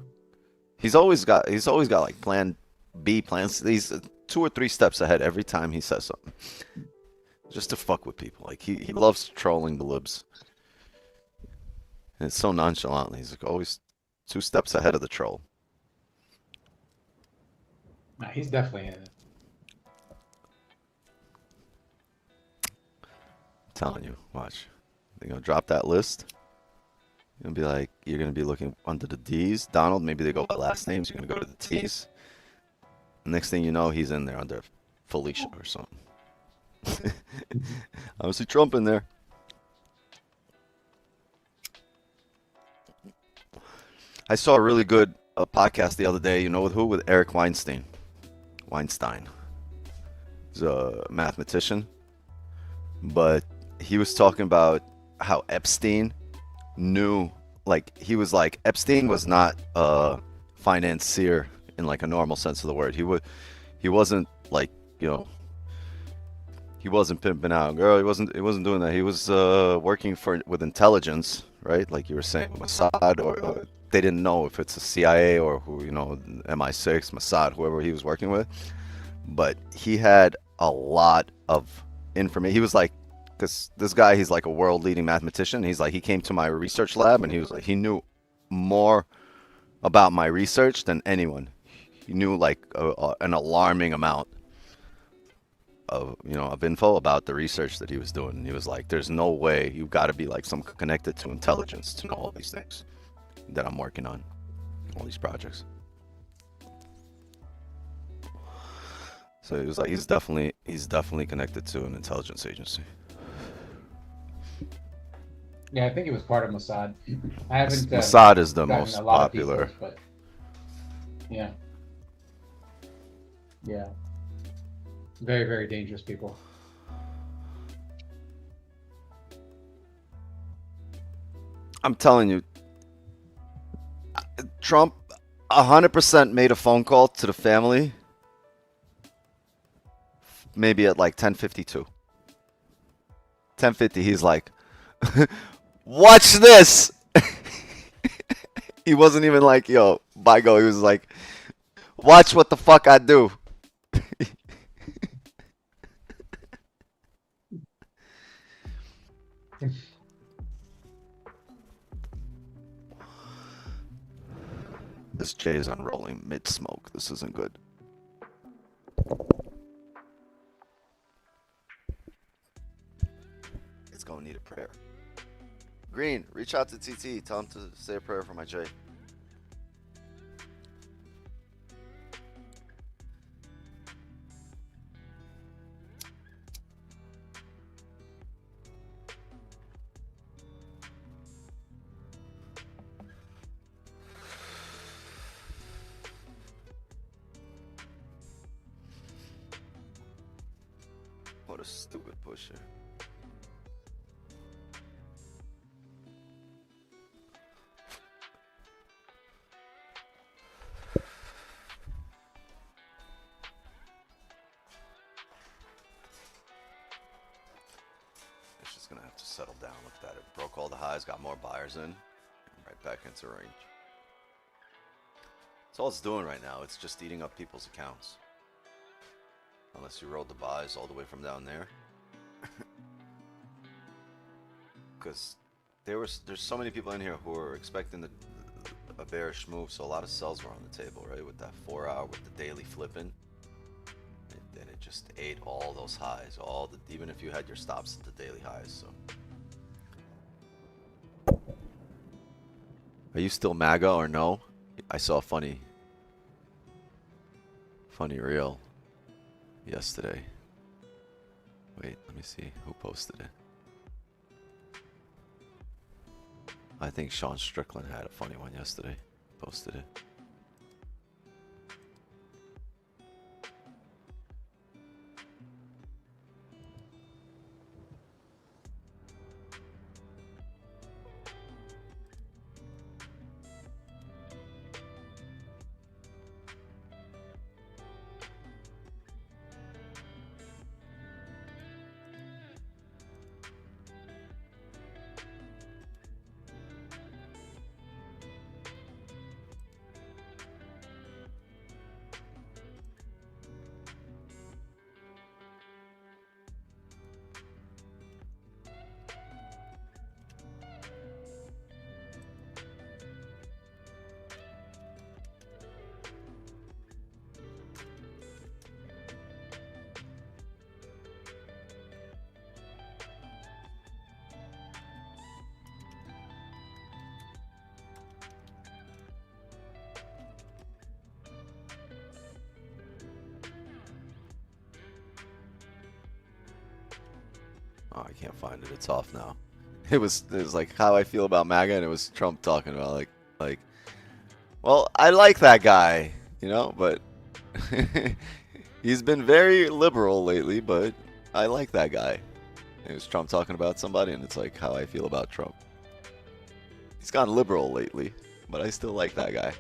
[SPEAKER 2] He's always got like plan B, plans. He's 2 or 3 steps ahead every time he says something, just to fuck with people. Like he loves trolling the libs, and it's so nonchalant. He's like always 2 steps ahead of the troll.
[SPEAKER 3] Nah, he's definitely in it.
[SPEAKER 2] I'm telling you, watch. They're gonna drop that list. You're gonna be like, you're gonna be looking under the D's. Donald, maybe they go by last names. You're gonna go to the T's. Next thing you know, he's in there under Felicia or something. I don't see Trump in there. I saw a really good podcast the other day. You know with who? With Eric Weinstein. He's a mathematician. But he was talking about how Epstein knew, like, he was like, Epstein was not a financier in like a normal sense of the word. He wasn't like, he wasn't pimping out girl. He wasn't doing that. He was working with intelligence, right? Like you were saying, Mossad, or they didn't know if it's a CIA or who, MI6, Mossad, whoever he was working with. But he had a lot of information. He was like, because this guy, he's like a world leading mathematician. He's like, he came to my research lab and he was like, he knew more about my research than anyone. He knew like an alarming amount of info about the research that he was doing. And he was like, there's no way, you've got to be like some connected to intelligence to know all these things that I'm working on, all these projects. So he was like, he's definitely connected to an intelligence agency.
[SPEAKER 3] Yeah, I think it was part of Mossad. I haven't.
[SPEAKER 2] Mossad is the most popular.
[SPEAKER 3] Details, but yeah. Yeah. Very, very dangerous people.
[SPEAKER 2] I'm telling you, Trump 100% made a phone call to the family. Maybe at like 10:52. 10:50, he's like, watch this. He wasn't even like, yo, bye go. He was like, watch what the fuck I do. This J is unrolling mid-smoke. This isn't good. It's gonna need a prayer. Green, reach out to TT. Tell him to say a prayer for my J. What a stupid pusher. It's just gonna have to settle down with that. It broke all the highs, got more buyers in, right back into range. That's all it's doing right now. It's just eating up people's accounts. Unless you rolled the buys all the way from down there. Because there's so many people in here who are expecting a bearish move, so a lot of sells were on the table, right? With that 4 hour, with the daily flipping. And it just ate all those highs, even if you had your stops at the daily highs, so. Are you still MAGA or no? I saw a funny reel yesterday. Wait, let me see who posted it. I think Sean Strickland had a funny one yesterday. Posted it. Oh, I can't find it. It's off now. It was like how I feel about MAGA, and it was Trump talking about like, well, I like that guy, you know, but he's been very liberal lately, but I like that guy. It was Trump talking about somebody, and it's like how I feel about Trump. He's gone liberal lately, but I still like that guy.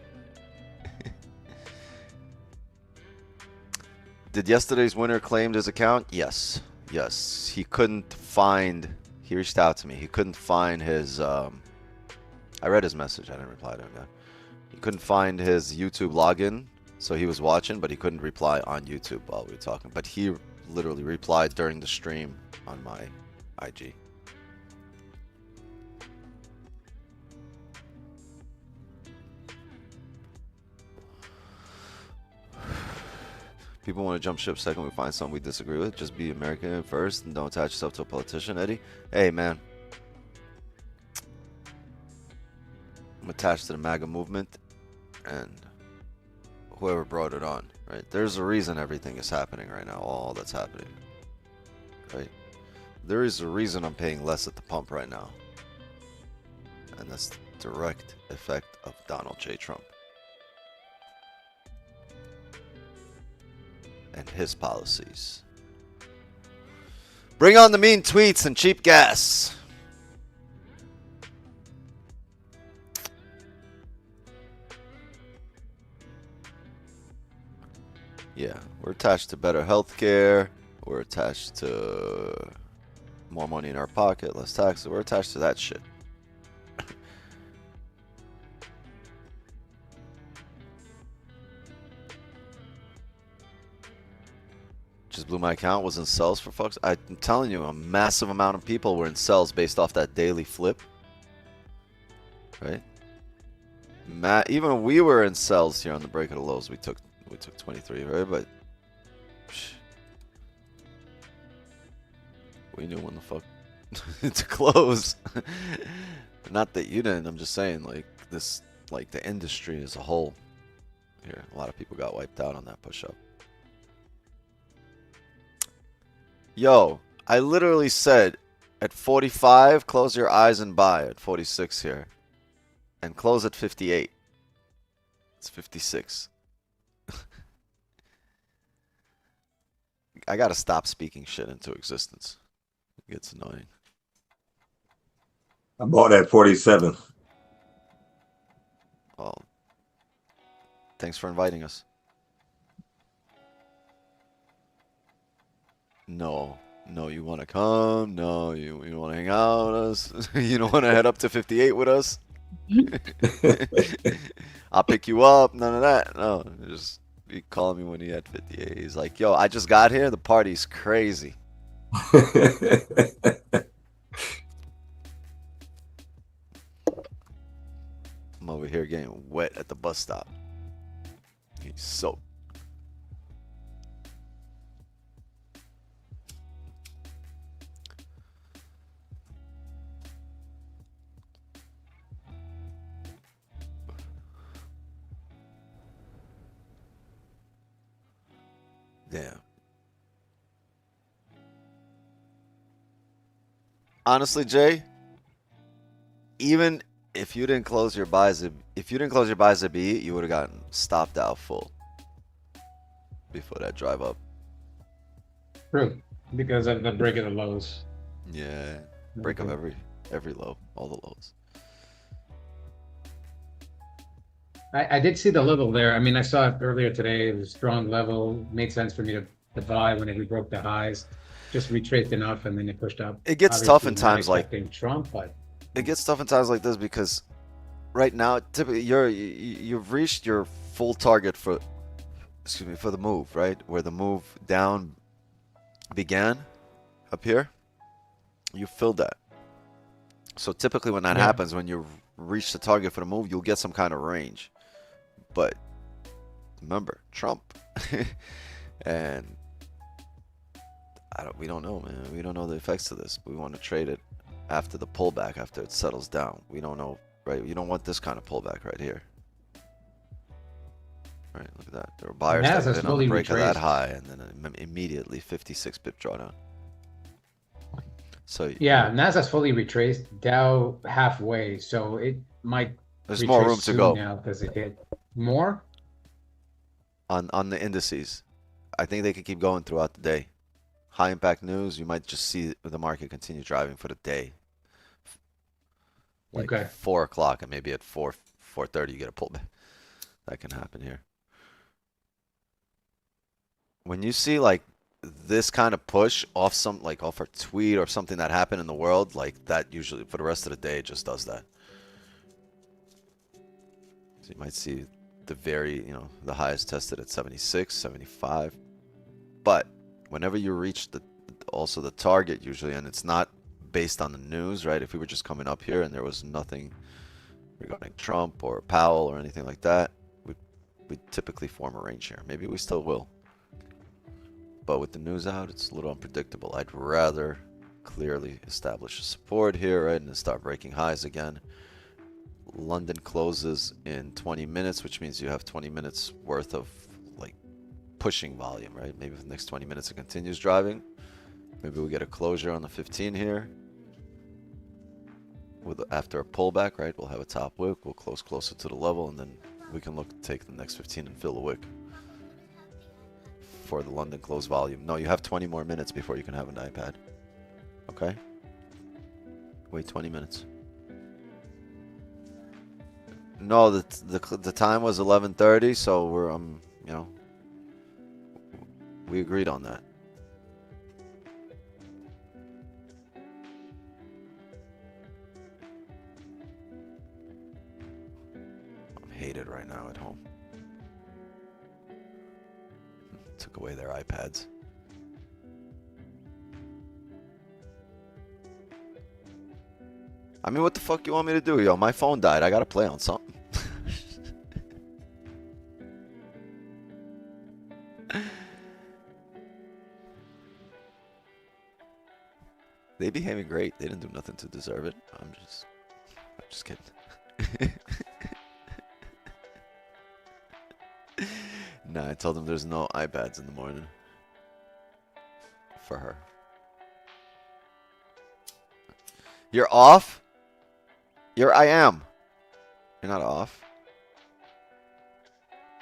[SPEAKER 2] Did yesterday's winner claim his account? Yes. Yes. He couldn't find... He reached out to me. He couldn't find his... I read his message. I didn't reply to him yet. He couldn't find his YouTube login, so he was watching, but he couldn't reply on YouTube while we were talking. But he literally replied during the stream on my IG. People want to jump ship second we find something we disagree with. Just be American first and don't attach yourself to a politician, Eddie. Hey, man. I'm attached to the MAGA movement and whoever brought it on, right? There's a reason everything is happening right now, all that's happening, right? There is a reason I'm paying less at the pump right now. And that's the direct effect of Donald J. Trump. And his policies. Bring on the mean tweets and cheap gas. Yeah, we're attached to better healthcare. We're attached to more money in our pocket, less taxes. We're attached to that shit. Just blew my account, was in sells for fucks. I'm telling you, a massive amount of people were in sells based off that daily flip. Right? Even we were in sells here on the break of the lows. We took 23, right? But we knew when the fuck to close. Not that you didn't. I'm just saying, like this, like the industry as a whole. Here, a lot of people got wiped out on that push-up. Yo, I literally said at 45, close your eyes and buy at 46 here. And close at 58. It's 56. I gotta stop speaking shit into existence. It gets annoying.
[SPEAKER 4] I bought at 47.
[SPEAKER 2] Well, thanks for inviting us. No, you want to come? No, you want to hang out with us? You don't want to head up to 58 with us? I'll pick you up. None of that. No, just he called me when he had 58. He's like, yo, I just got here. The party's crazy. I'm over here getting wet at the bus stop. He's soaked. Damn. Honestly, Jay, even if you didn't close your buys, at B, you would have gotten stopped out full before that drive up.
[SPEAKER 3] True, because of the break of the lows.
[SPEAKER 2] Yeah, break of every low, all the lows.
[SPEAKER 3] I did see the level there. I mean, I saw it earlier today. It was a strong level. Made sense for me to buy when it broke the highs. Just retraced enough, and then it pushed up.
[SPEAKER 2] It gets tough in times like
[SPEAKER 3] Trump, but
[SPEAKER 2] it gets tough in times like this because right now, typically you've reached your full target for the move, right? Where the move down began up here, you filled that. So typically when that happens, when you reach the target for the move, you'll get some kind of range. But remember, Trump, and we don't know, man. We don't know the effects of this. We want to trade it after the pullback, after it settles down. We don't know, right? You don't want this kind of pullback right here. Right, look at that. There were buyers that went on the break of that high, and then immediately 56 pip drawdown. So
[SPEAKER 3] yeah, Nasdaq's fully retraced. Dow halfway, so it might.
[SPEAKER 2] There's more room to go
[SPEAKER 3] now because it hit more
[SPEAKER 2] on the indices. I think they could keep going throughout the day. High impact news, you might just see the market continue driving for the day. Like 4 o'clock, and maybe at 4:30 you get a pullback. That can happen here. When you see like this kind of push off off a tweet or something that happened in the world, like that usually for the rest of the day it just does that. So you might see the the highest tested at 76, 75. But whenever you reach also the target usually, and it's not based on the news, right? If we were just coming up here and there was nothing regarding Trump or Powell or anything like that, we'd typically form a range here. Maybe we still will. But with the news out, it's a little unpredictable. I'd rather clearly establish a support here, right, and then start breaking highs again. London closes in 20 minutes, which means you have 20 minutes worth of like pushing volume, right? Maybe for the next 20 minutes it continues driving. Maybe we get a closure on the 15 here. After a pullback, right, we'll have a top wick. We'll close closer to the level, and then we can look to take the next 15 and fill the wick for the London close volume. No, you have 20 more minutes before you can have an iPad. Okay? Wait 20 minutes. No, the time was 11:30, so we're we agreed on that. I'm hated right now at home. Took away their iPads. I mean, what the fuck you want me to do, yo? My phone died. I gotta play on something. They behaving great. They didn't do nothing to deserve it. I'm just kidding. Nah, I told them there's no iPads in the morning for her. You're off? I am. You're not off.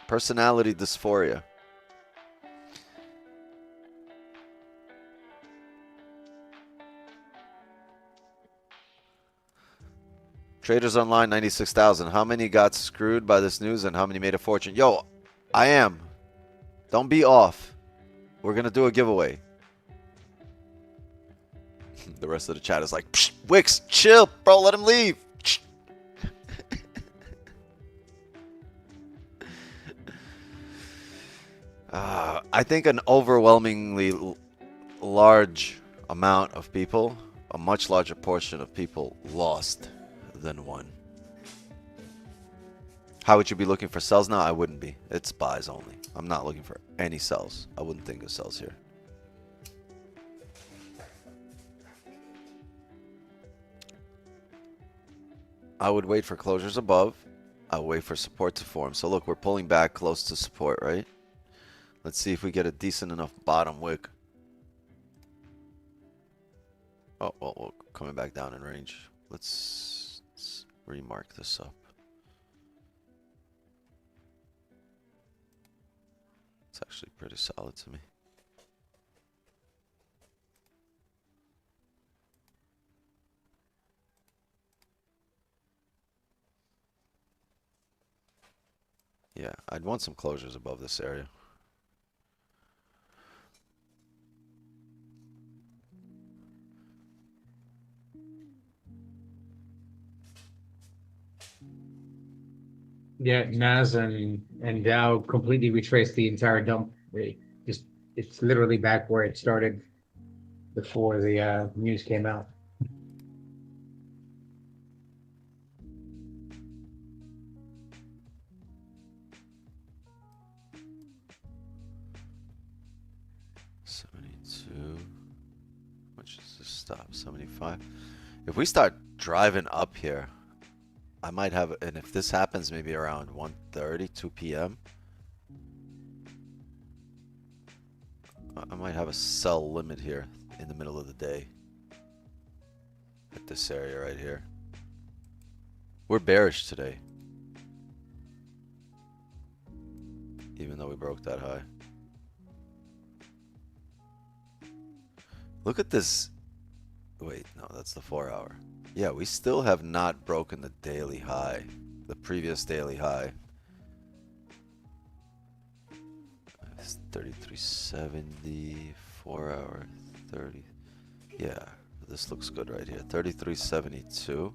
[SPEAKER 2] Personality dysphoria. Traders Online 96,000. How many got screwed by this news and how many made a fortune? Yo, I am. Don't be off. We're going to do a giveaway. The rest of the chat is like, Wix, chill, bro. Let him leave. I think an overwhelmingly large amount of people, a much larger portion of people lost than won. How would you be looking for sells now? I wouldn't be. It's buys only. I'm not looking for any sells. I wouldn't think of sells here. I would wait for closures above. I would wait for support to form. So look, we're pulling back close to support, right? Let's see if we get a decent enough bottom wick. Oh, well, coming back down in range. Let's remark this up. It's actually pretty solid to me. Yeah, I'd want some closures above this area.
[SPEAKER 3] Yeah, Nas and Dow completely retraced the entire dump. It's literally back where it started before the news came out.
[SPEAKER 2] Which is the stop? 75. If we start driving up here, I might have, and if this happens maybe around 1:30, 2 p.m., I might have a sell limit here in the middle of the day at this area right here. We're bearish today, even though we broke that high. Look at this. Wait, no, that's the 4 hour. Yeah, we still have not broken the daily high, the previous daily high. It's 33.70, 4 hour, 30. Yeah, this looks good right here. 33.72.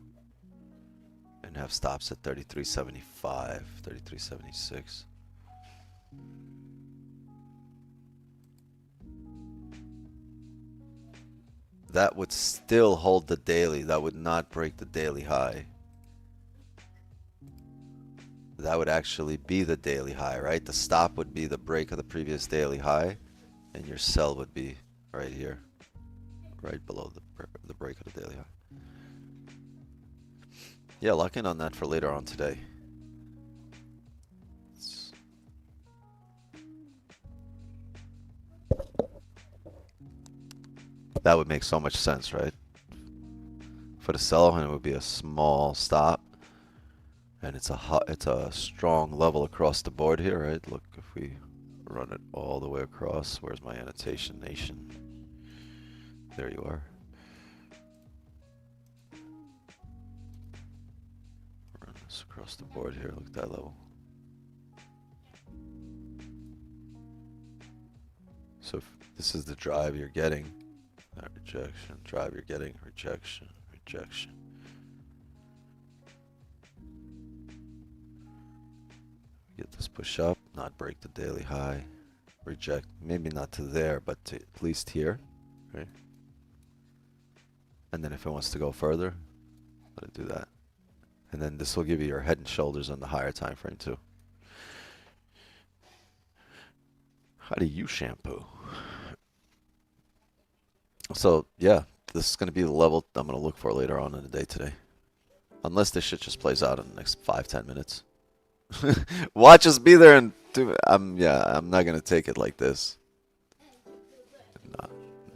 [SPEAKER 2] And have stops at 33.75, 33.76. That would still hold the daily. That would not break the daily high. That would actually be the daily high, right? The stop would be the break of the previous daily high, and your sell would be right here, right below the break of the daily high. Yeah, lock in on that for later on today. That would make so much sense, right? For the sell, and it would be a small stop, and it's a strong level across the board here, right? Look, if we run it all the way across, where's my annotation nation? There you are. Run this across the board here. Look at that level. So if this is the drive you're getting. That rejection, drive you're getting, rejection, rejection. Get this push up, not break the daily high, reject, maybe not to there, but to at least here, right? And then if it wants to go further, let it do that. And then this will give you your head and shoulders on the higher time frame too. How do you shampoo? So, yeah, this is going to be the level I'm going to look for later on in the day today. Unless this shit just plays out in the next 5-10 minutes. Watch us be there and do. I'm not going to take it like this.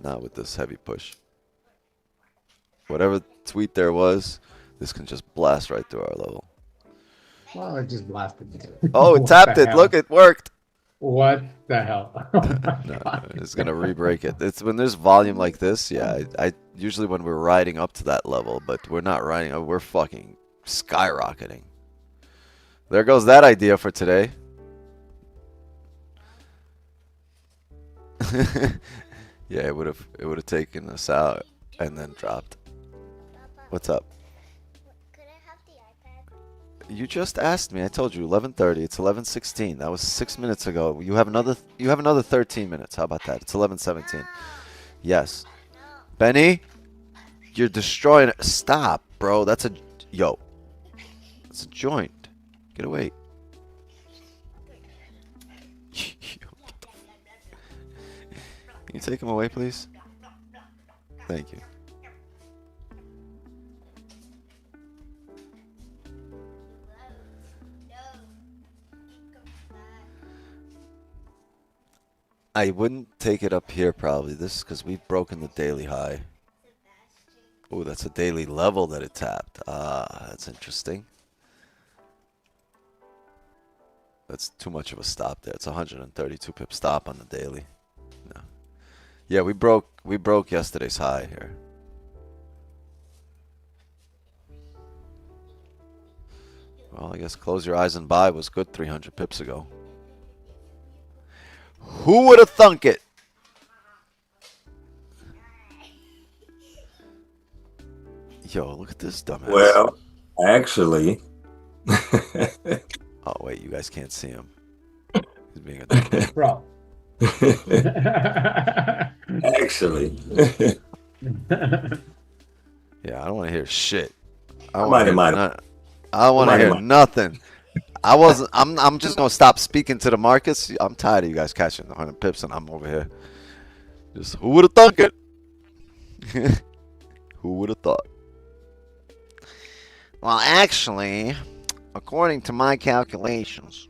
[SPEAKER 2] Not with this heavy push. Whatever tweet there was, this can just blast right through our level.
[SPEAKER 3] Well, it just blasted.
[SPEAKER 2] Oh, it tapped it. Look, it worked.
[SPEAKER 3] What the hell? Oh
[SPEAKER 2] no, it's gonna re-break it. It's when there's volume like this. Yeah, I usually when we're riding up to that level, but we're not riding up. We're fucking skyrocketing. There goes that idea for today. Yeah, it would have taken us out and then dropped. What's up?
[SPEAKER 8] Could I have the iPad?
[SPEAKER 2] You just asked me. I told you 11:30. It's 11:16. That was 6 minutes ago. You have another 13 minutes. How about that? It's 11:17. Yes. Benny, you're destroying it. Stop, bro. That's a It's a joint. Get away. Can you take him away, please? Thank you. I wouldn't take it up here probably. This is because we've broken the daily high. Oh, that's a daily level that it tapped. Ah, that's interesting. That's too much of a stop there. It's 132 pip stop on the daily. No. Yeah, we broke yesterday's high here. Well, I guess close your eyes and buy was good 300 pips ago. Who would have thunk it? Yo, look at this dumbass.
[SPEAKER 4] Well, actually.
[SPEAKER 2] Oh, wait, you guys can't see him. He's being a dumbass.
[SPEAKER 3] Bro.
[SPEAKER 4] Actually.
[SPEAKER 2] Yeah, I don't want to hear shit. I
[SPEAKER 4] I
[SPEAKER 2] don't
[SPEAKER 4] might have.
[SPEAKER 2] want to hear nothing. I'm just gonna stop speaking to the markets. I'm tired of you guys catching the 100 pips, and I'm over here. Just who would have thunk it? Who would have thought? Well, actually, according to my calculations,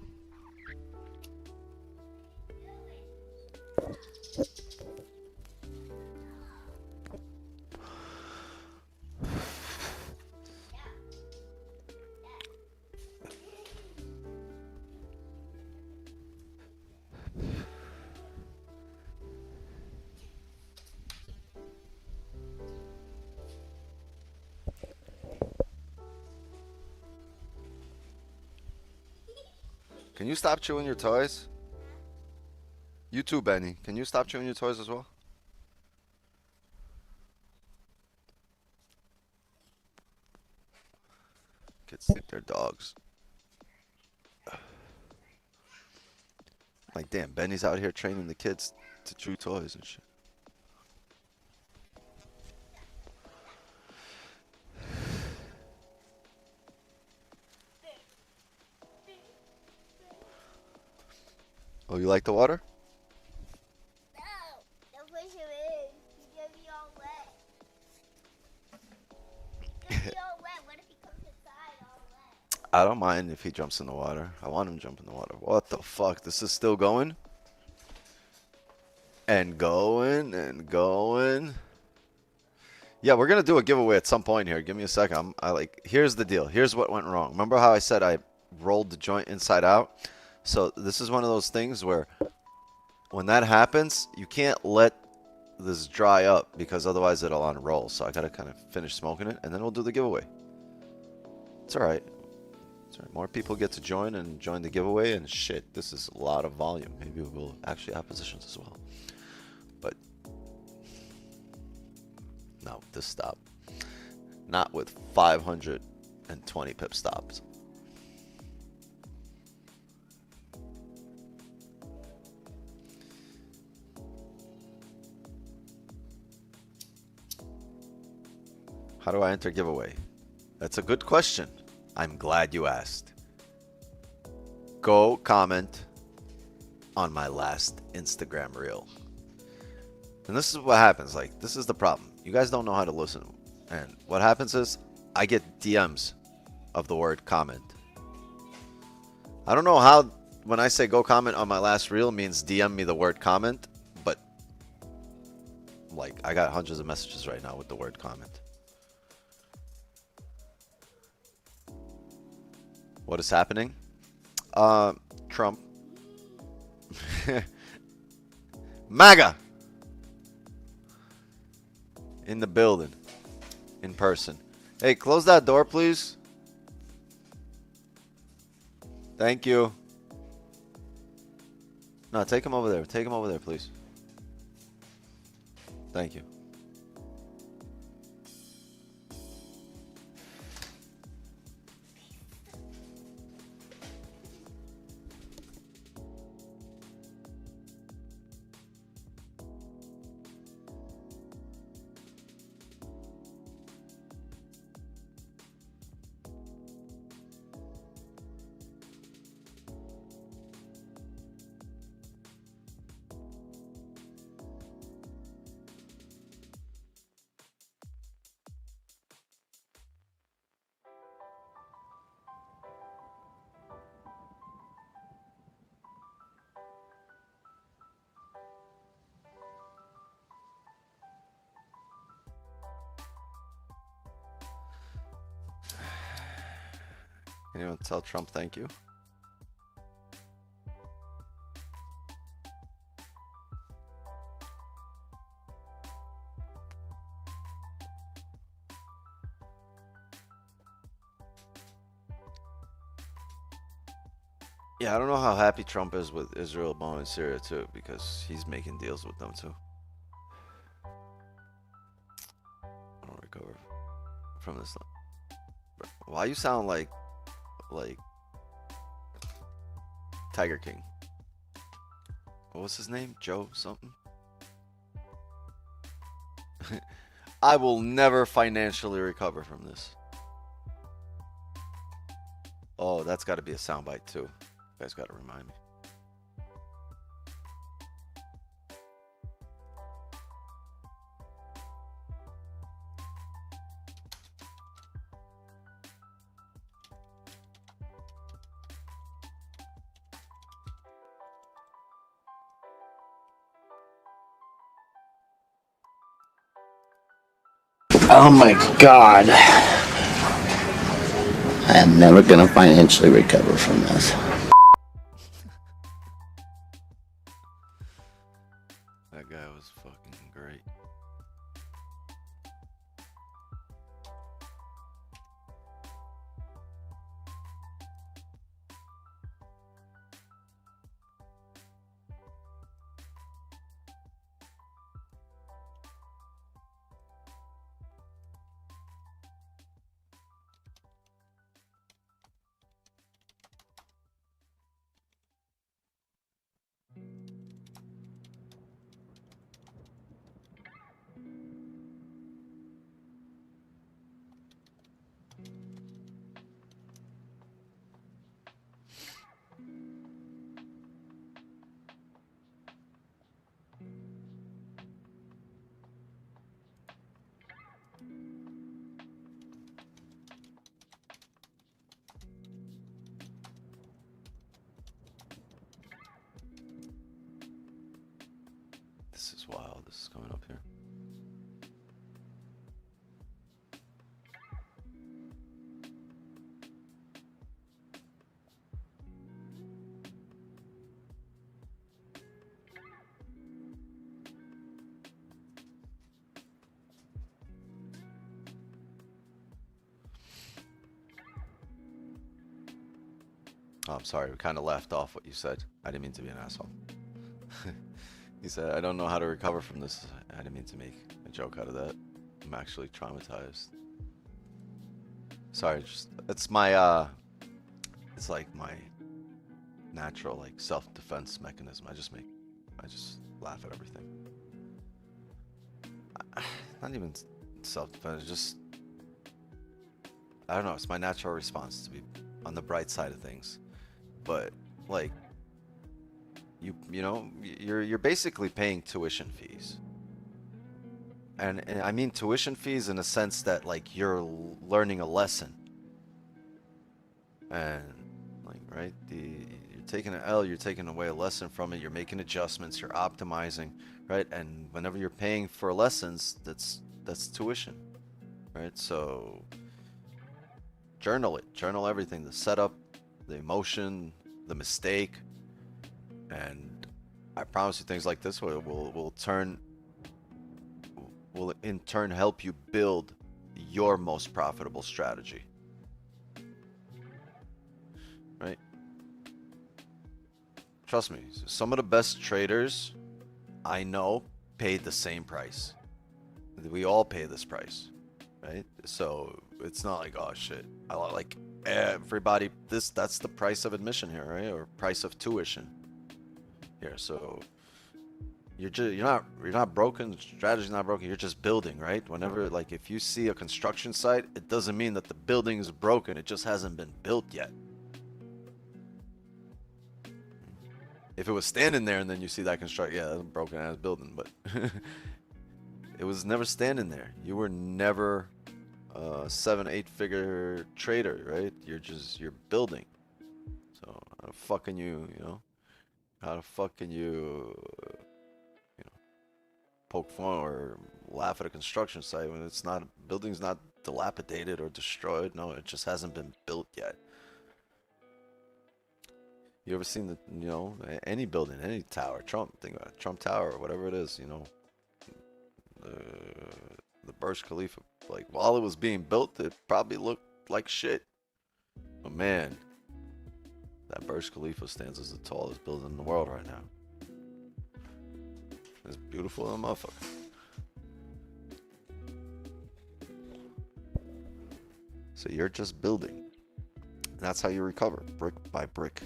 [SPEAKER 2] can you stop chewing your toys? You too, Benny. Can you stop chewing your toys as well? Kids think they're dogs. Like, damn, Benny's out here training the kids to chew toys and shit. Oh, you like the water?
[SPEAKER 8] No, don't push him in. He's gonna be all wet. He's gonna be all wet. What if he comes inside all wet?
[SPEAKER 2] I don't mind if he jumps in the water. I want him to jump in the water. What the fuck? This is still going? And going and going. Yeah, we're gonna do a giveaway at some point here. Give me a second. Here's the deal. Here's what went wrong. Remember how I said I rolled the joint inside out? So this is one of those things where when that happens, you can't let this dry up because otherwise it'll unroll. So I gotta kind of finish smoking it and then we'll do the giveaway. It's all right. It's all right. More people get to join and join the giveaway and shit. This is a lot of volume. Maybe we'll actually have positions as well. But not with this stop. Not with 520 pip stops. How do I enter giveaway? That's a good question. I'm glad you asked. Go comment on my last Instagram reel. And this is what happens. Like, this is the problem. You guys don't know how to listen. And what happens is I get DMs of the word comment. I don't know how when I say go comment on my last reel means DM me the word comment, but like I got hundreds of messages right now with the word comment. What is happening? Trump. MAGA. In the building. In person. Hey, close that door, please. Thank you. No, take him over there. Take him over there, please. Thank you. Anyone tell Trump thank you? Yeah, I don't know how happy Trump is with Israel bombing Syria too, because he's making deals with them too. I don't recover from this. Why you sound like Tiger King? What was his name? Joe something? I will never financially recover from this. Oh, that's got to be a soundbite too. You guys got to remind me.
[SPEAKER 10] Oh my God. I am never gonna financially recover from this.
[SPEAKER 2] That guy was fucking great. This is wild. This is coming up here. Oh, I'm sorry. We kind of left off what you said. I didn't mean to be an asshole. He said, I don't know how to recover from this. I didn't mean to make a joke out of that. I'm actually traumatized. Sorry, just it's my it's like my natural like self-defense mechanism. I just laugh at everything. Not even self-defense, just I don't know, it's my natural response to be on the bright side of things. But like you know, you're basically paying tuition fees. And I mean tuition fees in a sense that like you're learning a lesson. And like right, you're taking an L, you're taking away a lesson from it, you're making adjustments, you're optimizing, right? And whenever you're paying for lessons, that's tuition. Right? So journal it. Journal everything, the setup, the emotion, the mistake. And I promise you things like this will in turn help you build your most profitable strategy. Right? Trust me, some of the best traders I know paid the same price. We all pay this price, right? So it's not like, oh shit, I like everybody, that's the price of admission here, right? Or price of tuition here. So you're not broken, strategy's not broken, you're just building, right? Whenever, like, if you see a construction site, it doesn't mean that the building is broken, it just hasn't been built yet. If it was standing there and then you see that construct, yeah, that's a broken ass building, but it was never standing there. You were never a 7-8 figure trader, right? You're building. So how the fuck can you poke fun or laugh at a construction site when it's not, building's not dilapidated or destroyed? No, it just hasn't been built yet. You ever seen the, you know, any building, any tower, think about it, Trump Tower or whatever it is, you know, the Burj Khalifa, like while it was being built, it probably looked like shit. But man, that Burj Khalifa stands as the tallest building in the world right now. It's beautiful as a motherfucker. So you're just building. And that's how you recover, brick by brick.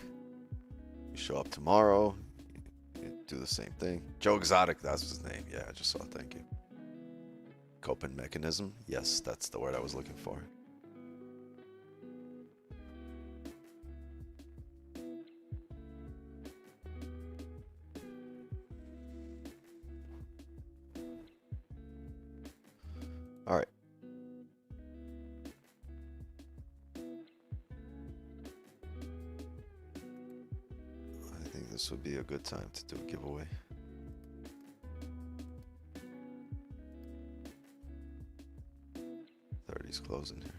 [SPEAKER 2] You show up tomorrow, you do the same thing. Joe Exotic, that's his name. Yeah, I just saw it. Thank you. Coping mechanism. Yes, that's the word I was looking for. All right. I think this would be a good time to do a giveaway. He's closing here.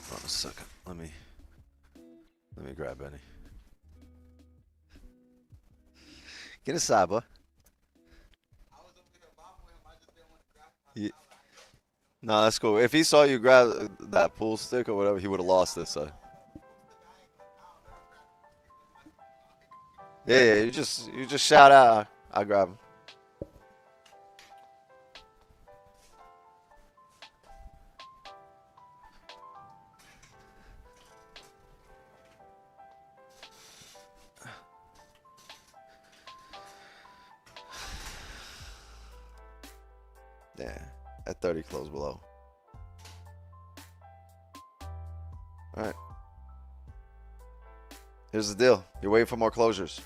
[SPEAKER 2] Hold on a second. Let me grab Benny. Get inside, boy. No, that's cool. If he saw you grab that pool stick or whatever, he would have lost this. Yeah, you just shout out. I'll grab him. Yeah, at 30 close below. All right. Here's the deal. You're waiting for more closures.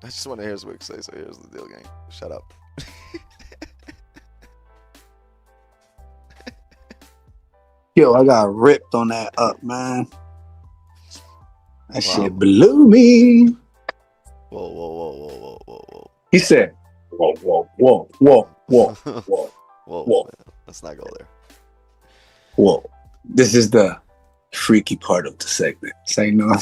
[SPEAKER 2] I just want to hear Zwick say, so here's the deal, gang. Shut up.
[SPEAKER 9] Yo, I got ripped on that up, man. That shit blew me.
[SPEAKER 2] Whoa, whoa, whoa, whoa, whoa, whoa, whoa.
[SPEAKER 9] He said, whoa, whoa, whoa, whoa, whoa, whoa,
[SPEAKER 2] whoa. Let's not go there.
[SPEAKER 9] Whoa. This is the freaky part of the segment. Say no.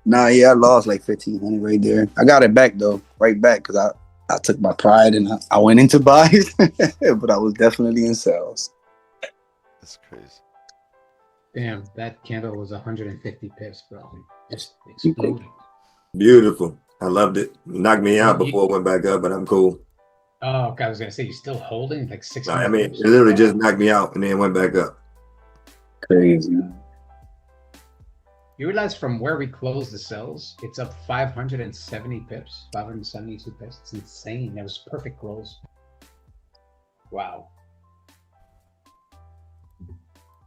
[SPEAKER 9] Nah, yeah, I lost like 1,500 right there. I got it back though, right back, because I took my pride and I went into buys, but I was definitely in sales.
[SPEAKER 2] That's crazy.
[SPEAKER 3] Damn, that candle was 150 pips, bro. Just exploded.
[SPEAKER 4] Beautiful. I loved it. Knocked me out before it went back up, but I'm cool.
[SPEAKER 3] Oh, okay. I was gonna say, you're still holding like 600.
[SPEAKER 4] I mean, it literally just knocked me out and then went back up.
[SPEAKER 9] Crazy.
[SPEAKER 3] You realize from where we closed the cells, it's up 570 pips, 572 pips. It's insane. That was perfect close. Wow.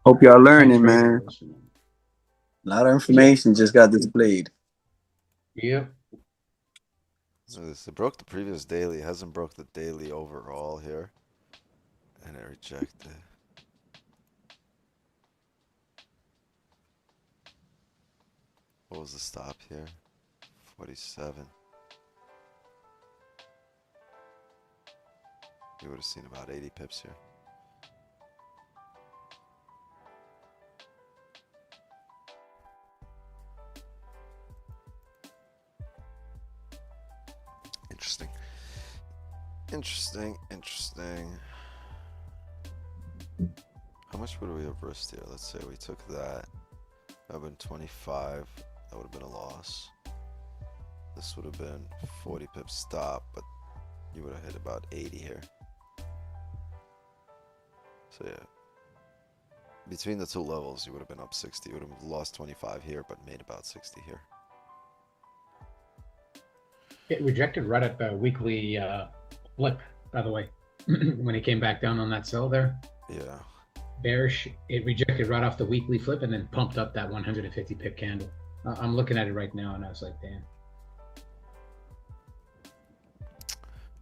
[SPEAKER 9] Hope y'all learning, man. A lot of information just got displayed.
[SPEAKER 3] Yep.
[SPEAKER 2] So it broke the previous daily. It hasn't broke the daily overall here. And it rejected. What was the stop here? 47. You would have seen about 80 pips here. Interesting. Interesting. How much would we have risked here? Let's say we took that. That would have been 25. That would have been a loss. This would have been 40 pips stop, but you would have hit about 80 here. So yeah. Between the two levels, you would have been up 60. You would have lost 25 here, but made about 60 here.
[SPEAKER 3] It rejected right at the weekly flip, by the way. when it came back down on that sell there.
[SPEAKER 2] Yeah.
[SPEAKER 3] Bearish, it rejected right off the weekly flip and then pumped up that 150 pip candle. I'm looking at it right now and I was like, damn.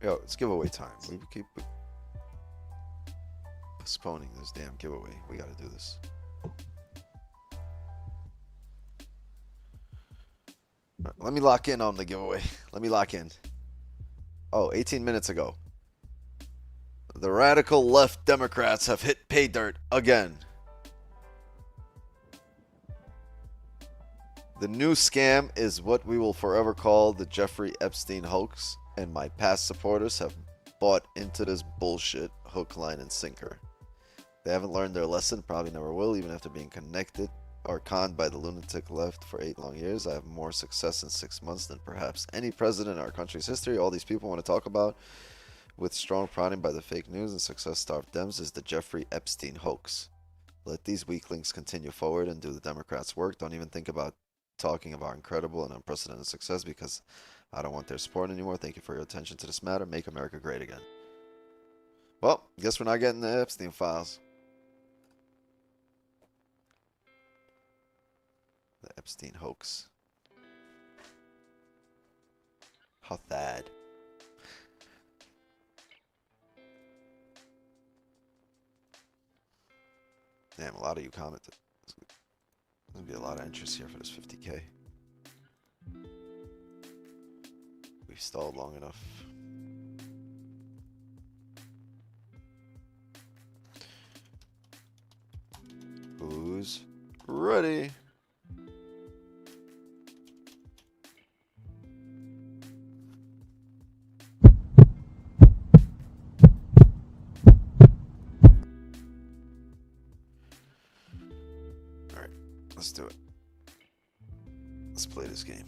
[SPEAKER 2] Yo, it's giveaway time. We keep postponing this damn giveaway. We gotta do this. Right, let me lock in on the giveaway. Let me lock in. Oh, 18 minutes ago. The radical left Democrats have hit pay dirt again. The new scam is what we will forever call the Jeffrey Epstein hoax, and my past supporters have bought into this bullshit hook, line, and sinker. They haven't learned their lesson, probably never will, even after being connected or conned by the lunatic left for 8 long years. I have more success in 6 months than perhaps any president in our country's history. All these people want to talk about with strong prodding by the fake news and success-starved Dems is the Jeffrey Epstein hoax. Let these weaklings continue forward and do the Democrats' work. Don't even think about talking about incredible and unprecedented success because I don't want their support anymore. Thank you for your attention to this matter. Make America great again. Well, guess we're not getting the Epstein files. The Epstein hoax. How sad. Damn, a lot of you commented. There's gonna be a lot of interest here for this 50K. We've stalled long enough. Who's ready? Alright, let's do it. Let's play this game.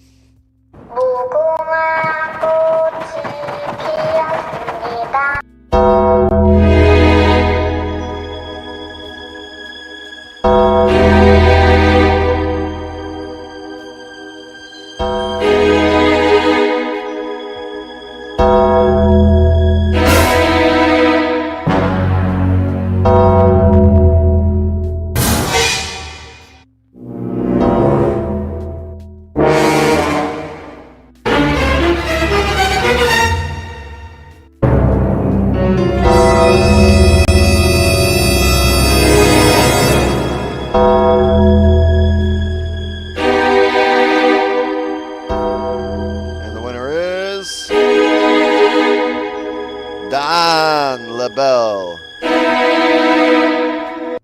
[SPEAKER 2] And the winner is Don LaBelle.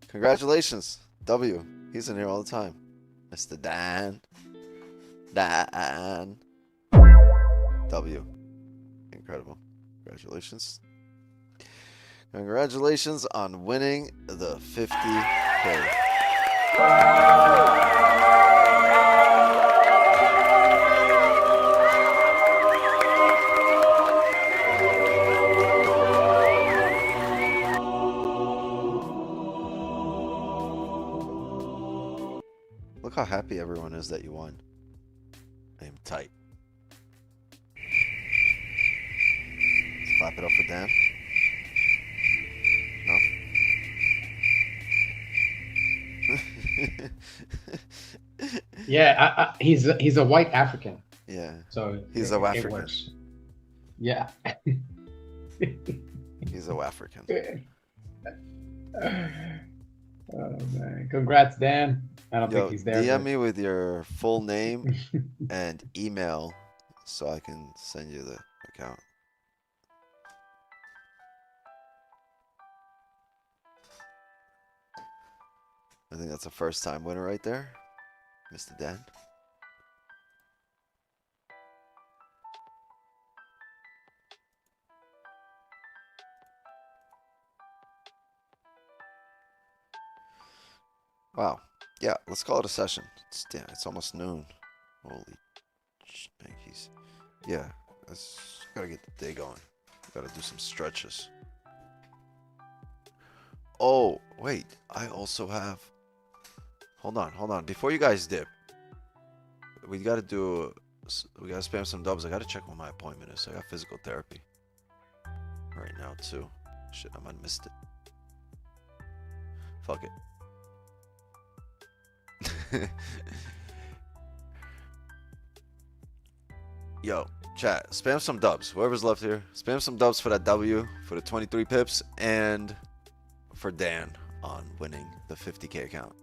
[SPEAKER 2] Congratulations, W. He's in here all the time. Mr. Dan. Dan. W. Incredible. Congratulations. Congratulations on winning the 50K. Look how happy everyone is that you won. I am tight. Let's clap it up for Dan. No?
[SPEAKER 3] Yeah, he's a white African.
[SPEAKER 2] Yeah.
[SPEAKER 3] So
[SPEAKER 2] He's a
[SPEAKER 3] it
[SPEAKER 2] African.
[SPEAKER 3] works. Yeah.
[SPEAKER 2] He's a African.
[SPEAKER 3] Oh man! Congrats, Dan. I don't
[SPEAKER 2] Yo,
[SPEAKER 3] think he's there.
[SPEAKER 2] DM
[SPEAKER 3] but-
[SPEAKER 2] me with your full name and email so I can send you the account. I think that's a first time winner right there, Mr. Dan. Wow. Yeah, let's call it a session. Damn, it's almost noon. Holy spankies. Yeah, let's gotta get the day going. Gotta do some stretches. Oh, wait. I also have... Hold on. Before you guys dip, we gotta do... We gotta spam some dubs. I gotta check when my appointment is. I got physical therapy right now, too. Shit, I might have missed it. Fuck it. Yo, chat, spam some dubs. Whoever's left here, spam some dubs for that W, for the 23 pips, and for Dan on winning the 50K account.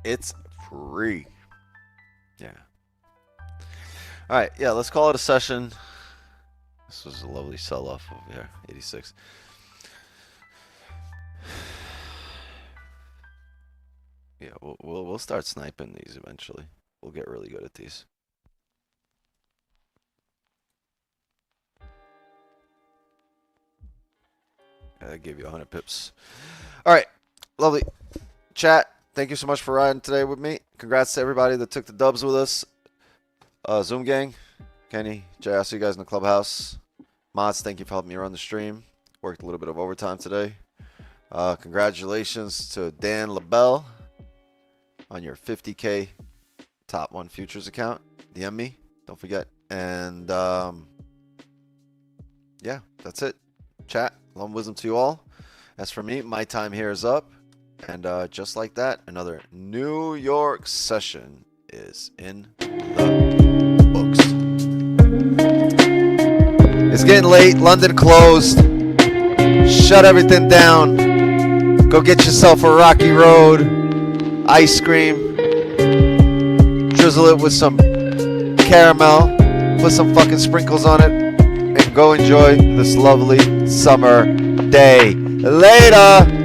[SPEAKER 2] It's free. Yeah. All right. Yeah, let's call it a session. This was a lovely sell-off over here. 86. Yeah, we'll start sniping these eventually. We'll get really good at these. I gave you 100 pips. All right. Lovely. Chat. Thank you so much for riding today with me. Congrats to everybody that took the dubs with us. Zoom gang, Kenny, Jay, I'll see you guys in the clubhouse. Mods, thank you for helping me run the stream. Worked a little bit of overtime today. Congratulations to Dan LaBelle on your 50K Top 1 Futures account. DM me, don't forget. And yeah, that's it. Chat, love and wisdom to you all. As for me, my time here is up. And just like that, another New York session is in the books. It's getting late. London closed. Shut everything down. Go get yourself a Rocky Road ice cream. Drizzle it with some caramel. Put some fucking sprinkles on it. And go enjoy this lovely summer day. Later!